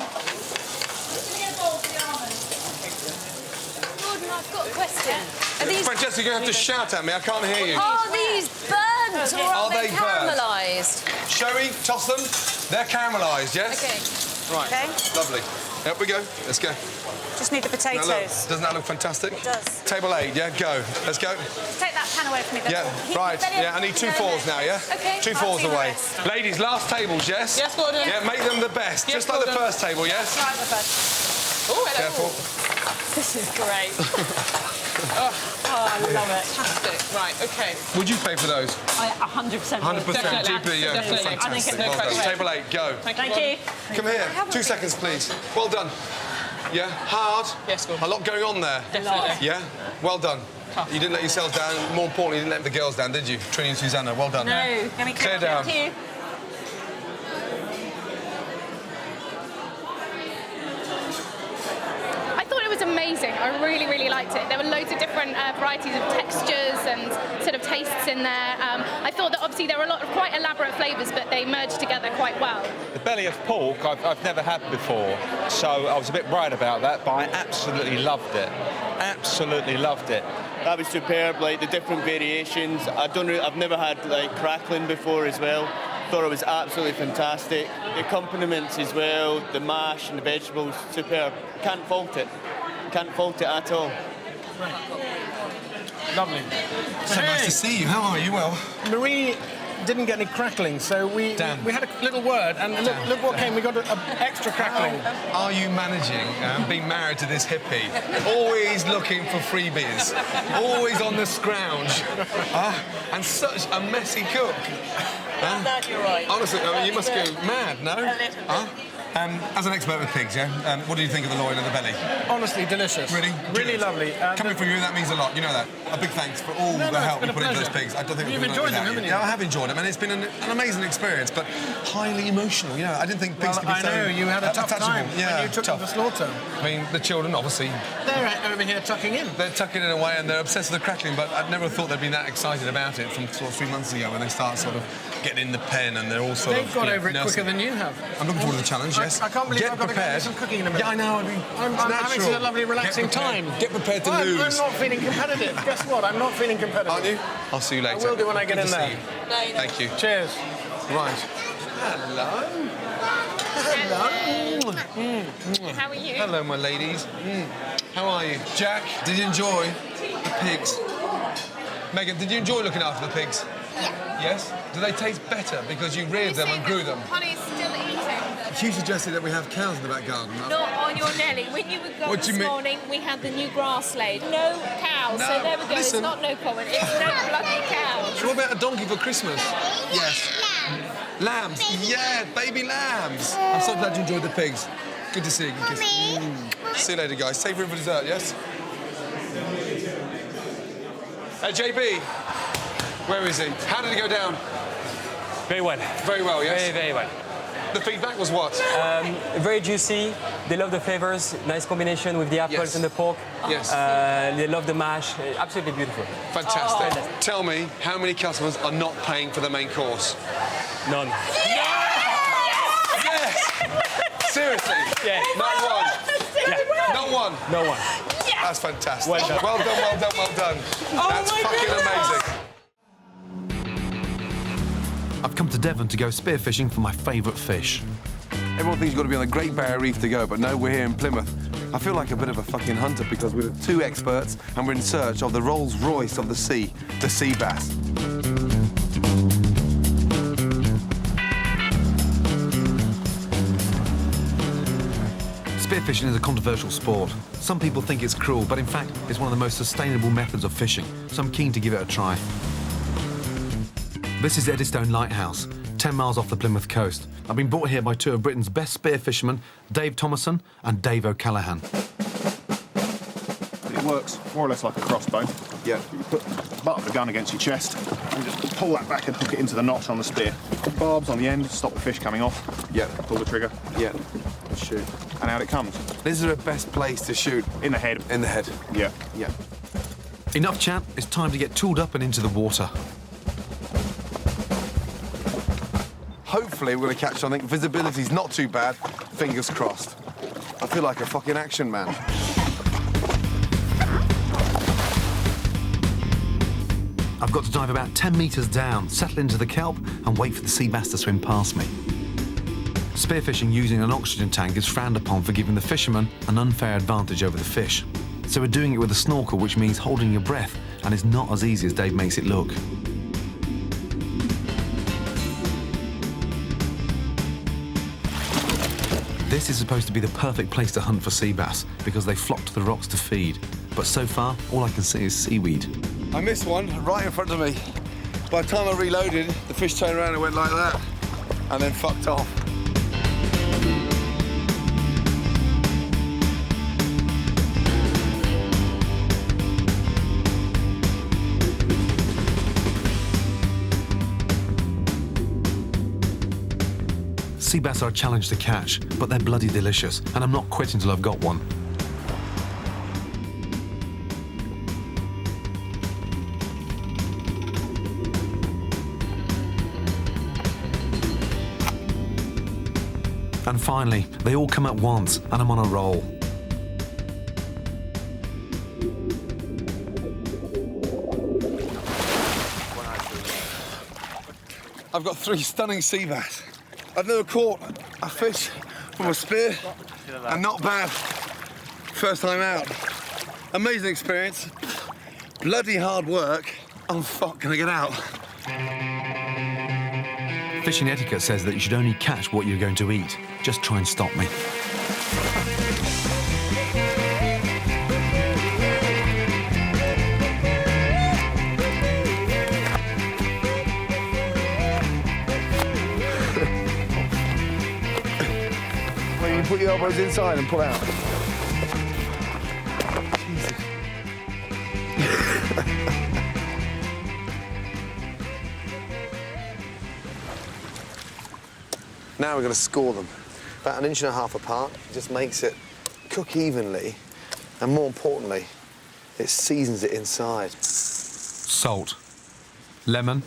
Q: Gordon, I've got a question. Are these...
A: Francesca, you're going to have to shout at me. I can't hear you.
Q: Are these burnt or are they
A: burnt?
Q: caramelised?
A: Sherry, toss them. They're caramelised, yes?
Q: OK.
A: Right.
K: Okay.
A: Lovely. Up we go. Let's go.
K: Just need the potatoes.
A: Now look, doesn't that look fantastic?
K: It does.
A: Table 8, yeah, go. Let's go.
K: Take that pan away from me.
A: Yeah, right. Yeah, I need 2 fours now, yeah?
K: Okay.
A: 2
K: I'll
A: fours
K: see the
A: away.
K: rest.
A: Ladies, last tables, yes?
K: Yes, Gordon.
A: Yeah, make them the best.
K: Yes,
A: just like the
K: Gordon.
A: first table, yes?
K: Right, the first. Oh, hello.
A: Careful.
K: This is great. oh, I love it. Fantastic. Right, OK.
A: Would you pay for those?
K: I 100%.
A: 100%. GP, yeah.
K: Definitely.
A: Fantastic.
K: I think
A: Well done.
K: it's
A: Table 8, go.
K: Thank you.
A: Come here. 2 seconds, please. Well done. Yeah, hard.
K: Yes, Gordon.
A: A lot going on there.
K: Definitely.
A: Yeah, well done. Tough. You didn't let yourselves down. More importantly, you didn't let the girls down, did you? Trini and Susanna, well done.
K: No. Let me
A: clear down.
K: Thank you.
Q: I thought it was amazing. I really, really liked it. There were loads of different varieties of textures and sort of tastes in there. I thought that obviously there were a lot of quite elaborate flavours, but they merged together quite well.
J: The belly of pork I've never had before, so I was a bit worried about that, but I absolutely loved it. Absolutely loved it.
L: That was superb, like the different variations. I've never had like crackling before as well. Thought it was absolutely fantastic. The accompaniments as well, the mash and the vegetables, superb. Can't fault it. Can't fault it at all.
P: Lovely.
A: So nice to see you. How are you? Well,
P: Marie didn't get any crackling, so we had a little word, and look what came. We got an extra crackling.
A: Are you managing being married to this hippie? Always looking for freebies, always on the scrounge, and such a messy cook.
N: That you're right.
A: Honestly, I mean, you must go mad, no? As an expert with pigs, what do you think of the loin and the belly?
P: Honestly, delicious.
A: Really?
P: Really lovely.
A: Coming from you, that means a lot. You know that. A big thanks for all the help you put into those pigs. I don't think
P: You've enjoyed them, haven't you?
A: Yeah, I have enjoyed them, and it's been an amazing experience, but highly emotional. You know, I didn't think pigs could be so
P: I know, you had a tough time when you took them to slaughter.
A: I mean, the children, obviously...
P: They're over here tucking in.
A: They're tucking in away, and they're obsessed with the crackling, but I'd never thought they'd been that excited about it from sort of 3 months ago when they start sort of getting in the pen, and they're all sort of...
P: They've got over it quicker than you have.
A: I'm looking forward to the challenge, yes.
P: I can't believe I've got to go do some cooking in a minute.
A: Yeah, I know. I mean,
P: I'm having such a lovely, relaxing time.
A: Get prepared to lose.
P: I'm not feeling competitive. Guess what? I'm not feeling competitive.
A: Aren't you? I'll see you later.
P: I will do when I get in there.
A: Thank you.
P: Cheers.
A: Right. Hello. Hello.
Q: How are you?
A: Hello, my ladies. How are you? Jack, did you enjoy the pigs? Megan, did you enjoy looking after the pigs?
H: Yeah.
A: Yes? Do they taste better because you reared them and grew them?
Q: Honey's still eating.
A: Hugh suggested that we have cows in the back garden.
R: Not on your Nelly. When you were gone
A: What do you
R: this
A: mean?
R: morning, we had the new grass laid. No cows.
A: No,
R: So there we go.
A: listen.
R: It's not no comment. It's no bloody cows.
A: So what about a donkey for Christmas? Yes. Lambs. Yeah, baby lambs. I'm so glad you enjoyed the pigs. Good to see you. See you later, guys. Save room for dessert, yes? JB, where is he? How did he go down?
T: Very well.
A: Very well, yes?
T: Very, very well.
A: The feedback was what?
T: Very juicy. They love the flavors. Nice combination with the apples and the pork.
A: Yes.
T: They love the mash. Absolutely beautiful.
A: Fantastic. Tell me, how many customers are not paying for the main course?
T: None.
A: Yes! Seriously?
T: Yeah.
A: Not one?
T: Yeah.
A: Not one?
T: No one.
A: That's fantastic.
T: Well done.
A: Well done, well done, well done. That's fucking amazing.
B: I've come to Devon to go spearfishing for my favourite fish.
D: Everyone thinks you've got to be on the Great Barrier Reef to go, but no, we're here in Plymouth. I feel like a bit of a fucking hunter because we're two experts and we're in search of the Rolls Royce of the sea bass.
B: Spearfishing is a controversial sport. Some people think it's cruel, but in fact, it's one of the most sustainable methods of fishing, so I'm keen to give it a try. This is Eddystone Lighthouse, 10 miles off the Plymouth coast. I've been brought here by two of Britain's best spear fishermen, Dave Thomson and Dave O'Callaghan.
V: It works more or less like a crossbow. Yeah. You put the butt of the gun against your chest and just pull that back and hook it into the notch on the spear. Barbs on the end to stop the fish coming off. Yeah. Pull the trigger. Yeah. Shoot. And out it comes.
D: This is the best place to shoot.
V: In the head.
D: In the head.
V: Yeah.
D: Yeah.
B: Enough chat, it's time to get tooled up and into the water.
D: Hopefully we're going to catch something. Visibility's not too bad. Fingers crossed. I feel like a fucking action man.
B: I've got to dive about 10 metres down, settle into the kelp and wait for the sea bass to swim past me. Spearfishing using an oxygen tank is frowned upon for giving the fisherman an unfair advantage over the fish. So we're doing it with a snorkel, which means holding your breath, and is not as easy as Dave makes it look. This is supposed to be the perfect place to hunt for sea bass because they flock to the rocks to feed. But so far, all I can see is seaweed.
D: I missed one right in front of me. By the time I reloaded, the fish turned around and went like that, and then fucked off.
B: Sea bass are a challenge to catch, but they're bloody delicious, and I'm not quitting till I've got one. And finally, they all come at once, and I'm on a roll.
D: I've got 3 stunning sea bass. I've never caught a fish from a spear, and not bad. First time out. Amazing experience. Bloody hard work. I'm fuck gonna get out.
B: Fishing etiquette says that you should only catch what you're going to eat. Just try and stop me.
D: Well, you put your elbows inside and pull out. Jesus. Now we're going to score them. About 1.5 inches apart. It just makes it cook evenly, and more importantly, it seasons it inside.
B: Salt, lemon,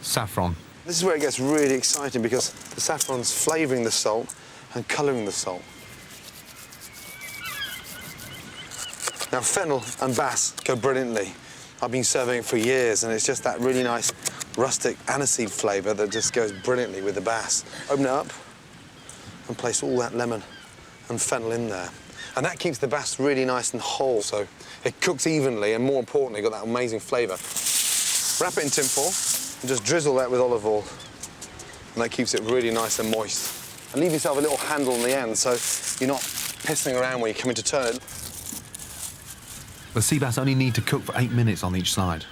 B: saffron.
D: This is where it gets really exciting because the saffron's flavouring the salt and colouring the salt. Now, fennel and bass go brilliantly. I've been serving it for years, and it's just that really nice rustic aniseed flavour that just goes brilliantly with the bass. Open it up and place all that lemon and fennel in there. And that keeps the bass really nice and whole, so it cooks evenly and, more importantly, got that amazing flavour. Wrap it in tin foil and just drizzle that with olive oil, and that keeps it really nice and moist. And leave yourself a little handle on the end so you're not pissing around when you're coming to turn it.
B: The sea bass only need to cook for 8 minutes on each side.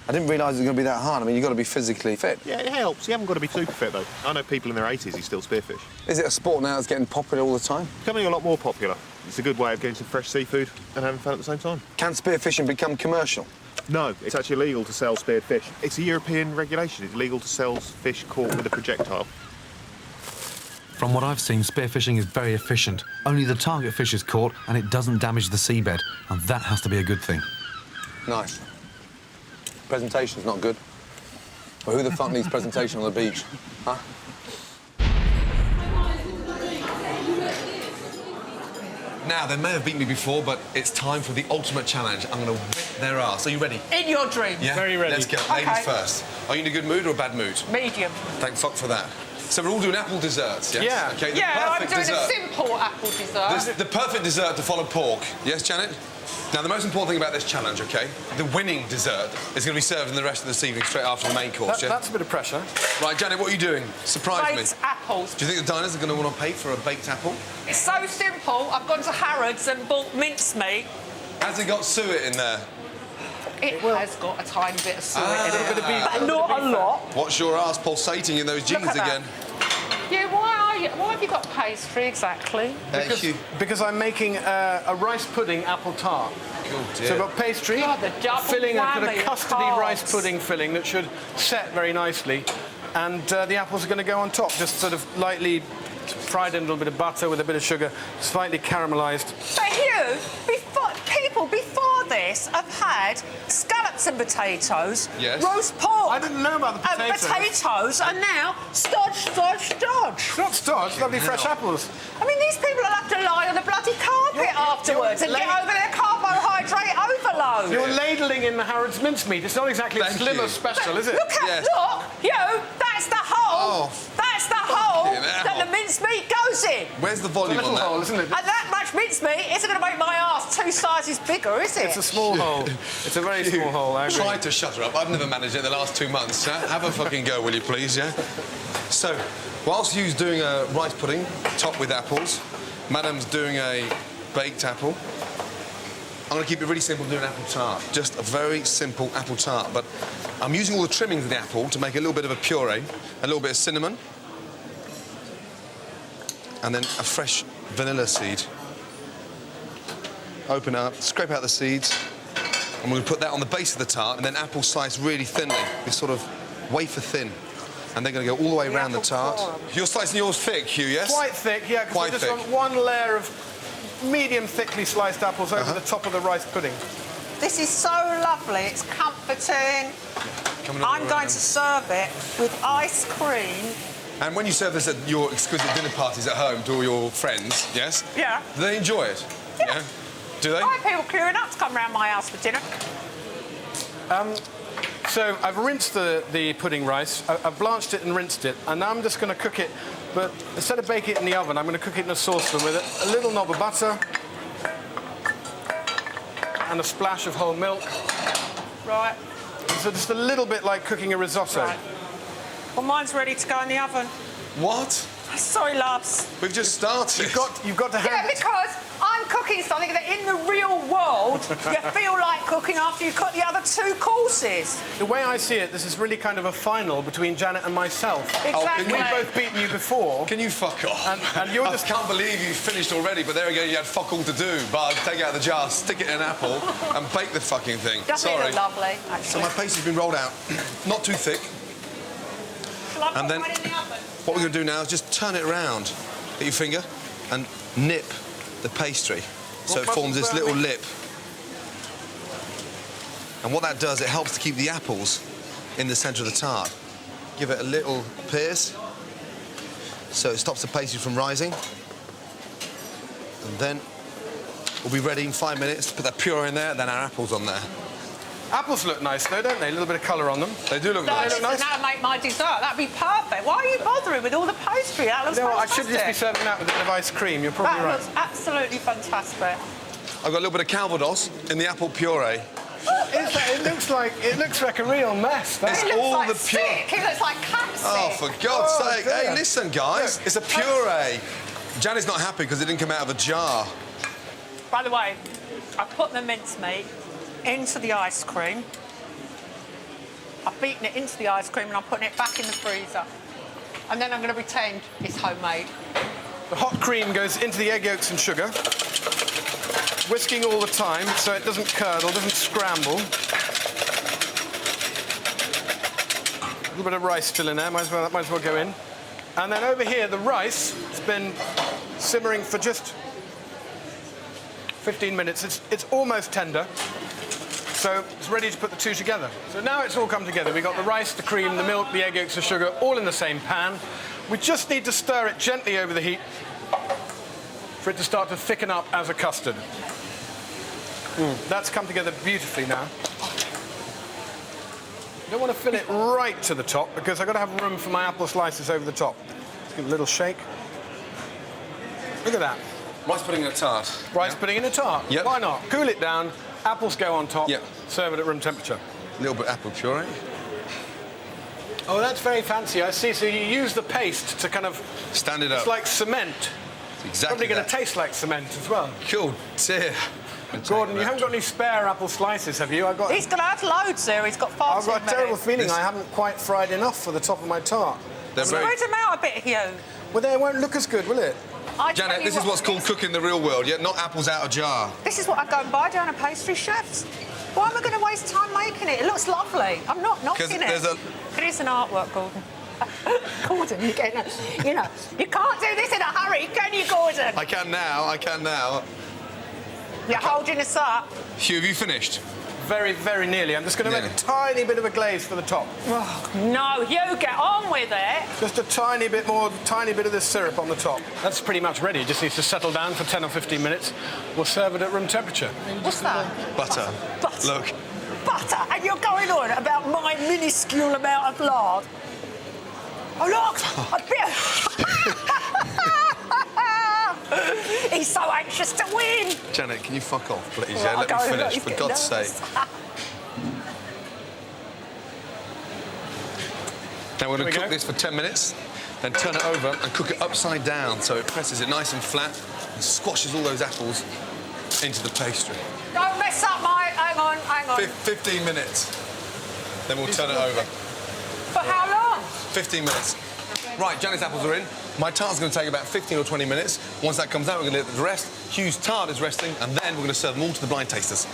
D: I didn't realise it was going to be that hard. I mean, you've got to be physically fit.
V: Yeah, it helps. You haven't got to be super fit, though. I know people in their 80s who still spearfish.
D: Is it a sport now that's getting popular all the time?
V: Becoming a lot more popular. It's a good way of getting some fresh seafood and having fun at the same time.
D: Can spearfishing become commercial?
V: No, it's actually illegal to sell speared fish. It's a European regulation. It's illegal to sell fish caught with a projectile.
B: From what I've seen, spearfishing is very efficient. Only the target fish is caught and it doesn't damage the seabed, and that has to be a good thing.
D: Nice. Presentation's not good. Well, who the fuck needs presentation on the beach? Huh? Now, they may have beaten me before, but it's time for the ultimate challenge. I'm going to whip their ass. Are you ready?
I: In your dreams.
D: Yeah?
P: Very ready.
D: Let's go.
I: Okay.
D: Ladies first. Are you in a good mood or a bad mood?
I: Medium.
D: Thank fuck for that. So we're all doing apple desserts, yes?
P: Yeah.
D: Okay, the
I: Yeah, I'm
D: perfect
I: doing
D: dessert.
I: a simple apple dessert.
D: The perfect dessert to follow pork. Yes, Janet? Now, the most important thing about this challenge, OK, the winning dessert is going to be served in the rest of this evening straight after the main course, yeah?
P: That's a bit of pressure.
D: Right, Janet, what are you doing? Surprise me.
I: Baked apples.
D: Do you think the diners are going to want to pay for a baked apple?
I: It's so simple. I've gone to Harrods and bought mincemeat.
D: Has it got suet in there?
I: It has got a tiny bit of suet in
D: a
I: it.
D: little bit of beef.
I: But not a lot.
D: What's your ass pulsating in those jeans
I: at that.
D: again?
I: Yeah, why have you got pastry exactly?
P: Because I'm making a rice pudding apple tart.
D: Oh, dear.
P: So I've got pastry,
I: God, the double
P: filling, a kind of
I: whammy of
P: custardy
I: carbs.
P: rice pudding filling that should set very nicely. And the apples are going to go on top, just sort of lightly fried in a little bit of butter with a bit of sugar, slightly caramelised.
I: But Hugh, before this have had scallops and potatoes,
D: Yes.
I: roast pork.
P: I didn't know about the potatoes.
I: And now stodge.
P: It's not stodge, lovely fresh apples.
I: I mean, these people will have to lie on the bloody carpet afterwards and get over their carbohydrate overload.
P: You're ladling in the Harrods mincemeat. It's not exactly a slimmer special, is it?
I: Look, Hugh, that's the hole. That's the hole that the mincemeat goes in.
D: Where's the volume
P: It's a
D: on
P: little
D: that?
P: hole, isn't it?
I: And that much mincemeat isn't going to make my arse 2 sizes bigger, is it?
P: It's a small hole. It's a very small hole, I agree.
D: Try to shut her up. I've never managed it in the last 2 months. Yeah? Have a fucking go, will you, please, yeah? So, whilst Hugh's doing a rice pudding, topped with apples, Madam's doing a baked apple, I'm going to keep it really simple doing an apple tart. Just a very simple apple tart. But I'm using all the trimmings of the apple to make a little bit of a puree, a little bit of cinnamon, and then a fresh vanilla seed. Open up, scrape out the seeds, and we're going to put that on the base of the tart, and then apple sliced really thinly, this sort of wafer thin. And they're going to go all the way around the tart. You're slicing yours thick, Hugh, yes?
P: Quite thick, yeah, because I just want one layer of medium thickly sliced apples over the top of the rice pudding.
I: This is so lovely. It's comforting. I'm going to serve it with ice cream.
D: And when you serve this at your exquisite dinner parties at home to all your friends, yes?
I: Yeah.
D: Do they enjoy it? Yeah. Do they?
I: I have people queuing up to come round my house for dinner.
P: So I've rinsed the pudding rice, I've blanched it and rinsed it, and now I'm just going to cook it, but instead of baking it in the oven, I'm going to cook it in a saucepan with a little knob of butter and a splash of whole milk.
K: Right.
P: So just a little bit like cooking a risotto.
K: Right. Well, mine's ready to go in the oven.
A: What?
K: Sorry, loves.
A: We've just started.
P: You've got to have...
K: Yeah, because I'm cooking something that in the real world you feel like cooking after you cook the other 2 courses.
P: The way I see it, this is really kind of a final between Janet and myself.
K: Exactly.
P: We've both beaten you before.
A: Can you fuck off?
P: And you're just...
A: I can't believe you finished already, but there again, you had fuck all to do. But take it out of the jar, stick it in an apple, and bake the fucking thing.
K: Doesn't it look lovely, actually?
A: So my paste has been rolled out. Not too thick. And then what we're going to do now is just turn it around. Get your finger and nip the pastry so it forms this little lip. And what that does, it helps to keep the apples in the centre of the tart. Give it a little pierce so it stops the pastry from rising. And then we'll be ready in 5 minutes to put that puree in there, then our apples on there.
P: Apples look nice, though, don't they? A little bit of colour on them.
A: They do look
K: nice.
A: nice.
K: That'll make my dessert. That'd be perfect. Why are you bothering with all the pastry? That looks
P: I
K: fantastic.
P: should just be serving that with a bit of ice cream. You're probably right.
K: That looks absolutely fantastic.
A: I've got a little bit of calvados in the apple puree.
P: It looks like a real mess.
A: It's
K: It looks
A: all
K: like
A: the
K: stick. It looks like cat stick.
A: Oh, for God's sake.
P: dear.
A: Hey, listen, guys.
P: Look.
A: It's a puree. Janet's not happy because it didn't come out of a jar.
K: By the way, I put the mincemeat into the ice cream. I've beaten it into the ice cream and I'm putting it back in the freezer. And then I'm going to pretend it's homemade.
P: The hot cream goes into the egg yolks and sugar, whisking all the time so it doesn't curdle, doesn't scramble. A little bit of rice still in there, that might as well go in. And then over here, the rice has been simmering for just 15 minutes. It's almost tender. So it's ready to put the 2 together. So now it's all come together. We've got the rice, the cream, the milk, the egg yolks, the sugar, all in the same pan. We just need to stir it gently over the heat for it to start to thicken up as a custard. That's come together beautifully now. I don't want to fill it right to the top because I've got to have room for my apple slices over the top. Let's give it a little shake. Look at that.
A: Rice pudding in a tart.
P: Rice pudding in a tart.
A: Yep.
P: Why not? Cool it down. Apples go on top.
A: Yep.
P: Serve it at room temperature.
A: A little bit of apple puree.
P: Oh, that's very fancy. I see. So you use the paste to kind of...
A: Stand it up.
P: It's like cement.
A: It's exactly
P: Probably going
A: that.
P: to taste like cement as well.
A: Cool. Dear.
P: Gordon, you haven't got any spare apple slices, have you?
K: He's going to have loads there. He's got far
P: I've
K: too
P: got a
K: many.
P: terrible feeling I haven't quite fried enough for the top of my tart.
K: Spread them out a bit, Hugh.
P: Well, they won't look as good, will it?
A: Janet, this is what's called cooking the real world, yeah? Not apples out of jar.
K: This is what I go and buy down at pastry chefs. Why am I going to waste time making it? It looks lovely. I'm not knocking it. It is an artwork, Gordon. Gordon, you can't do this in a hurry, can you, Gordon?
A: I can now.
K: You're holding us up.
A: Hugh, have you finished?
P: Very, very nearly. I'm just going to make a tiny bit of a glaze for the top.
K: Oh, no, Hugh, get on with it.
P: Just a tiny bit of this syrup on the top. That's pretty much ready. It just needs to settle down for 10 or 15 minutes. We'll serve it at room temperature.
K: What's that?
A: Butter.
K: Butter.
A: Look.
K: Butter, and you're going on about my minuscule amount of lard. Oh, look! He's so anxious to win.
A: Janet, can you fuck off, please?
K: Well,
A: Let me finish, for God's sake. Now we're going to cook this for 10 minutes, then turn it over and cook it upside down so it presses it nice and flat and squashes all those apples into the pastry.
K: Don't mess up my... Hang on.
A: 15 minutes. Then we'll turn it over.
K: For how long?
A: 15 minutes. Right, Janet's apples are in. My tart's going to take about 15 or 20 minutes. Once that comes out, we're going to let it rest. Hugh's tart is resting, and then we're going to serve them all to the blind tasters.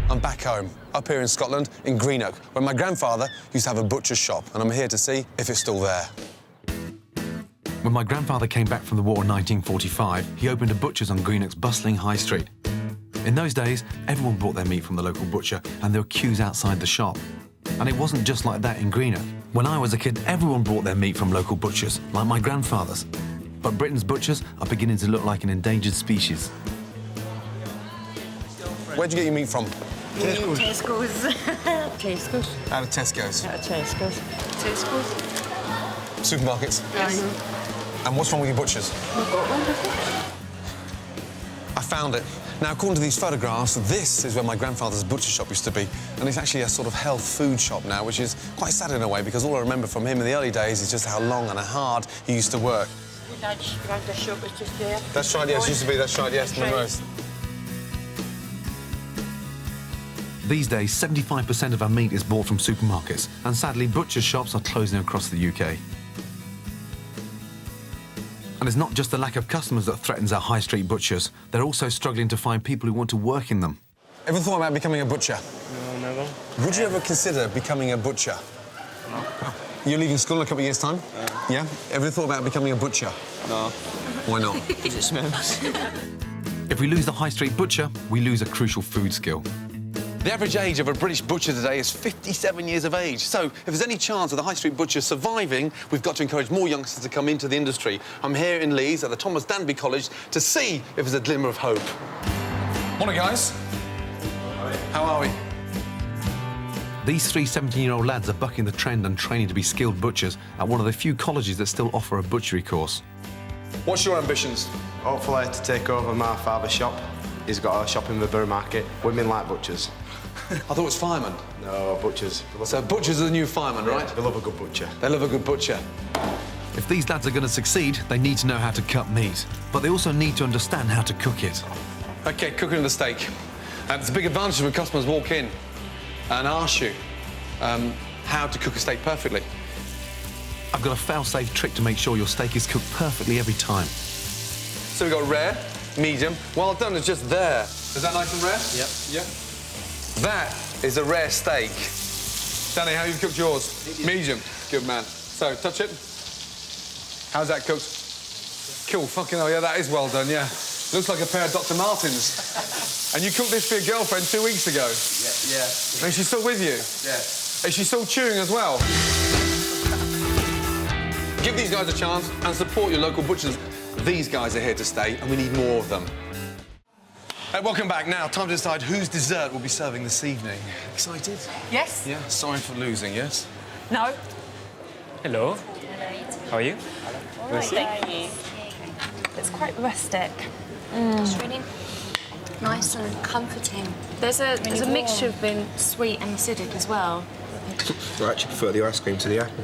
A: I'm back home, up here in Scotland, in Greenock, where my grandfather used to have a butcher's shop, and I'm here to see if it's still there.
B: When my grandfather came back from the war in 1945, he opened a butcher's on Greenock's bustling High Street. In those days, everyone bought their meat from the local butcher, and there were queues outside the shop. And it wasn't just like that in Greenock. When I was a kid, everyone bought their meat from local butchers, like my grandfather's. But Britain's butchers are beginning to look like an endangered species.
A: Where'd you get your meat from?
N: Tesco's. Tesco's.
A: Out of Tesco's.
N: Out of Tesco's. Tesco's.
A: Supermarkets.
N: Yes.
A: And what's wrong with your butchers?
N: We've got one,
A: I found it. Now, according to these photographs, this is where my grandfather's butcher shop used to be, and it's actually a sort of health food shop now, which is quite sad in a way, because all I remember from him in the early days is just how long and how hard he used to work.
N: Your dad's shop is just there.
A: That's right, yes, used to be, that's right, yes, Monroe's.
B: These days, 75% of our meat is bought from supermarkets, and sadly, butcher shops are closing across the UK. And it's not just the lack of customers that threatens our high street butchers. They're also struggling to find people who want to work in them.
A: Ever thought about becoming a butcher?
L: No, never.
A: Would you ever consider becoming a butcher?
L: No.
A: You're leaving school in a couple of years' time? Yeah? Ever thought about becoming a butcher?
L: No.
A: Why not?
L: Because it smells.
B: If we lose the high street butcher, we lose a crucial food skill.
E: The average age of a British butcher today is 57 years of age. So if there's any chance of the high street butcher surviving, we've got to encourage more youngsters to come into the industry. I'm here in Leeds at the Thomas Danby College to see if there's a glimmer of hope.
A: Morning, guys. How are we?
B: These three 17-year-old lads are bucking the trend and training to be skilled butchers at one of the few colleges that still offer a butchery course.
A: What's your ambitions?
M: Hopefully to take over my father's shop. He's got a shop in the Borough Market. Women like butchers.
A: I thought it was firemen.
M: No, butchers.
A: So butchers are the new firemen, right?
M: They love a good butcher.
A: They love a good butcher.
B: If these lads are going to succeed, they need to know how to cut meat, but they also need to understand how to cook it.
A: OK, cooking the steak. It's a big advantage when customers walk in and ask you how to cook a steak perfectly.
B: I've got a fail-safe trick to make sure your steak is cooked perfectly every time.
A: So we've got rare, medium. Well done is just there. Is that nice and rare?
L: Yep.
A: Yep. That is a rare steak. Danny, how you cooked yours? Medium. Good man. So, touch it. How's that cooked? Cool. Fucking hell, yeah, that is well done, yeah. Looks like a pair of Dr. Martens. And you cooked this for your girlfriend 2 weeks ago?
L: Yeah.
A: And she's still with you?
L: Yeah.
A: Is she still chewing as well? Give these guys a chance and support your local butchers. These guys are here to stay, and we need more of them. Welcome back. Now, time to decide whose dessert we'll be serving this evening. Excited?
K: Yes.
A: Yeah, sorry for losing, yes?
K: No.
T: Hello. How are you?
R: Thank you. It's quite rustic. It's really nice and comforting. There's a mixture of being sweet and acidic as well.
M: I actually prefer the ice cream to the apple.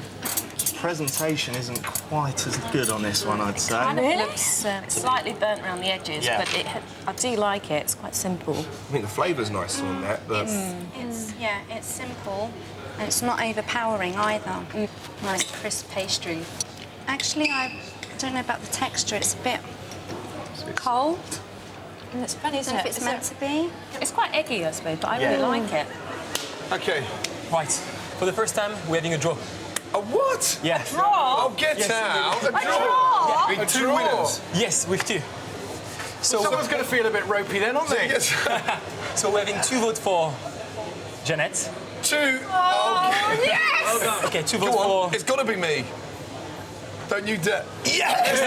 M: Presentation isn't quite as good on this one, I'd say.
R: Kind of looks slightly burnt around the edges,
M: Yeah.
R: but I do like it. It's quite simple.
M: I think the flavour's nice on that, but...
O: It's simple. And it's not overpowering either. Nice crisp pastry. Actually, I don't know about the texture. It's a bit cold.
R: And it's funny, isn't
O: I don't
R: it?
O: know if it's meant to be.
R: It's quite eggy, I suppose, but I really like it.
A: OK.
T: Right. For the first time, we're having a draw.
A: A what?
T: Yes.
A: A draw? Oh, get out.
T: A
A: draw?
T: Yeah.
A: With two winners?
T: Yes, with two.
P: So someone's going to feel a bit ropey then, aren't they?
A: Yes.
T: So we're having 2 votes for Janet.
A: 2?
K: Oh, yes!
T: Well done. OK, 2 votes
A: Go on.
T: for...
A: It's got to be me. Don't you dare. Yes!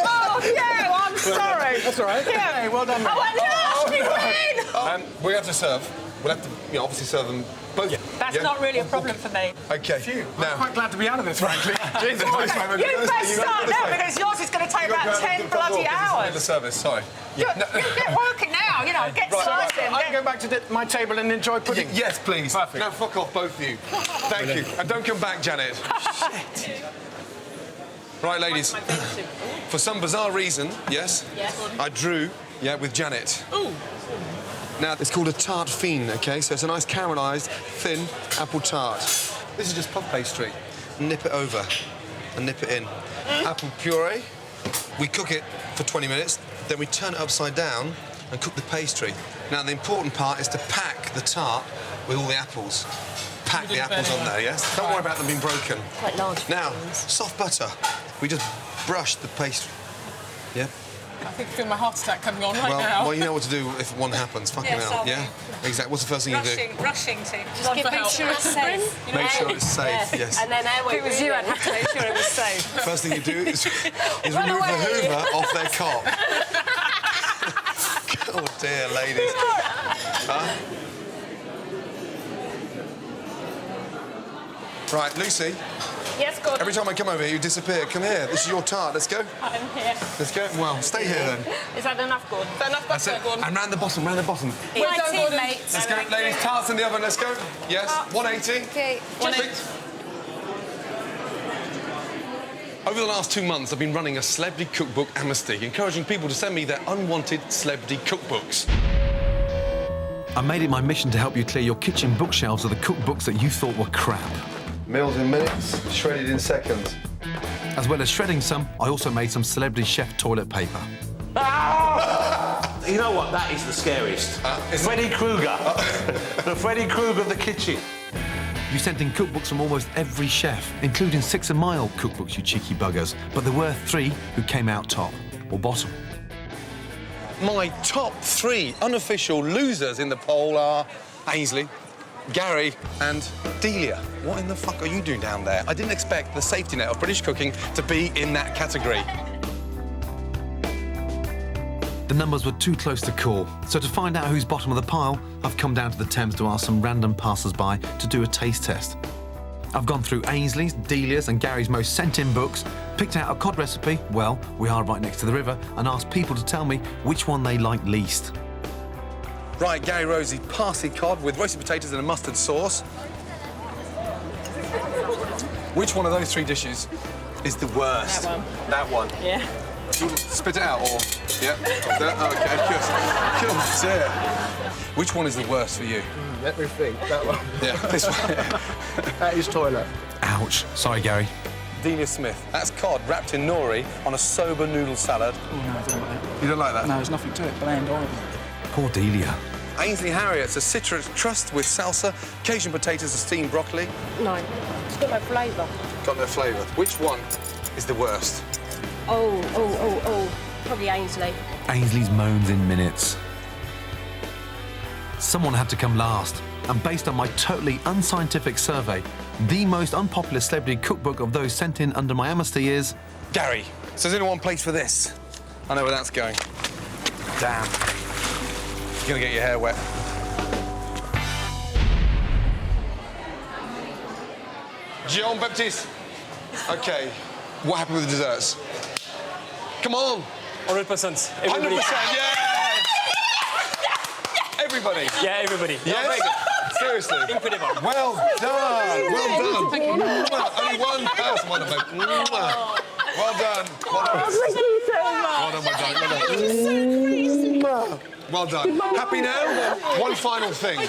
K: Oh, Hugh, I'm sorry.
P: That's all right.
K: Yeah.
P: Hey, well done,
K: I
P: mate.
K: went last, you win!
A: We have to serve. We'll have to, obviously serve them both. Yeah.
K: That's not really a problem for me.
A: OK.
P: I'm quite glad to be out of this, frankly. Jesus.
K: You best start now, because yours is going to take about 10 bloody
A: The
K: hours.
A: service, sorry.
K: You get working now, you know, get slicing.
P: I can go back to my table and enjoy pudding.
A: Yes, please.
P: Perfect.
A: No, fuck off, both of you. Thank you. And don't come back, Janet. Shit. Right, ladies. For some bizarre reason, yes, I drew, with Janet.
K: Ooh.
A: Now, it's called a tart fiend, OK? So it's a nice caramelised, thin apple tart. This is just puff pastry. Nip it over and nip it in. Apple puree. We cook it for 20 minutes, then we turn it upside down and cook the pastry. Now, the important part is to pack the tart with all the apples. Pack the apples on there, yes? Don't worry about them being broken.
R: Quite large.
A: Now, soft butter. We just brush the pastry. Yeah?
K: I think I feel my heart attack coming on now.
A: Well, you know what to do if one happens. Fucking hell, yeah? Exactly. What's the first thing you do?
K: Rushing to.
R: Just make sure it's safe.
A: Make sure it's safe, yes.
R: And then if it was you, I'd have to make sure it was safe.
A: First thing you do is remove the hoover off their cop. Oh, dear, ladies. Huh? Right, Lucy.
Q: Yes, Gordon.
A: Every time I come over here, you disappear. Come here. This is your tart. Let's go.
Q: I'm here.
A: Let's go. Well, stay here then.
Q: Is that enough, Gordon? Is that enough
A: That's it.
Q: Gordon?
A: And round the bottom, round the bottom.
Q: My teammates.
A: Let's go, ladies. Tarts in the oven. Let's go. Yes. 180.
R: Okay.
A: 180.
E: Over the last 2 months, I've been running a celebrity cookbook amnesty, encouraging people to send me their unwanted celebrity cookbooks. I made it my mission to help you clear your kitchen bookshelves of the cookbooks that you thought were crap.
A: Meals in minutes, shredded in seconds.
E: As well as shredding some, I also made some celebrity chef toilet paper.
G: You know what? That is the scariest. Freddy Krueger. The Freddy Krueger of the kitchen.
E: You sent in cookbooks from almost every chef, including 6 of my old cookbooks, you cheeky buggers. But there were 3 who came out top, or bottom. My top 3 unofficial losers in the poll are Ainsley, Gary and Delia. What in the fuck are you doing down there? I didn't expect the safety net of British cooking to be in that category. The numbers were too close to call, so to find out who's bottom of the pile, I've come down to the Thames to ask some random passers-by to do a taste test. I've gone through Ainsley's, Delia's and Gary's most sent-in books, picked out a cod recipe, well, we are right next to the river, and asked people to tell me which one they like least. Right, Gary Rosie, parsley cod with roasted potatoes and a mustard sauce. Which one of those 3 dishes is the worst?
Q: That one.
E: That one?
Q: Yeah.
E: Do you want to spit it out, or...? Yeah? OK, good. Which one is the worst for you?
M: Let me think. That one.
E: Yeah, this one.
M: That is toilet.
E: Ouch. Sorry, Gary. Delia Smith. That's cod wrapped in nori on a soba noodle salad.
M: Oh, no, I don't like that.
E: You don't like that?
M: No, there's nothing to it. Bland, horrible.
E: Poor Delia. Ainsley Harriet's a citrus crust with salsa, Cajun potatoes and steamed broccoli.
R: No, it's got no flavour.
E: Got no flavour. Which one is the worst?
R: Oh. Probably Ainsley.
E: Ainsley's moans in minutes. Someone had to come last, and based on my totally unscientific survey, the most unpopular celebrity cookbook of those sent in under my amnesty is... Gary. So there's only one place for this. I know where that's going. Damn. You're gonna get your hair wet. Jean-Baptiste. OK, what happened with the desserts? Come on.
T: 100%.
A: 100%, yeah! Everybody?
T: Yeah, everybody.
A: Yes? Seriously?
T: Incredible.
A: Well done, well done.
T: Thank you.
A: Only one person won the vote. Well done.
Q: Thank you so much.
A: Well done, well done. Happy now? One final thing.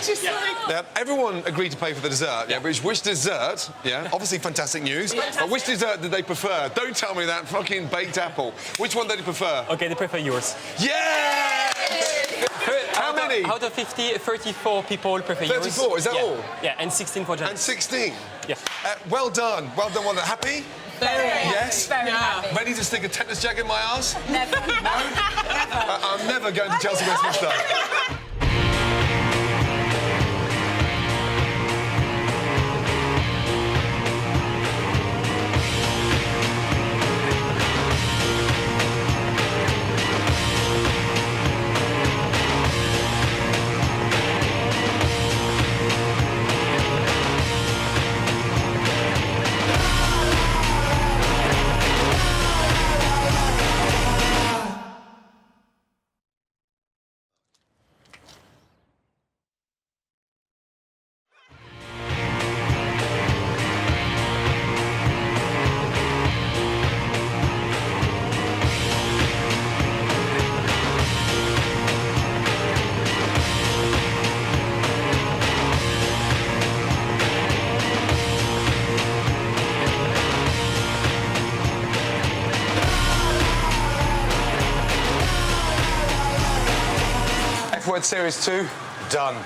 A: Now, everyone agreed to pay for the dessert, yeah? Which dessert, yeah? Obviously fantastic news. But which dessert did they prefer? Don't tell me that fucking baked apple. Which one did they prefer?
T: OK, they prefer yours.
A: Yeah! How many?
T: Out of 50, 34 people prefer yours.
A: 34, is that all?
T: Yeah, and 16 for Jan.
A: And 16?
T: Yeah.
A: Well done, well done, well done. Happy?
Q: Very.
A: Yes?
Q: Very happy.
A: Ready to stick a tetanus jag in my arse?
Q: Never.
A: No? I'm never going to Chelsea Westminster. F-Word Series 2, done.